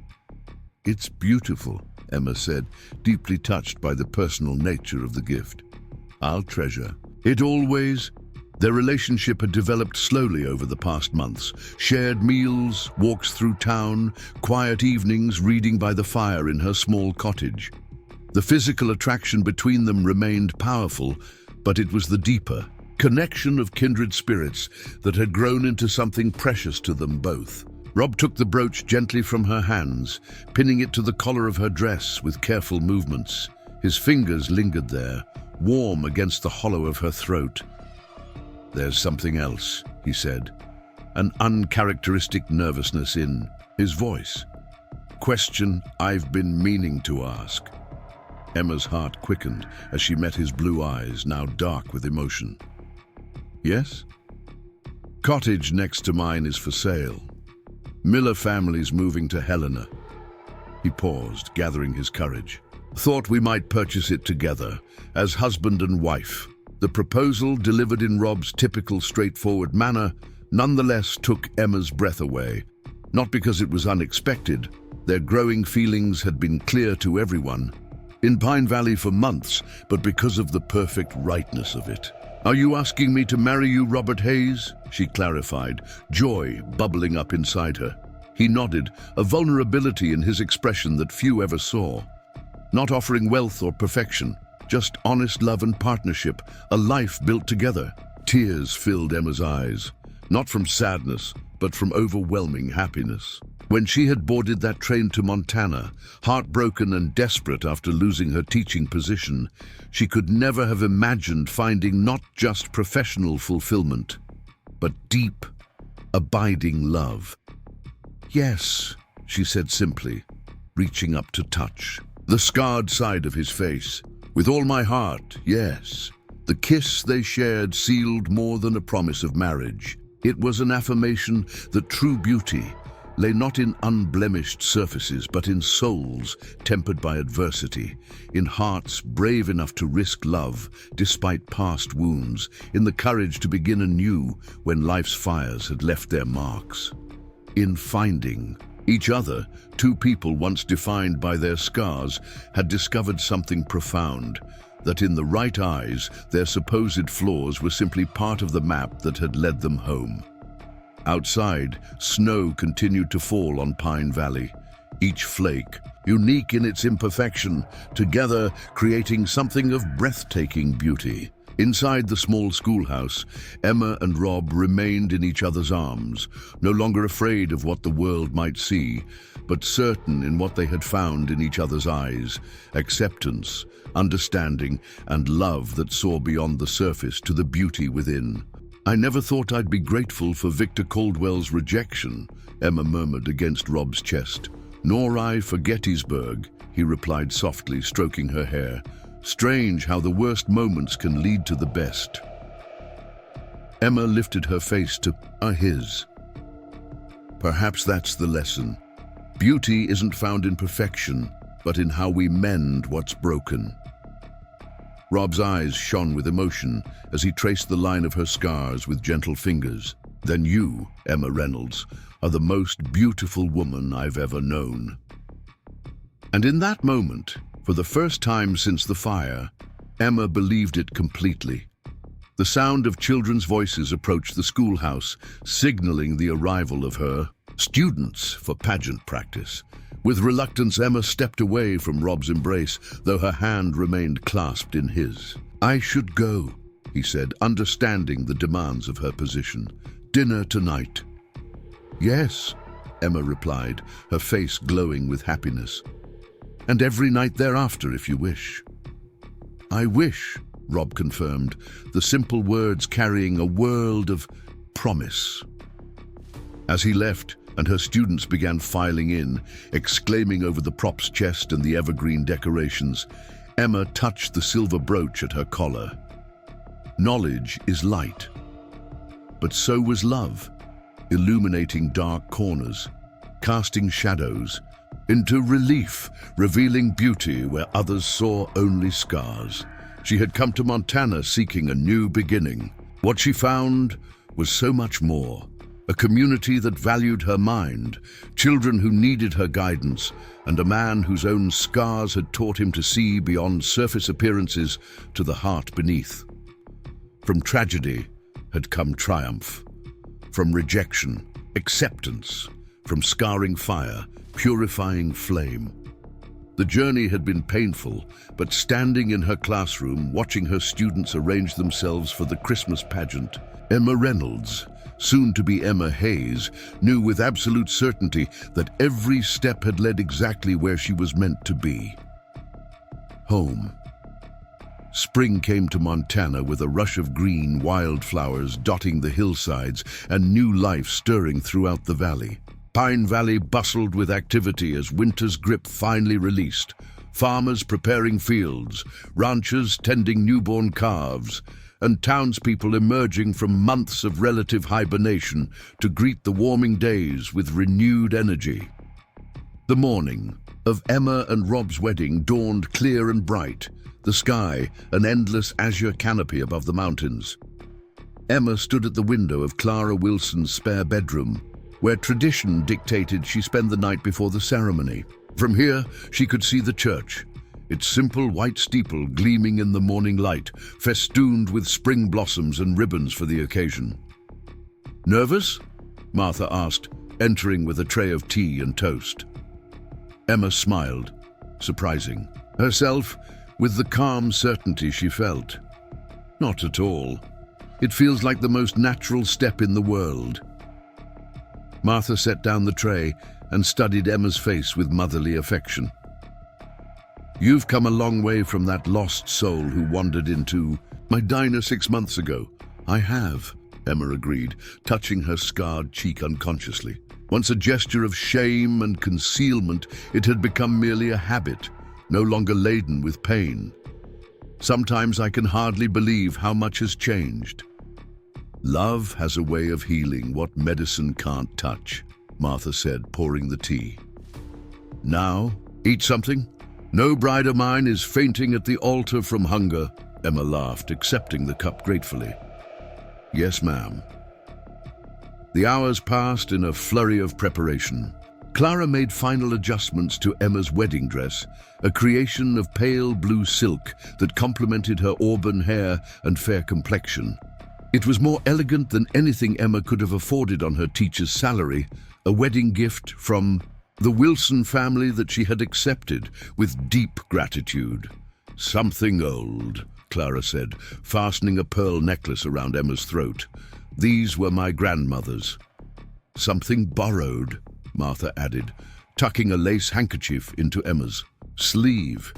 "It's beautiful," Emma said, deeply touched by the personal nature of the gift. "I'll treasure it always." Their relationship had developed slowly over the past months. Shared meals, walks through town, quiet evenings reading by the fire in her small cottage. The physical attraction between them remained powerful, but it was the deeper connection of kindred spirits that had grown into something precious to them both. Rob took the brooch gently from her hands, pinning it to the collar of her dress with careful movements. His fingers lingered there, warm against the hollow of her throat. "There's something else," he said, an uncharacteristic nervousness in his voice. "Question I've been meaning to ask." Emma's heart quickened as she met his blue eyes, now dark with emotion. "Yes? Cottage next to mine is for sale. Miller family's moving to Helena." He paused, gathering his courage. "Thought we might purchase it together, as husband and wife." The proposal, delivered in Rob's typical straightforward manner, nonetheless took Emma's breath away. Not because it was unexpected. Their growing feelings had been clear to everyone in Pine Valley for months, but because of the perfect rightness of it. "Are you asking me to marry you, Robert Hayes?" she clarified, joy bubbling up inside her. He nodded, a vulnerability in his expression that few ever saw. Not offering wealth or perfection, just honest love and partnership, a life built together. Tears filled Emma's eyes, not from sadness, but from overwhelming happiness. When she had boarded that train to Montana, heartbroken and desperate after losing her teaching position, she could never have imagined finding not just professional fulfillment, but deep, abiding love. "Yes," she said simply, reaching up to touch the scarred side of his face. "With all my heart, yes." The kiss they shared sealed more than a promise of marriage. It was an affirmation that true beauty lay not in unblemished surfaces, but in souls tempered by adversity, in hearts brave enough to risk love despite past wounds, in the courage to begin anew when life's fires had left their marks. In finding each other, two people once defined by their scars had discovered something profound, that in the right eyes, their supposed flaws were simply part of the map that had led them home. Outside, snow continued to fall on Pine Valley, each flake, unique in its imperfection, together creating something of breathtaking beauty. Inside the small schoolhouse, Emma and Rob remained in each other's arms, no longer afraid of what the world might see, but certain in what they had found in each other's eyes: acceptance, understanding, and love that saw beyond the surface to the beauty within. "I never thought I'd be grateful for Victor Caldwell's rejection," Emma murmured against Rob's chest. "Nor I for Gettysburg," he replied softly, stroking her hair. "Strange how the worst moments can lead to the best." Emma lifted her face to his. "Perhaps that's the lesson. Beauty isn't found in perfection, but in how we mend what's broken." Rob's eyes shone with emotion as he traced the line of her scars with gentle fingers. "Then you, Emma Reynolds, are the most beautiful woman I've ever known." And in that moment, for the first time since the fire, Emma believed it completely. The sound of children's voices approached the schoolhouse, signaling the arrival of her students for pageant practice. With reluctance, Emma stepped away from Rob's embrace, though her hand remained clasped in his. "I should go," he said, understanding the demands of her position. "Dinner tonight." "Yes," Emma replied, her face glowing with happiness. "And every night thereafter, if you wish." "I wish," Rob confirmed, the simple words carrying a world of promise. As he left, and her students began filing in, exclaiming over the prop's chest and the evergreen decorations, Emma touched the silver brooch at her collar. Knowledge is light, but so was love, illuminating dark corners, casting shadows into relief, revealing beauty where others saw only scars. She had come to Montana seeking a new beginning. What she found was so much more. A community that valued her mind, children who needed her guidance, and a man whose own scars had taught him to see beyond surface appearances to the heart beneath. From tragedy had come triumph. From rejection, acceptance. From scarring fire, purifying flame. The journey had been painful, but standing in her classroom, watching her students arrange themselves for the Christmas pageant, Emma Reynolds, soon to be Emma Hayes, knew with absolute certainty that every step had led exactly where she was meant to be. Home. Spring came to Montana with a rush of green wildflowers dotting the hillsides and new life stirring throughout the valley. Pine Valley bustled with activity as winter's grip finally released. Farmers preparing fields, ranchers tending newborn calves, and townspeople emerging from months of relative hibernation to greet the warming days with renewed energy. The morning of Emma and Rob's wedding dawned clear and bright, the sky an endless azure canopy above the mountains. Emma stood at the window of Clara Wilson's spare bedroom, where tradition dictated she spend the night before the ceremony. From here, she could see the church, its simple white steeple gleaming in the morning light, festooned with spring blossoms and ribbons for the occasion. "Nervous?" Martha asked, entering with a tray of tea and toast. Emma smiled, surprising herself with the calm certainty she felt. "Not at all. It feels like the most natural step in the world." Martha set down the tray and studied Emma's face with motherly affection. "You've come a long way from that lost soul who wandered into my diner 6 months ago." "I have," Emma agreed, touching her scarred cheek unconsciously. Once a gesture of shame and concealment, it had become merely a habit, no longer laden with pain. "Sometimes I can hardly believe how much has changed." "Love has a way of healing what medicine can't touch," Martha said, pouring the tea. "Now, eat something? No bride of mine is fainting at the altar from hunger," Emma laughed, accepting the cup gratefully. "Yes, ma'am." The hours passed in a flurry of preparation. Clara made final adjustments to Emma's wedding dress, a creation of pale blue silk that complemented her auburn hair and fair complexion. It was more elegant than anything Emma could have afforded on her teacher's salary, a wedding gift from the Wilson family that she had accepted with deep gratitude. "Something old," Clara said, fastening a pearl necklace around Emma's throat. "These were my grandmother's." "Something borrowed," Martha added, tucking a lace handkerchief into Emma's sleeve.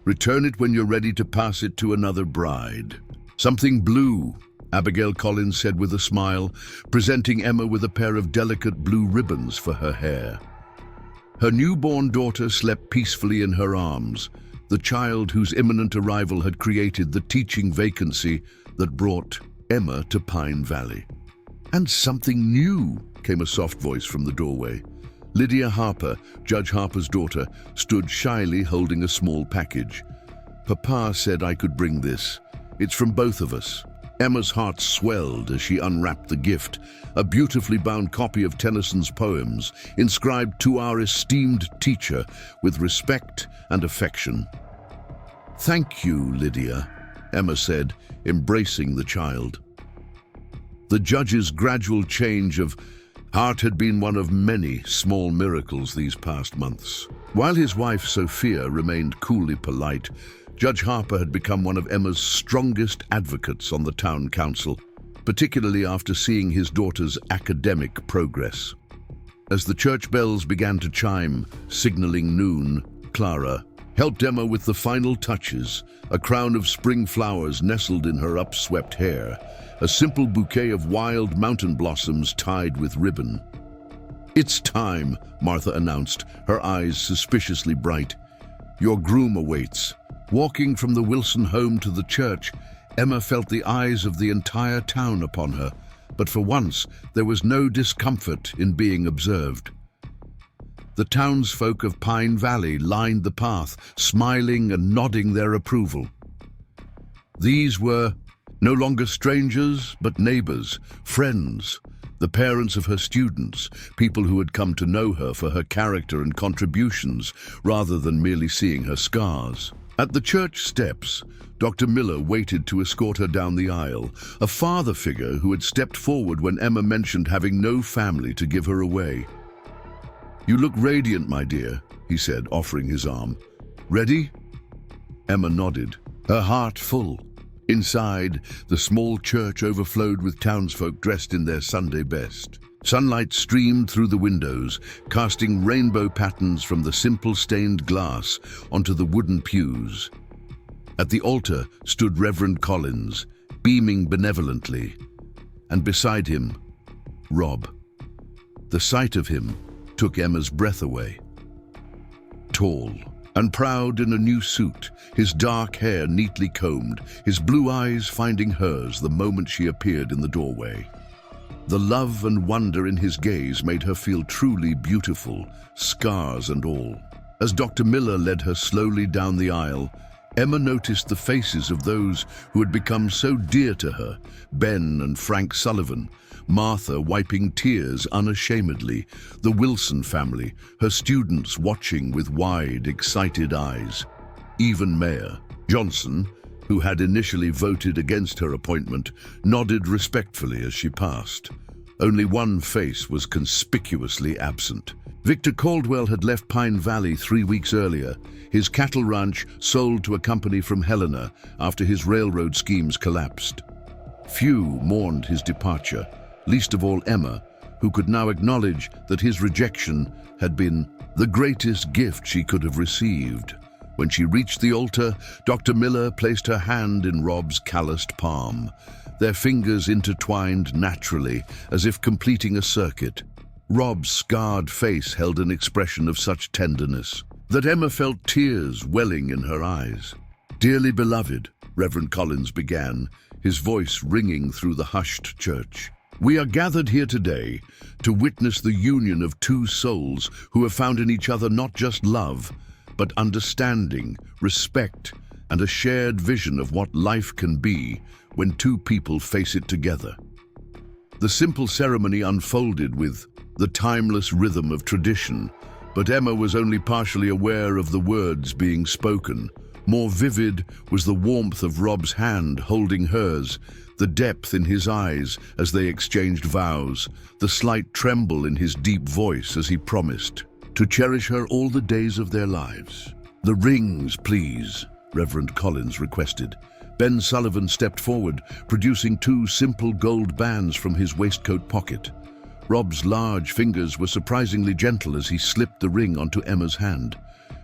"Return it when you're ready to pass it to another bride." "Something blue," Abigail Collins said with a smile, presenting Emma with a pair of delicate blue ribbons for her hair. Her newborn daughter slept peacefully in her arms, the child whose imminent arrival had created the teaching vacancy that brought Emma to Pine Valley. "And something new," came a soft voice from the doorway. Lydia Harper, Judge Harper's daughter, stood shyly holding a small package. "Papa said I could bring this. It's from both of us." Emma's heart swelled as she unwrapped the gift, a beautifully bound copy of Tennyson's poems, inscribed to our esteemed teacher with respect and affection. "Thank you, Lydia," Emma said, embracing the child. The judge's gradual change of heart had been one of many small miracles these past months. While his wife, Sophia, remained coolly polite, Judge Harper had become one of Emma's strongest advocates on the town council, particularly after seeing his daughter's academic progress. As the church bells began to chime, signaling noon, Clara helped Emma with the final touches, a crown of spring flowers nestled in her upswept hair, a simple bouquet of wild mountain blossoms tied with ribbon. "It's time," Martha announced, her eyes suspiciously bright. "Your groom awaits." Walking from the Wilson home to the church, Emma felt the eyes of the entire town upon her, but for once there was no discomfort in being observed. The townsfolk of Pine Valley lined the path, smiling and nodding their approval. These were no longer strangers, but neighbors, friends, the parents of her students, people who had come to know her for her character and contributions, rather than merely seeing her scars. At the church steps, Dr. Miller waited to escort her down the aisle, a father figure who had stepped forward when Emma mentioned having no family to give her away. "You look radiant, my dear," he said, offering his arm. "Ready?" Emma nodded, her heart full. Inside, the small church overflowed with townsfolk dressed in their Sunday best. Sunlight streamed through the windows, casting rainbow patterns from the simple stained glass onto the wooden pews. At the altar stood Reverend Collins, beaming benevolently, and beside him, Rob. The sight of him took Emma's breath away. Tall and proud in a new suit, his dark hair neatly combed, his blue eyes finding hers the moment she appeared in the doorway. The love and wonder in his gaze made her feel truly beautiful, scars and all. As Dr. Miller led her slowly down the aisle, Emma noticed the faces of those who had become so dear to her, Ben and Frank Sullivan, Martha wiping tears unashamedly, the Wilson family, her students watching with wide, excited eyes. Even Mayor Johnson, who had initially voted against her appointment, nodded respectfully as she passed. Only one face was conspicuously absent. Victor Caldwell had left Pine Valley 3 weeks earlier, his cattle ranch sold to a company from Helena after his railroad schemes collapsed. Few mourned his departure, least of all Emma, who could now acknowledge that his rejection had been the greatest gift she could have received. When she reached the altar, Dr. Miller placed her hand in Rob's calloused palm, their fingers intertwined naturally, as if completing a circuit. Rob's scarred face held an expression of such tenderness that Emma felt tears welling in her eyes. "Dearly beloved," Reverend Collins began, his voice ringing through the hushed church, "we are gathered here today to witness the union of two souls who have found in each other not just love, but understanding, respect, and a shared vision of what life can be when two people face it together." The simple ceremony unfolded with the timeless rhythm of tradition, but Emma was only partially aware of the words being spoken. More vivid was the warmth of Rob's hand holding hers, the depth in his eyes as they exchanged vows, the slight tremble in his deep voice as he promised to cherish her all the days of their lives. "The rings, please," Reverend Collins requested. Ben Sullivan stepped forward, producing 2 simple gold bands from his waistcoat pocket. Rob's large fingers were surprisingly gentle as he slipped the ring onto Emma's hand.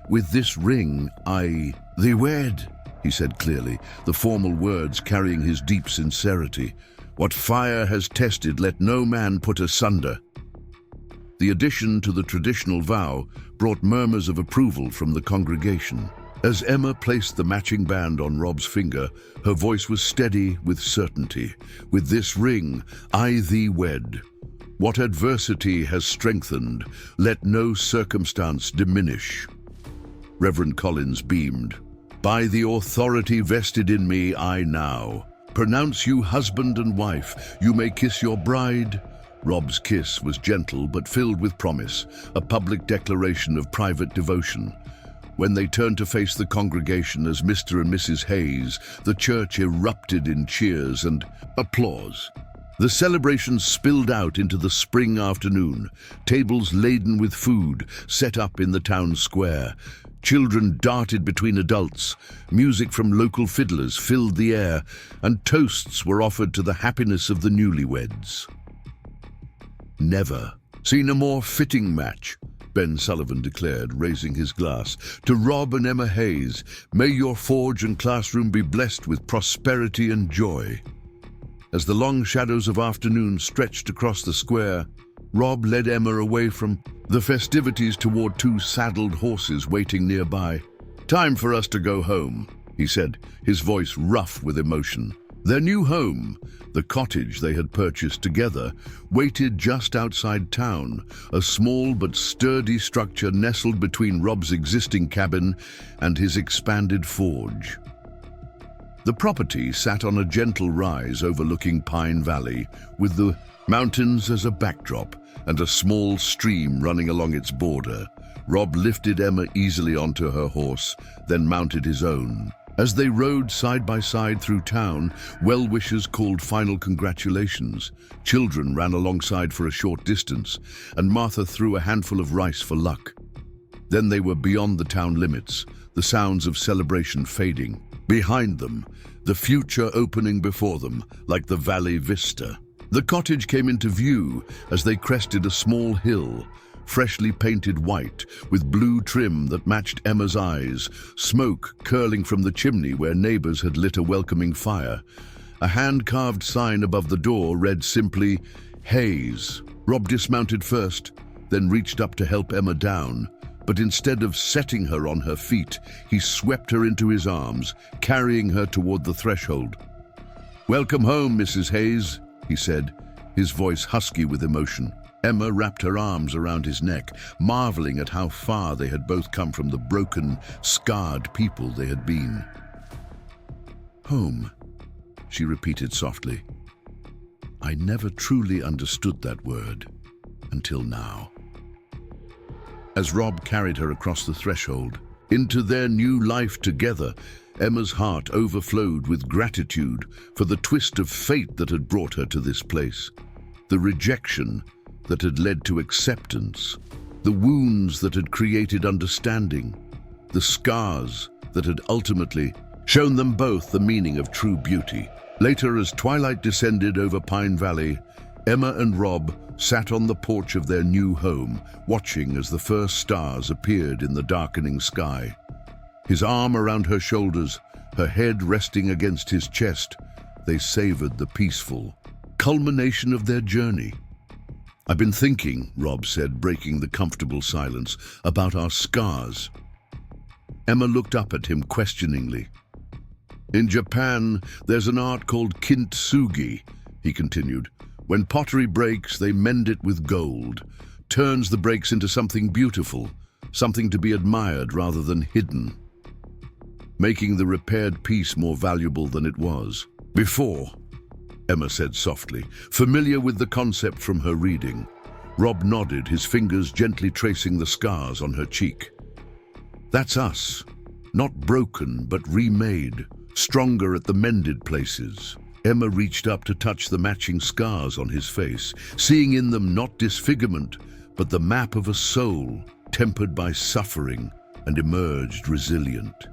"With this ring, thee wed," he said clearly, the formal words carrying his deep sincerity. "What fire has tested, let no man put asunder." The addition to the traditional vow brought murmurs of approval from the congregation. As Emma placed the matching band on Rob's finger, her voice was steady with certainty. "With this ring, I thee wed. What adversity has strengthened, let no circumstance diminish." Reverend Collins beamed. "By the authority vested in me, I now pronounce you husband and wife. You may kiss your bride." Rob's kiss was gentle but filled with promise, a public declaration of private devotion. When they turned to face the congregation as Mr. and Mrs. Hayes, the church erupted in cheers and applause. The celebration spilled out into the spring afternoon, tables laden with food set up in the town square. Children darted between adults, music from local fiddlers filled the air, and toasts were offered to the happiness of the newlyweds. "Never seen a more fitting match," Ben Sullivan declared, raising his glass. "To Rob and Emma Hayes, may your forge and classroom be blessed with prosperity and joy." As the long shadows of afternoon stretched across the square, Rob led Emma away from the festivities toward 2 saddled horses waiting nearby. "Time for us to go home," he said, his voice rough with emotion. Their new home, the cottage they had purchased together, waited just outside town, a small but sturdy structure nestled between Rob's existing cabin and his expanded forge. The property sat on a gentle rise overlooking Pine Valley, with the mountains as a backdrop and a small stream running along its border. Rob lifted Emma easily onto her horse, then mounted his own. As they rode side by side through town, well-wishers called final congratulations. Children ran alongside for a short distance, and Martha threw a handful of rice for luck. Then they were beyond the town limits, the sounds of celebration fading. Behind them, the future opening before them, like the valley vista. The cottage came into view as they crested a small hill, freshly painted white, with blue trim that matched Emma's eyes, smoke curling from the chimney where neighbors had lit a welcoming fire. A hand-carved sign above the door read simply, "Hayes." Rob dismounted first, then reached up to help Emma down. But instead of setting her on her feet, he swept her into his arms, carrying her toward the threshold. "Welcome home, Mrs. Hayes," he said, his voice husky with emotion. Emma wrapped her arms around his neck, marveling at how far they had both come from the broken, scarred people they had been. "Home," she repeated softly. "I never truly understood that word until now." As Rob carried her across the threshold, into their new life together, Emma's heart overflowed with gratitude for the twist of fate that had brought her to this place. The rejection that had led to acceptance, the wounds that had created understanding, the scars that had ultimately shown them both the meaning of true beauty. Later, as twilight descended over Pine Valley, Emma and Rob sat on the porch of their new home, watching as the first stars appeared in the darkening sky. His arm around her shoulders, her head resting against his chest, they savored the peaceful culmination of their journey. "I've been thinking," Rob said, breaking the comfortable silence, "about our scars." Emma looked up at him questioningly. "In Japan, there's an art called kintsugi," he continued. "When pottery breaks, they mend it with gold, turns the breaks into something beautiful, something to be admired rather than hidden, making the repaired piece more valuable than it was before," Emma said softly, familiar with the concept from her reading. Rob nodded, his fingers gently tracing the scars on her cheek. "That's us, not broken but remade, stronger at the mended places." Emma reached up to touch the matching scars on his face, seeing in them not disfigurement, but the map of a soul tempered by suffering and emerged resilient.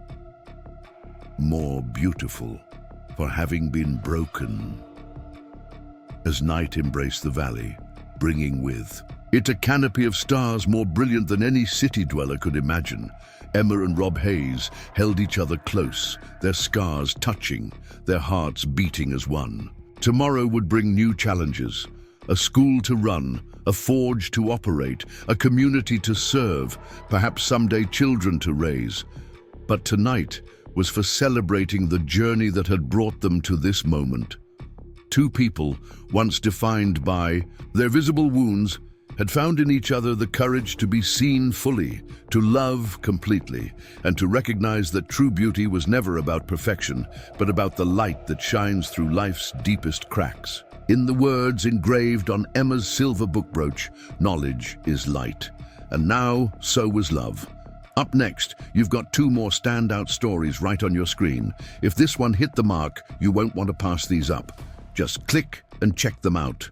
More beautiful for having been broken. As night embraced the valley, bringing with it a canopy of stars more brilliant than any city dweller could imagine, Emma and Rob Hayes held each other close, their scars touching, their hearts beating as one. Tomorrow would bring new challenges, a school to run, a forge to operate, a community to serve, perhaps someday children to raise. But tonight was for celebrating the journey that had brought them to this moment. Two people, once defined by their visible wounds, had found in each other the courage to be seen fully, to love completely, and to recognize that true beauty was never about perfection, but about the light that shines through life's deepest cracks. In the words engraved on Emma's silver book brooch, knowledge is light. And now, so was love. Up next, you've got two more standout stories right on your screen. If this one hit the mark, you won't want to pass these up. Just click and check them out.